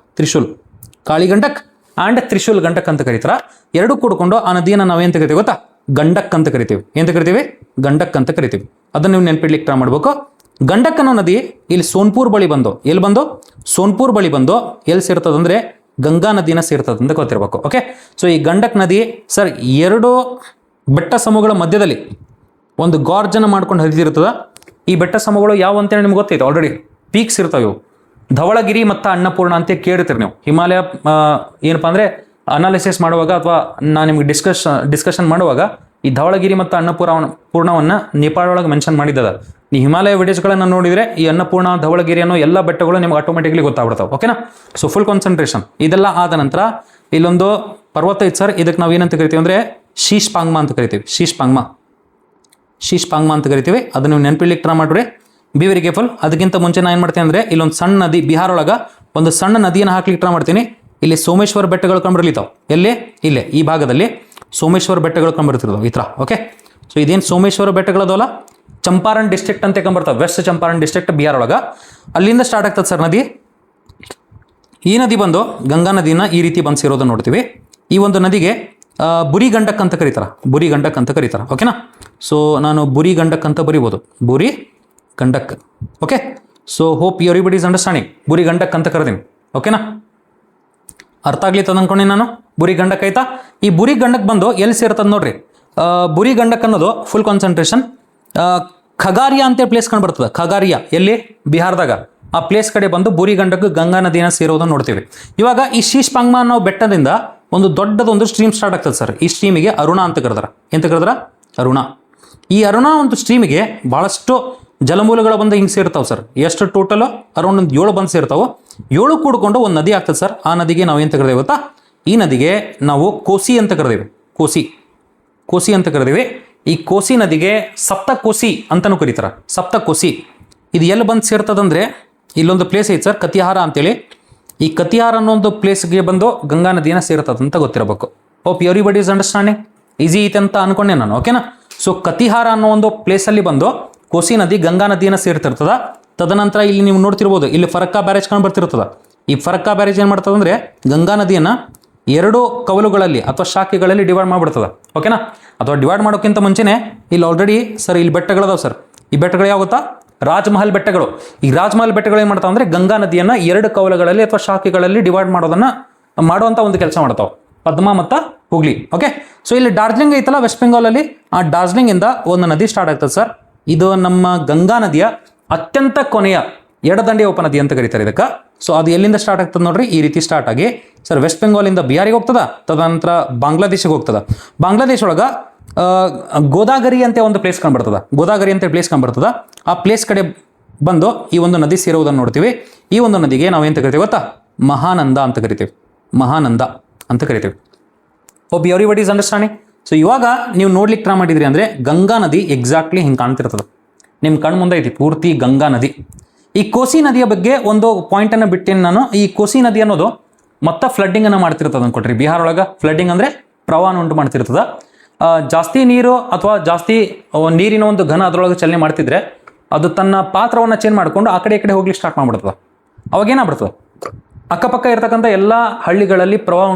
ಕಾಳಿ ಗಂಡಕ್ ಆ್ಯಂಡ್ ತ್ರಿಶೂಲ್ ಗಂಡಕ್ ಅಂತ ಕರೀತಾರ. ಎರಡು ಕೂಡ್ಕೊಂಡು ಆ ನದಿಯನ್ನು ನಾವೇನು ಕರಿತೀವಿ ಗೊತ್ತಾ? ಗಂಡಕ್ ಅಂತ ಕರಿತೀವಿ. ಗಂಡಕ್ ಅಂತ ಕರಿತೀವಿ. ಅದನ್ನ ನೀವು ನೆನ್ಪಿಡ್ಲಿಕ್ಕೆ ಟ್ರೈ ಮಾಡ್ಬೇಕು. ಗಂಡಕ್ ಅನ್ನೋ ನದಿ ಇಲ್ಲಿ ಸೋನ್ಪುರ್ ಬಳಿ ಬಂದು ಸೋನ್ಪುರ್ ಬಳಿ ಬಂದು ಎಲ್ಲಿ ಸೇರ್ತದಂದ್ರೆ ಗಂಗಾ ನದಿನ ಸೇರ್ತದೆ ಅಂತ ಗೊತ್ತಿರಬೇಕು. ಓಕೆ, ಸೊ ಈ ಗಂಡಕ್ ನದಿ ಸರ್ 2 ಬೆಟ್ಟ ಸಮೂಹಗಳ ಮಧ್ಯದಲ್ಲಿ ಒಂದು ಗಾರ್ಜನ ಮಾಡ್ಕೊಂಡು ಹರಿದಿರ್ತದ. ಈ ಬೆಟ್ಟ ಸಮೂಹಗಳು ಯಾವ ಅಂತೇಳಿ ನಿಮ್ಗೆ ಗೊತ್ತೈತೆ ಆಲ್ರೆಡಿ. ಪೀಕ್ಸ್ ಇರ್ತಾವೆ ಇವು. ಧವಳಗಿರಿ ಮತ್ತು ಅನ್ನಪೂರ್ಣ ಅಂತ ಕೇಳಿರ್ತೀರಿ ನೀವು. ಹಿಮಾಲಯ ಏನಪ್ಪಾ ಅಂದರೆ ಅನಾಲಿಸಿಸ್ ಮಾಡುವಾಗ ಅಥವಾ ನಾನು ನಿಮ್ಗೆ ಡಿಸ್ಕಷನ್ ಮಾಡುವಾಗ ಈ ಧವಳಗಿರಿ ಮತ್ತು ಅನ್ನಪೂರ್ಣವನ್ನು ನೇಪಾಳ ಒಳಗೆ ಮೆನ್ಷನ್ ಮಾಡಿದ್ದದ. ಈ ಹಿಮಾಲಯ ವಿಡಿಯೋಸ್ಗಳನ್ನು ನೋಡಿದರೆ ಈ ಅನ್ನಪೂರ್ಣ, ಧವಳಗಿರಿ ಅನ್ನೋ ಎಲ್ಲ ಬೆಟ್ಟಗಳು ನಿಮ್ಗೆ ಆಟೋಮೆಟಿಕ್ಲಿ ಗೊತ್ತಾಗ್ಬಿಡ್ತಾವೆ. ಓಕೆನಾ. So full concentration. ಇದೆಲ್ಲ ಆದ ನಂತರ ಇಲ್ಲೊಂದು ಪರ್ವತ ಐತೆ ಸರ್. ಇದಕ್ಕೆ ನಾವು ಏನಂತ ಕರಿತೀವಿ ಅಂದರೆ ಶೀಶ್ಪಾಂಗ್ಮಾ ಅಂತ ಕರಿತೀವಿ. ಶೀಶ್ಪಾಂಗ್ಮಾ ಅಂತ ಕರಿತೀವಿ. ಅದನ್ನು ನೀವು ನೆನಪಿಡ್ಲಿಕ್ಕೆ ಟ್ರೈ ಮಾಡ್ರಿ. Be very careful. ಅದಕ್ಕಿಂತ ಮುಂಚೆ ನಾನು ಏನು ಮಾಡ್ತೀನಿ ಅಂದರೆ ಇಲ್ಲೊಂದು ಸಣ್ಣ ನದಿ, ಬಿಹಾರ ಒಳಗೆ ಒಂದು ಸಣ್ಣ ನದಿಯನ್ನು ಹಾಕ್ಲಿಕ್ಕೆ ಟ್ರೈ ಮಾಡ್ತೀನಿ. ಇಲ್ಲಿ ಸೋಮೇಶ್ವರ ಬೆಟ್ಟಗಳು ಕಂಡುಬರ್ಲಿತಾವೆ. ಇಲ್ಲೇ ಈ ಭಾಗದಲ್ಲಿ ಸೋಮೇಶ್ವರ ಬೆಟ್ಟಗಳು ಕಂಡುಬರ್ತಿರ್ತಾವೆ ಈ ಥರ. ಓಕೆ, ಸೊ ಇದೇನು ಸೋಮೇಶ್ವರ ಬೆಟ್ಟಗಳದವಲ್ಲ, ಚಂಪಾರಣ್ ಡಿಸ್ಟ್ರಿಕ್ಟ್ ಅಂತ ಕಂಬರ್ತಾವೆ. ವೆಸ್ಟ್ ಚಂಪಾರಣ್ ಡಿಸ್ಟ್ರಿಕ್ಟ್ ಬಿಹಾರ ಒಳಗೆ. ಅಲ್ಲಿಂದ ಸ್ಟಾರ್ಟ್ ಆಗ್ತದೆ ಸರ್ ನದಿ. ಈ ನದಿ ಬಂದು ಗಂಗಾ ನದಿನ ಈ ರೀತಿ ಬಂದು ಸೇರೋದನ್ನು ನೋಡ್ತೀವಿ. ಈ ಒಂದು ನದಿಗೆ ಬುರಿ ಗಂಡಕ್ ಅಂತ ಕರೀತಾರೆ. ಓಕೆನಾ. ಸೊ ನಾನು ಬುರಿ ಗಂಡಕ್ ಅಂತ ಬರಿಬೋದು. Burhi Gandak. Okay, so hope everybody is understanding. Burhi Gandak ಅಂತ ಕರೆದೀನಿ. ಓಕೆನಾ, ಅರ್ಥ ಆಗ್ಲಿತ್ತದ ಅನ್ಕೊಂಡಿ ನಾನು. ಬುರಿ ಗಂಡಕ್ ಆಯ್ತಾ. ಈ ಬುರಿ ಗಂಡಕ್ ಬಂದು ಎಲ್ಲಿ ಸೇರ್ತದ ನೋಡ್ರಿ? ಬುರಿ ಗಂಡಕ್ ಅನ್ನೋದು ಫುಲ್ ಕಾನ್ಸಂಟ್ರೇಷನ್ ಖಗಾರಿಯಾ ಅಂತೇಳಿ ಪ್ಲೇಸ್ ಕಂಡು ಬರ್ತದೆ. ಖಗಾರಿಯಾ ಎಲ್ಲಿ? ಬಿಹಾರದಾಗ. ಆ ಪ್ಲೇಸ್ ಕಡೆ ಬಂದು ಬೂರಿಗಂಡಕ್ಕೆ ಗಂಗಾ ನದಿಯನ್ನು ಸೇರೋದನ್ನು ನೋಡ್ತೀವಿ. ಇವಾಗ ಈ ಶೀಶ್ ಪಾಂಗ್ಮಾ ಅನ್ನೋ ಬೆಟ್ಟದಿಂದ ಒಂದು ದೊಡ್ಡದೊಂದು ಸ್ಟ್ರೀಮ್ ಸ್ಟಾರ್ಟ್ ಆಗ್ತದೆ ಸರ್. ಈ ಸ್ಟ್ರೀಮಿಗೆ ಅರುಣ ಅಂತ ಕರೆದಾರ. ಎಂತ ಕರೆದಾರ? ಅರುಣ. ಈ ಅರುಣ ಒಂದು ಸ್ಟ್ರೀಮಿಗೆ ಭಾಳಷ್ಟು ಜಲಮೂಲಗಳು ಬಂದು ಹಿಂಗೆ ಸೇರ್ತಾವೆ ಸರ್. ಎಷ್ಟು ಟೋಟಲ್? ಅರೌಂಡ್ ಒಂದು 7 ಬಂದು ಸೇರ್ತಾವೆ. 7 ಕೂಡ್ಕೊಂಡು ಒಂದು ನದಿ ಆಗ್ತದೆ ಸರ್. ಆ ನದಿಗೆ ನಾವು ಏನು ಕರೆದೇವೆ ಗೊತ್ತಾ? ಈ ನದಿಗೆ ನಾವು ಕೋಸಿ ಅಂತ ಕರೆದೇವೆ. ಕೋಸಿ ಅಂತ ಕರೆದೇವೆ. ಈ ಕೋಸಿ ನದಿಗೆ ಸಪ್ತಕೋಸಿ ಅಂತಲೂ ಕರೀತಾರೆ. ಸಪ್ತಕೋಸಿ ಇದು ಎಲ್ಲಿ ಬಂದು ಸೇರ್ತದಂದ್ರೆ ಇಲ್ಲೊಂದು ಪ್ಲೇಸ್ ಐತೆ ಸರ್, ಕತಿಹಾರ ಅಂತೇಳಿ. ಈ ಕತಿಹಾರ ಅನ್ನೋ ಒಂದು ಪ್ಲೇಸ್ಗೆ ಬಂದು ಗಂಗಾ ನದಿಯನ್ನು ಸೇರ್ತದಂತ ಗೊತ್ತಿರಬೇಕು. Hope everybody is understanding. Easy ಐತೆ ಅಂತ ಅನ್ಕೊಂಡೆ ನಾನು. ಓಕೆನಾ? ಸೊ ಕತಿಹಾರ ಅನ್ನೋ ಒಂದು ಪ್ಲೇಸಲ್ಲಿ ಬಂದು ಕೋಸಿ ನದಿ ಗಂಗಾ ನದಿಯನ್ನು ಸೇರ್ತಿರ್ತದ. ತದನಂತರ ಇಲ್ಲಿ ನೀವು ನೋಡ್ತಿರ್ಬೋದು, ಇಲ್ಲಿ ಫರಕ್ಕಾ ಬ್ಯಾರೇಜ್ ಕಂಡು ಬರ್ತಿರ್ತದ. ಈ ಫರಕ್ಕಾ ಬ್ಯಾರೇಜ್ ಏನು ಮಾಡ್ತದೆ ಅಂದರೆ ಗಂಗಾ ನದಿಯನ್ನು 2 ಕವಲುಗಳಲ್ಲಿ ಅಥವಾ ಶಾಖೆಗಳಲ್ಲಿ ಡಿವೈಡ್ ಮಾಡಿಬಿಡ್ತದ. ಓಕೆನಾ? ಅಥವಾ ಡಿವೈಡ್ ಮಾಡೋಕ್ಕಿಂತ ಮುಂಚೆನೇ ಇಲ್ಲಿ ಆಲ್ರೆಡಿ ಸರ್ ಇಲ್ಲಿ ಬೆಟ್ಟಗಳದಾವೆ ಸರ್. ಈ ಬೆಟ್ಟಗಳು ಯಾವ ಗೊತ್ತಾ? ರಾಜಮಹಲ್ ಬೆಟ್ಟಗಳು. ಈ ರಾಜಮಹಲ್ ಬೆಟ್ಟಗಳು ಏನು ಮಾಡ್ತಾವೆ ಅಂದರೆ ಗಂಗಾ ನದಿಯನ್ನು 2 ಕವಲುಗಳಲ್ಲಿ ಅಥವಾ ಶಾಖೆಗಳಲ್ಲಿ ಡಿವೈಡ್ ಮಾಡುವಂಥ ಒಂದು ಕೆಲಸ ಮಾಡ್ತಾವೆ. ಪದ್ಮಾ ಮತ್ತು ಹುಗ್ಲಿ. ಓಕೆ. ಸೊ ಇಲ್ಲಿ ಡಾರ್ಜಿಲಿಂಗ್ ಐತಲ್ಲ ವೆಸ್ಟ್ ಬೆಂಗಾಲಲ್ಲಿ, ಆ ಡಾರ್ಜಿಲಿಂಗಿಂದ ಒಂದು ನದಿ ಸ್ಟಾರ್ಟ್ ಆಗ್ತದೆ ಸರ್. ಇದು ನಮ್ಮ ಗಂಗಾ ನದಿಯ ಅತ್ಯಂತ ಕೊನೆಯ ಎಡದಂಡೆಯ ಉಪನದಿ ಅಂತ ಕರೀತಾರೆ ಇದಕ್ಕೆ. ಸೊ ಅದು ಎಲ್ಲಿಂದ ಸ್ಟಾರ್ಟ್ ಆಗ್ತದೆ ನೋಡ್ರಿ, ಈ ರೀತಿ ಸ್ಟಾರ್ಟ್ ಆಗಿ ಸರ್ ವೆಸ್ಟ್ ಬೆಂಗಾಲಿಂದ ಬಿಹಾರಿಗೆ ಹೋಗ್ತದ. ತದನಂತರ ಬಾಂಗ್ಲಾದೇಶಿಗೆ ಹೋಗ್ತದ. ಬಾಂಗ್ಲಾದೇಶ ಒಳಗೆ ಗೋದಾವರಿ ಅಂತ ಒಂದು ಪ್ಲೇಸ್ ಕಂಡುಬರ್ತದ. ಗೋದಾವರಿ ಅಂತ ಪ್ಲೇಸ್ ಕಂಡುಬರ್ತದ. ಆ ಪ್ಲೇಸ್ ಕಡೆ ಬಂದು ಈ ಒಂದು ನದಿ ಸೇರುವುದನ್ನು ನೋಡ್ತೀವಿ. ಈ ಒಂದು ನದಿಗೆ ನಾವು ಏನು ಕರಿತೀವಿ ಗೊತ್ತಾ? ಮಹಾನಂದ ಅಂತ ಕರಿತೀವಿ. ಮಹಾನಂದ ಅಂತ ಕರಿತೀವಿ. Hope everybody is understanding. So ಇವಾಗ ನೀವು ನೋಡ್ಲಿಕ್ಕೆ ಟ್ರೈ ಮಾಡಿದ್ರಿ ಅಂದರೆ ಗಂಗಾ ನದಿ ಎಕ್ಸಾಕ್ಟ್ಲಿ ಹಿಂಗೆ ಕಾಣ್ತಿರ್ತದೆ. ನಿಮ್ಮ ಕಣ್ಣು ಮುಂದೆ ಐತಿ ಪೂರ್ತಿ ಗಂಗಾ ನದಿ. ಈ ಕೋಸಿ ನದಿಯ ಬಗ್ಗೆ ಒಂದು ಪಾಯಿಂಟನ್ನು ಬಿಟ್ಟೇನೆ ನಾನು. ಈ ಕೋಸಿ ನದಿ ಅನ್ನೋದು ಮತ್ತೆ ಫ್ಲಡ್ಡಿಂಗನ್ನು ಮಾಡ್ತಿರ್ತದೆ ಅಂದ್ಕೊಟ್ರಿ. ಬಿಹಾರ ಒಳಗೆ ಫ್ಲಡ್ಡಿಂಗ್ ಅಂದರೆ ಪ್ರವಾಹ ಉಂಟು ಮಾಡ್ತಿರ್ತದೆ. ಜಾಸ್ತಿ ನೀರು ಅಥವಾ ಜಾಸ್ತಿ ನೀರಿನ ಒಂದು ಘನ ಅದರೊಳಗೆ ಚಲನೆ ಮಾಡ್ತಿದ್ರೆ ಅದು ತನ್ನ ಪಾತ್ರವನ್ನು ಚೇಂಜ್ ಮಾಡಿಕೊಂಡು ಆ ಕಡೆ ಈ ಕಡೆ ಹೋಗ್ಲಿಕ್ಕೆ ಸ್ಟಾರ್ಟ್ ಮಾಡಿಬಿಡ್ತದೆ. ಅವಾಗೇನಾಗ್ಬಿಡ್ತದೆ? ಅಕ್ಕಪಕ್ಕ ಇರತಕ್ಕಂಥ ಎಲ್ಲ ಹಳ್ಳಿಗಳಲ್ಲಿ ಪ್ರವಾಹ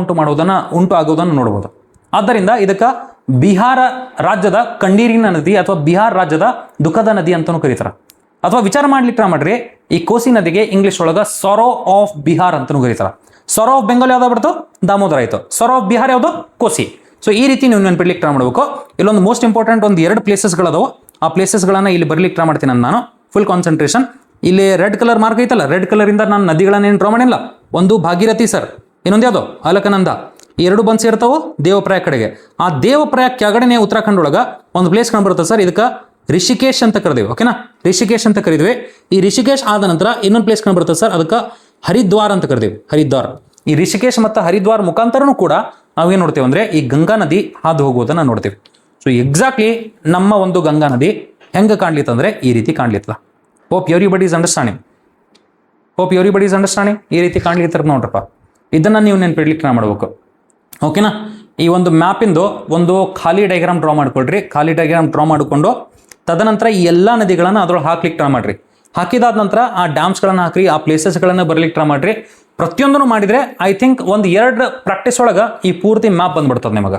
ಉಂಟು ಆಗೋದನ್ನು ನೋಡ್ಬೋದು. ಆದ್ದರಿಂದ ಇದಕ್ಕೆ ಬಿಹಾರ ರಾಜ್ಯದ ಕಣ್ಣೀರಿನ ನದಿ ಅಥವಾ ಬಿಹಾರ ರಾಜ್ಯದ ದುಃಖದ ನದಿ ಅಂತಲೂ ಕರೀತಾರೆ. ಅಥವಾ ವಿಚಾರ ಮಾಡ್ಲಿಕ್ಕೆ ಟ್ರೈ ಮಾಡ್ರಿ, ಈ ಕೋಸಿ ನದಿಗೆ ಇಂಗ್ಲಿಷ್ ಒಳಗೆ ಸಾರೋ ಆಫ್ ಬಿಹಾರ್ ಅಂತಲೂ ಕರೀತಾರೆ. ಸಾರೋ ಆಫ್ ಬೆಂಗಾಲ್ ಯಾವ್ದಾಗ್ಬಿಡ್ತು? ದಾಮೋದರ ಆಯಿತು. ಸಾರೋ ಆಫ್ ಬಿಹಾರ್ ಯಾವುದು? ಕೋಸಿ. ಸೊ ಈ ರೀತಿ ನೀವು ನೆನ್ಪಿಡ್ಲಿಕ್ಕೆ ಟ್ರೈ ಮಾಡಬೇಕು. ಇಲ್ಲೊಂದು ಮೋಸ್ಟ್ ಇಂಪಾರ್ಟೆಂಟ್ ಒಂದು 2 ಪ್ಲೇಸಸ್ಗಳದಾವು. ಆ ಪ್ಲೇಸಸ್ಗಳನ್ನು ಇಲ್ಲಿ ಬರ್ಲಿಕ್ಕೆ ಟ್ರೈ ಮಾಡ್ತೀನಿ ನಾನು. Full concentration. ಇಲ್ಲಿ ರೆಡ್ ಕಲರ್ ಮಾರ್ಕ್ ಐತಲ್ಲ, ರೆಡ್ ಕಲರಿಂದ ನಾನು ನದಿಗಳನ್ನೇನು ಡ್ರಾ ಮಾಡಿಲ್ಲ. ಒಂದು ಭಾಗೀರಥಿ ಸರ್, ಇನ್ನೊಂದು ಯಾವುದು? ಅಲಕನಂದ. ಈ 2 ಬಂದು ಸೇರ್ತಾವು ದೇವಪ್ರಾಯ ಕಡೆಗೆ. ಆ ದೇವಪ್ರಾಯ ಕೆಳಗಡೆ ಉತ್ತರಾಖಂಡ್ ಒಳಗೆ ಒಂದು ಪ್ಲೇಸ್ ಕಂಡುಬರುತ್ತೆ ಸರ್. ಇದಕ್ಕೆ ರಿಷಿಕೇಶ್ ಅಂತ ಕರೆದೇವೆ. ಓಕೆನಾ? ರಿಷಿಕೇಶ್ ಅಂತ ಕರೀದ್ವಿ. ಈ ರಿಷಿಕೇಶ್ ಆದ ನಂತರ ಇನ್ನೊಂದು ಪ್ಲೇಸ್ ಕಂಡುಬರುತ್ತೆ ಸರ್, ಅದಕ್ಕೆ ಹರಿದ್ವಾರ್ ಅಂತ ಕರೆದೇವೆ. ಹರಿದ್ವಾರ್. ಈ ರಿಷಿಕೇಶ್ ಮತ್ತು ಹರಿದ್ವಾರ್ ಮುಖಾಂತರನೂ ಕೂಡ ನಾವೇನು ನೋಡ್ತೇವೆ ಅಂದರೆ ಈ ಗಂಗಾ ನದಿ ಹಾದು ಹೋಗೋದನ್ನು ನೋಡ್ತೇವೆ. ಸೊ ಎಕ್ಸಾಕ್ಟ್ಲಿ ನಮ್ಮ ಒಂದು ಗಂಗಾ ನದಿ ಹೆಂಗೆ ಕಾಣ್ಲಿತ್ತಂದ್ರೆ ಈ ರೀತಿ ಕಾಣ್ಲಿತ್ತದ. Hope everybody is understanding. ಈ ರೀತಿ ಕಾಣ್ಲಿಕ್ಕೆ ನೋಡ್ರಪ್ಪ. ಇದನ್ನು ನೀವು ನೆನ್ಪಿಡ್ಲಿಕ್ಕೆ ನಾವು ಮಾಡಬೇಕು. ಓಕೆನಾ? ಈ ಒಂದು ಮ್ಯಾಪಿಂದು ಒಂದು ಖಾಲಿ ಡಯಾಗ್ರಾಮ್ ಡ್ರಾ ಮಾಡ್ಕೊಳ್ರಿ. ಖಾಲಿ ಡಯಾಗ್ರಾಮ್ ಡ್ರಾ ಮಾಡಿಕೊಂಡು ತದನಂತರ ಈ ಎಲ್ಲ ನದಿಗಳನ್ನು ಅದ್ರೊಳಗೆ ಹಾಕ್ಲಿಕ್ಕೆ ಟ್ರೈ ಮಾಡ್ರಿ. ಹಾಕಿದಾದ ನಂತರ ಆ ಡ್ಯಾಮ್ಸ್ಗಳನ್ನು ಹಾಕ್ರಿ, ಆ ಪ್ಲೇಸಸ್ಗಳನ್ನು ಬರ್ಲಿಕ್ಕೆ ಟ್ರೈ ಮಾಡ್ರಿ. ಪ್ರತಿಯೊಂದನ್ನು ಮಾಡಿದರೆ ಐ ಥಿಂಕ್ ಒಂದು 2 ಪ್ರಾಕ್ಟೀಸ್ ಒಳಗೆ ಈ ಪೂರ್ತಿ ಮ್ಯಾಪ್ ಬಂದ್ಬಿಡ್ತದೆ ನಿಮಗೆ.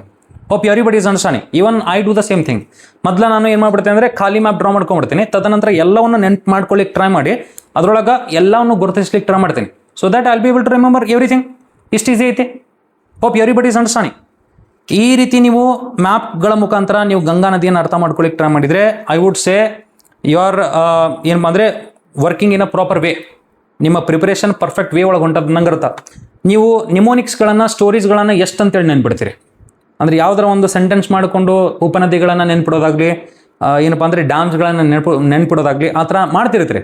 Hope everybody is understanding. Even I do the same thing. ಮೊದಲು ನಾನು ಏನು ಮಾಡ್ಬಿಡ್ತೇನೆ ಅಂದರೆ ಖಾಲಿ ಮ್ಯಾಪ್ ಡ್ರಾ ಮಾಡ್ಕೊಂಡ್ಬಿಡ್ತೀನಿ. ತದನಂತರ ಎಲ್ಲವನ್ನು ನೆನ್ಪು ಮಾಡ್ಕೊಳ್ಳಿಕ್ಕೆ ಟ್ರೈ ಮಾಡಿ ಅದರೊಳಗೆ ಎಲ್ಲವನ್ನು ಗುರುತಿಸ್ಲಿಕ್ಕೆ ಟ್ರೈ ಮಾಡ್ತೀನಿ. So that I'll be able to remember everything. ಇಷ್ಟು ಈಸಿ ಐತಿ. Hope everybody is understanding. ಈ ರೀತಿ ನೀವು ಮ್ಯಾಪ್ಗಳ ಮುಖಾಂತರ ನೀವು ಗಂಗಾ ನದಿಯನ್ನು ಅರ್ಥ ಮಾಡ್ಕೊಳ್ಳಿಕ್ಕೆ ಟ್ರೈ ಮಾಡಿದರೆ I would say you are ಏನಪ್ಪ ಅಂದರೆ working in a proper way. ನಿಮ್ಮ ಪ್ರಿಪರೇಷನ್ ಪರ್ಫೆಕ್ಟ್ ವೇ ಒಳಗೆ ಹೊಂಟದ ನಂಗಿರುತ್ತೆ. ನೀವು ನಿಮೋನಿಕ್ಸ್ಗಳನ್ನು ಸ್ಟೋರೀಸ್ಗಳನ್ನು ಎಷ್ಟು ಅಂತೇಳಿ ನೆನ್ಪಿಡ್ತೀರಿ ಅಂದರೆ ಯಾವ್ದಾರ ಒಂದು ಸೆಂಟೆನ್ಸ್ ಮಾಡಿಕೊಂಡು ಉಪನದಿಗಳನ್ನು ನೆನ್ಪಿಡೋದಾಗಲಿ ಏನಪ್ಪ ಅಂದರೆ ಡ್ಯಾಮ್ಸ್ಗಳನ್ನು ನೆನ್ಪಿಡೋದಾಗಲಿ ಆ ಥರ ಮಾಡ್ತಿರ್ತೀರಿ.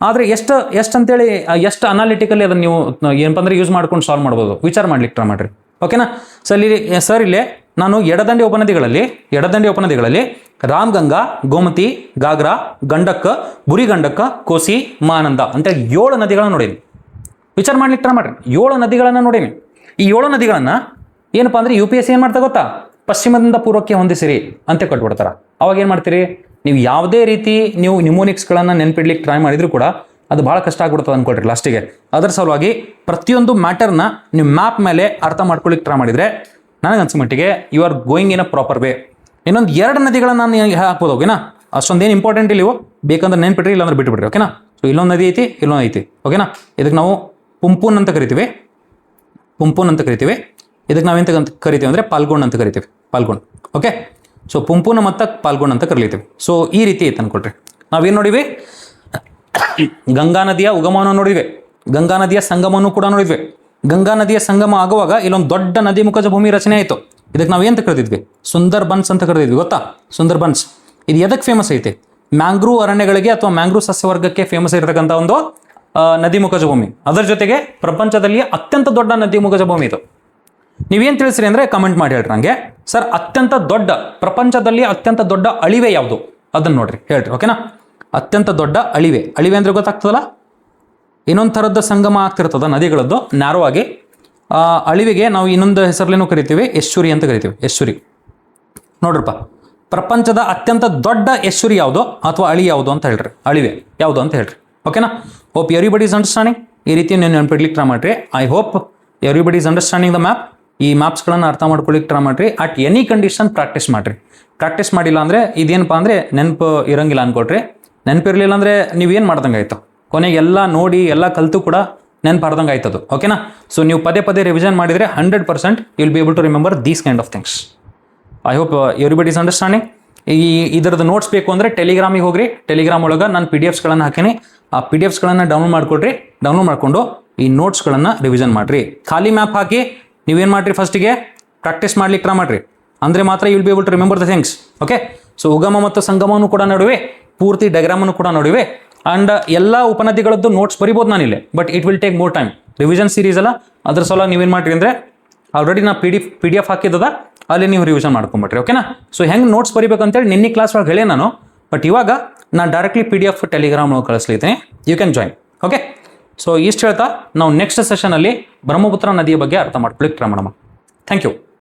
ಆದರೆ ಎಷ್ಟು ಅಂತೇಳಿ ಎಷ್ಟು ಅನಾಲಿಟಿಕಲಿ ಅದನ್ನು ನೀವು ಏನಪ್ಪ ಅಂದರೆ ಯೂಸ್ ಮಾಡ್ಕೊಂಡು ಸಾಲ್ವ್ ಮಾಡ್ಬೋದು. ವಿಚಾರ ಮಾಡ್ಲಿಕ್ಕೆ ಟ್ರೈ ಮಾಡಿರಿ. ಓಕೆನಾ? ಸರ್ ಇಲ್ಲೇ ನಾನು ಎಡದಂಡೆ ಉಪನದಿಗಳಲ್ಲಿ ರಾಮ್ಗಂಗಾ, ಗೋಮತಿ, ಗಾಗ್ರಾ, ಗಂಡಕ್, ಬುರಿಗಂಡಕ್, ಕೋಸಿ, ಮಹಾನಂದ ಅಂತೇಳಿ 7 ನದಿಗಳನ್ನು ನೋಡೀನಿ. ವಿಚಾರ ಮಾಡ್ಲಿಕ್ಕೆ ಟ್ರೈ ಮಾಡಿರಿ. 7 ನದಿಗಳನ್ನು ನೋಡೀನಿ. ಈ 7 ನದಿಗಳನ್ನು ಏನಪ್ಪ ಅಂದರೆ UPSC ಏನು ಮಾಡ್ತಾ ಗೊತ್ತಾ? ಪಶ್ಚಿಮದಿಂದ ಪೂರ್ವಕ್ಕೆ ಹೊಂದಿಸಿರಿ ಅಂತ ಕೊಟ್ಬಿಡ್ತಾರೆ. ಅವಾಗ ಏನು ಮಾಡ್ತೀರಿ? ನೀವು ಯಾವುದೇ ರೀತಿ ನೀವು ನಿಮೋನಿಕ್ಸ್ಗಳನ್ನು ನೆನ್ಪಿಡ್ಲಿಕ್ಕೆ ಟ್ರೈ ಮಾಡಿದ್ರು ಕೂಡ ಅದು ಭಾಳ ಕಷ್ಟ ಆಗ್ಬಿಡ್ತದೆ ಅಂದ್ಕೊಳ್ರಿ ಲಾಸ್ಟಿಗೆ. ಅದರ ಸಲುವಾಗಿ ಪ್ರತಿಯೊಂದು ಮ್ಯಾಟರ್ನ ನೀವು ಮ್ಯಾಪ್ ಮೇಲೆ ಅರ್ಥ ಮಾಡ್ಕೊಳ್ಳಿಕ್ಕೆ ಟ್ರೈ ಮಾಡಿದರೆ ನನಗನ್ಸೋ ಮಟ್ಟಿಗೆ you are going in a proper way. ಇನ್ನೊಂದು 2 ನದಿಗಳನ್ನು ನಾನು ಹಾಕ್ಬೋದು. ಓಕೆನಾ? ಅಷ್ಟೊಂದೇನು ಇಂಪಾರ್ಟೆಂಟ್ ಇಲ್ಲ ಇವು. ಬೇಕಂದ್ರೆ ನೆನ್ಪಿಟ್ರಿ, ಇಲ್ಲಾಂದ್ರೆ ಬಿಟ್ಟುಬಿಡ್ರಿ. ಓಕೆನಾ? ಸೊ ಇಲ್ಲೊಂದು ನದಿ ಐತಿ, ಇಲ್ಲೊಂದು ಐತಿ. ಓಕೆನಾ? ಇದಕ್ಕೆ ನಾವು ಪುಂಪೂನ್ ಅಂತ ಕರಿತೀವಿ. ಇದಕ್ಕೆ ನಾವೆಂತ ಕರಿತೀವಿ ಅಂದರೆ ಪಾಲ್ಗೊಂಡ್ ಅಂತ ಕರಿತೀವಿ. ಪಾಲ್ಗೊಂಡ್. ಓಕೆ? ಸೊ ಪುಂಪೂನ ಮತ್ತು ಪಾಲ್ಗೊಂಡ್ ಅಂತ ಕರಿತೀವಿ. ಸೊ ಈ ರೀತಿ ಐತೆ ಅನ್ಕೊಳ್ರಿ. ನಾವೇನು ನೋಡಿವಿ? ಗಂಗಾ ನದಿಯ ಉಗಮವನ್ನು ನೋಡಿದ್ವಿ, ಗಂಗಾ ನದಿಯ ಸಂಗಮವನ್ನು ಕೂಡ ನೋಡಿದ್ವಿ. ಗಂಗಾ ನದಿಯ ಸಂಗಮ ಆಗುವಾಗ ಇಲ್ಲೊಂದು ದೊಡ್ಡ ನದಿ ಮುಖಜ ಭೂಮಿ ರಚನೆ ಆಯಿತು. ಇದಕ್ಕೆ ನಾವು ಏನು ಕರೆದಿದ್ವಿ? ಸುಂದರ್ ಬನ್ಸ್ ಅಂತ ಕರೆದಿದ್ವಿ, ಗೊತ್ತಾ? ಸುಂದರ್ ಬನ್ಸ್. ಇದು ಎದಕ್ಕೆ ಫೇಮಸ್ ಐತೆ? ಮ್ಯಾಂಗ್ರೂ ಅರಣ್ಯಗಳಿಗೆ ಅಥವಾ ಮ್ಯಾಂಗ್ರೂ ಸಸ್ಯವರ್ಗಕ್ಕೆ ಫೇಮಸ್ ಇರತಕ್ಕಂಥ ಒಂದು ನದಿ ಮುಖಜ ಭೂಮಿ. ಅದರ ಜೊತೆಗೆ ಪ್ರಪಂಚದಲ್ಲಿ ಅತ್ಯಂತ ದೊಡ್ಡ ನದಿ ಮುಖಜ ಭೂಮಿ ಇದು. ನೀವೇನು ತಿಳಿಸ್ರಿ ಅಂದರೆ ಕಮೆಂಟ್ ಮಾಡಿ ಹೇಳ್ರಿ ನನಗೆ. ಸರ್, ಪ್ರಪಂಚದಲ್ಲಿ ಅತ್ಯಂತ ದೊಡ್ಡ ಅಳಿವೆ ಯಾವುದು ಅದನ್ನು ನೋಡ್ರಿ, ಹೇಳ್ರಿ, ಓಕೆನಾ? ಅತ್ಯಂತ ದೊಡ್ಡ ಅಳಿವೆ ಅಂದರೆ ಗೊತ್ತಾಗ್ತದಲ್ಲ, ಇನ್ನೊಂದು ಥರದ ಸಂಗಮ ಆಗ್ತಿರ್ತದ ನದಿಗಳದ್ದು ನ್ಯಾರೋ ಆಗಿ. ಅಳಿವೆಗೆ ನಾವು ಇನ್ನೊಂದು ಹೆಸರಲ್ಲೇನೂ ಕರಿತೀವಿ, ಎಶ್ಚುರಿ ಅಂತ ಕರಿತೀವಿ, ಎಶ್ಚುರಿ. ನೋಡ್ರಪ್ಪ, ಪ್ರಪಂಚದ ಅತ್ಯಂತ ದೊಡ್ಡ ಎಶ್ಚುರಿ ಯಾವುದು ಅಥವಾ ಅಳಿ ಯಾವುದು ಅಂತ ಹೇಳ್ರಿ, ಅಳಿವೆ ಯಾವುದು ಅಂತ ಹೇಳ್ರಿ, ಓಕೆನಾ? Hope everybody is understanding. ಈ ರೀತಿ ನೀವು ನೆನ್ಪಿಡ್ಲಿಕ್ಕೆ ಟ್ರೈ ಮಾಡಿರಿ. I hope everybody is understanding the map. ಈ ಮ್ಯಾಪ್ಸ್ಗಳನ್ನು ಅರ್ಥ ಮಾಡ್ಕೊಳ್ಳಿಕ್ಕೆ ಟ್ರೈ ಮಾಡಿರಿ. ಅಟ್ ಎನಿ ಕಂಡೀಷನ್ ಪ್ರಾಕ್ಟೀಸ್ ಮಾಡಿರಿ. ಪ್ರಾಕ್ಟೀಸ್ ಮಾಡಿಲ್ಲ ಅಂದರೆ ಇದೇನಪ್ಪ ಅಂದರೆ ನೆನಪು ಇರೋಂಗಿಲ್ಲ ಅನ್ಕೊಳ್ರಿ. ನೆನಪಿರಲಿಲ್ಲ ಅಂದರೆ ನೀವೇನು ಮಾಡ್ದಂಗೆ ಆಯಿತು, ಕೊನೆಗೆ ಎಲ್ಲ ನೋಡಿ ಎಲ್ಲ ಕಲಿತು ಕೂಡ ನೆನಪಾರ್ದಂಗೆ ಆಯ್ತದು, ಓಕೆನಾ? ಸೊ ನೀವು ಪದೇ ಪದೇ ರಿವಿಷನ್ ಮಾಡಿದರೆ 100% you will be able to remember these kind of things. I hope everybody is understanding. ಇದರದ್ದು ನೋಟ್ಸ್ ಬೇಕು ಅಂದರೆ ಟೆಲಿಗ್ರಾಮಿಗೆ ಹೋಗ್ರಿ. ಟೆಲಿಗ್ರಾಮ್ ಒಳಗೆ ನಾನು PDFsಗಳನ್ನು ಹಾಕೀನಿ. ಆ PDFsಗಳನ್ನು ಡೌನ್ಲೋಡ್ ಮಾಡ್ಕೊಡ್ರಿ. ಡೌನ್ಲೋಡ್ ಮಾಡಿಕೊಂಡು ಈ ನೋಟ್ಸ್ಗಳನ್ನು ರಿವಿಷನ್ ಮಾಡಿರಿ. ಖಾಲಿ ಮ್ಯಾಪ್ ಹಾಕಿ ನೀವೇನು ಮಾಡಿರಿ, ಫಸ್ಟಿಗೆ ಪ್ರಾಕ್ಟೀಸ್ ಮಾಡ್ಲಿಕ್ಕೆ ಟ್ರೈ ಮಾಡಿರಿ. ಅಂದರೆ ಮಾತ್ರ you will be able to remember the things, okay? So ಉಗಮ ಮತ್ತು ಸಂಗಮವನ್ನು ಕೂಡ ನೋಡುವೆ, ಪೂರ್ತಿ ಡಯಾಗ್ರಾಮನ್ನು ಕೂಡ ನೋಡಿವೆ. ಆ್ಯಂಡ್ ಎಲ್ಲ ಉಪನದಿಗಳದ್ದು ನೋಟ್ಸ್ ಬರಿಬೋದು ನಾನಿಲ್ಲಿ, but it will take more time. Revision series ಅಲ್ಲ, ಅದ್ರ ಸಲುವಾಗಿ ನೀವೇನು ಮಾಡಿರಿ ಅಂದರೆ ಆಲ್ರೆಡಿ ನಾ PDF ಹಾಕಿದ್ದದ, ಅಲ್ಲಿ ನೀವು ರಿವಿಷನ್ ಮಾಡ್ಕೊಂಬಿಟ್ರಿ, ಓಕೆನಾ? ಸೊ ಹೆಂಗೆ ನೋಟ್ಸ್ ಬರಿಬೇಕಂತೇಳಿ ನಿನ್ನೆ ಕ್ಲಾಸ್ ಒಳಗೆ ಹೇಳೇ ನಾನು. ಬಟ್ ಇವಾಗ ನಾನು ಡೈರೆಕ್ಟ್ಲಿ PDF ಟೆಲಿಗ್ರಾಮ್ ಒಳಗೆ ಕಳಿಸ್ಲಿದ್ದೀನಿ, you can join, okay? So ಇಷ್ಟು ಹೇಳ್ತಾ ನಾವು ನೆಕ್ಸ್ಟ್ ಸೆಷನಲ್ಲಿ ಬ್ರಹ್ಮಪುತ್ರ ನದಿಯ ಬಗ್ಗೆ ಅರ್ಥ ಮಾಡ್ಕೊಳ್ಳಿಕ್ಕೆ ಟ್ರೈ ಮಾಡೋಣ. Thank you.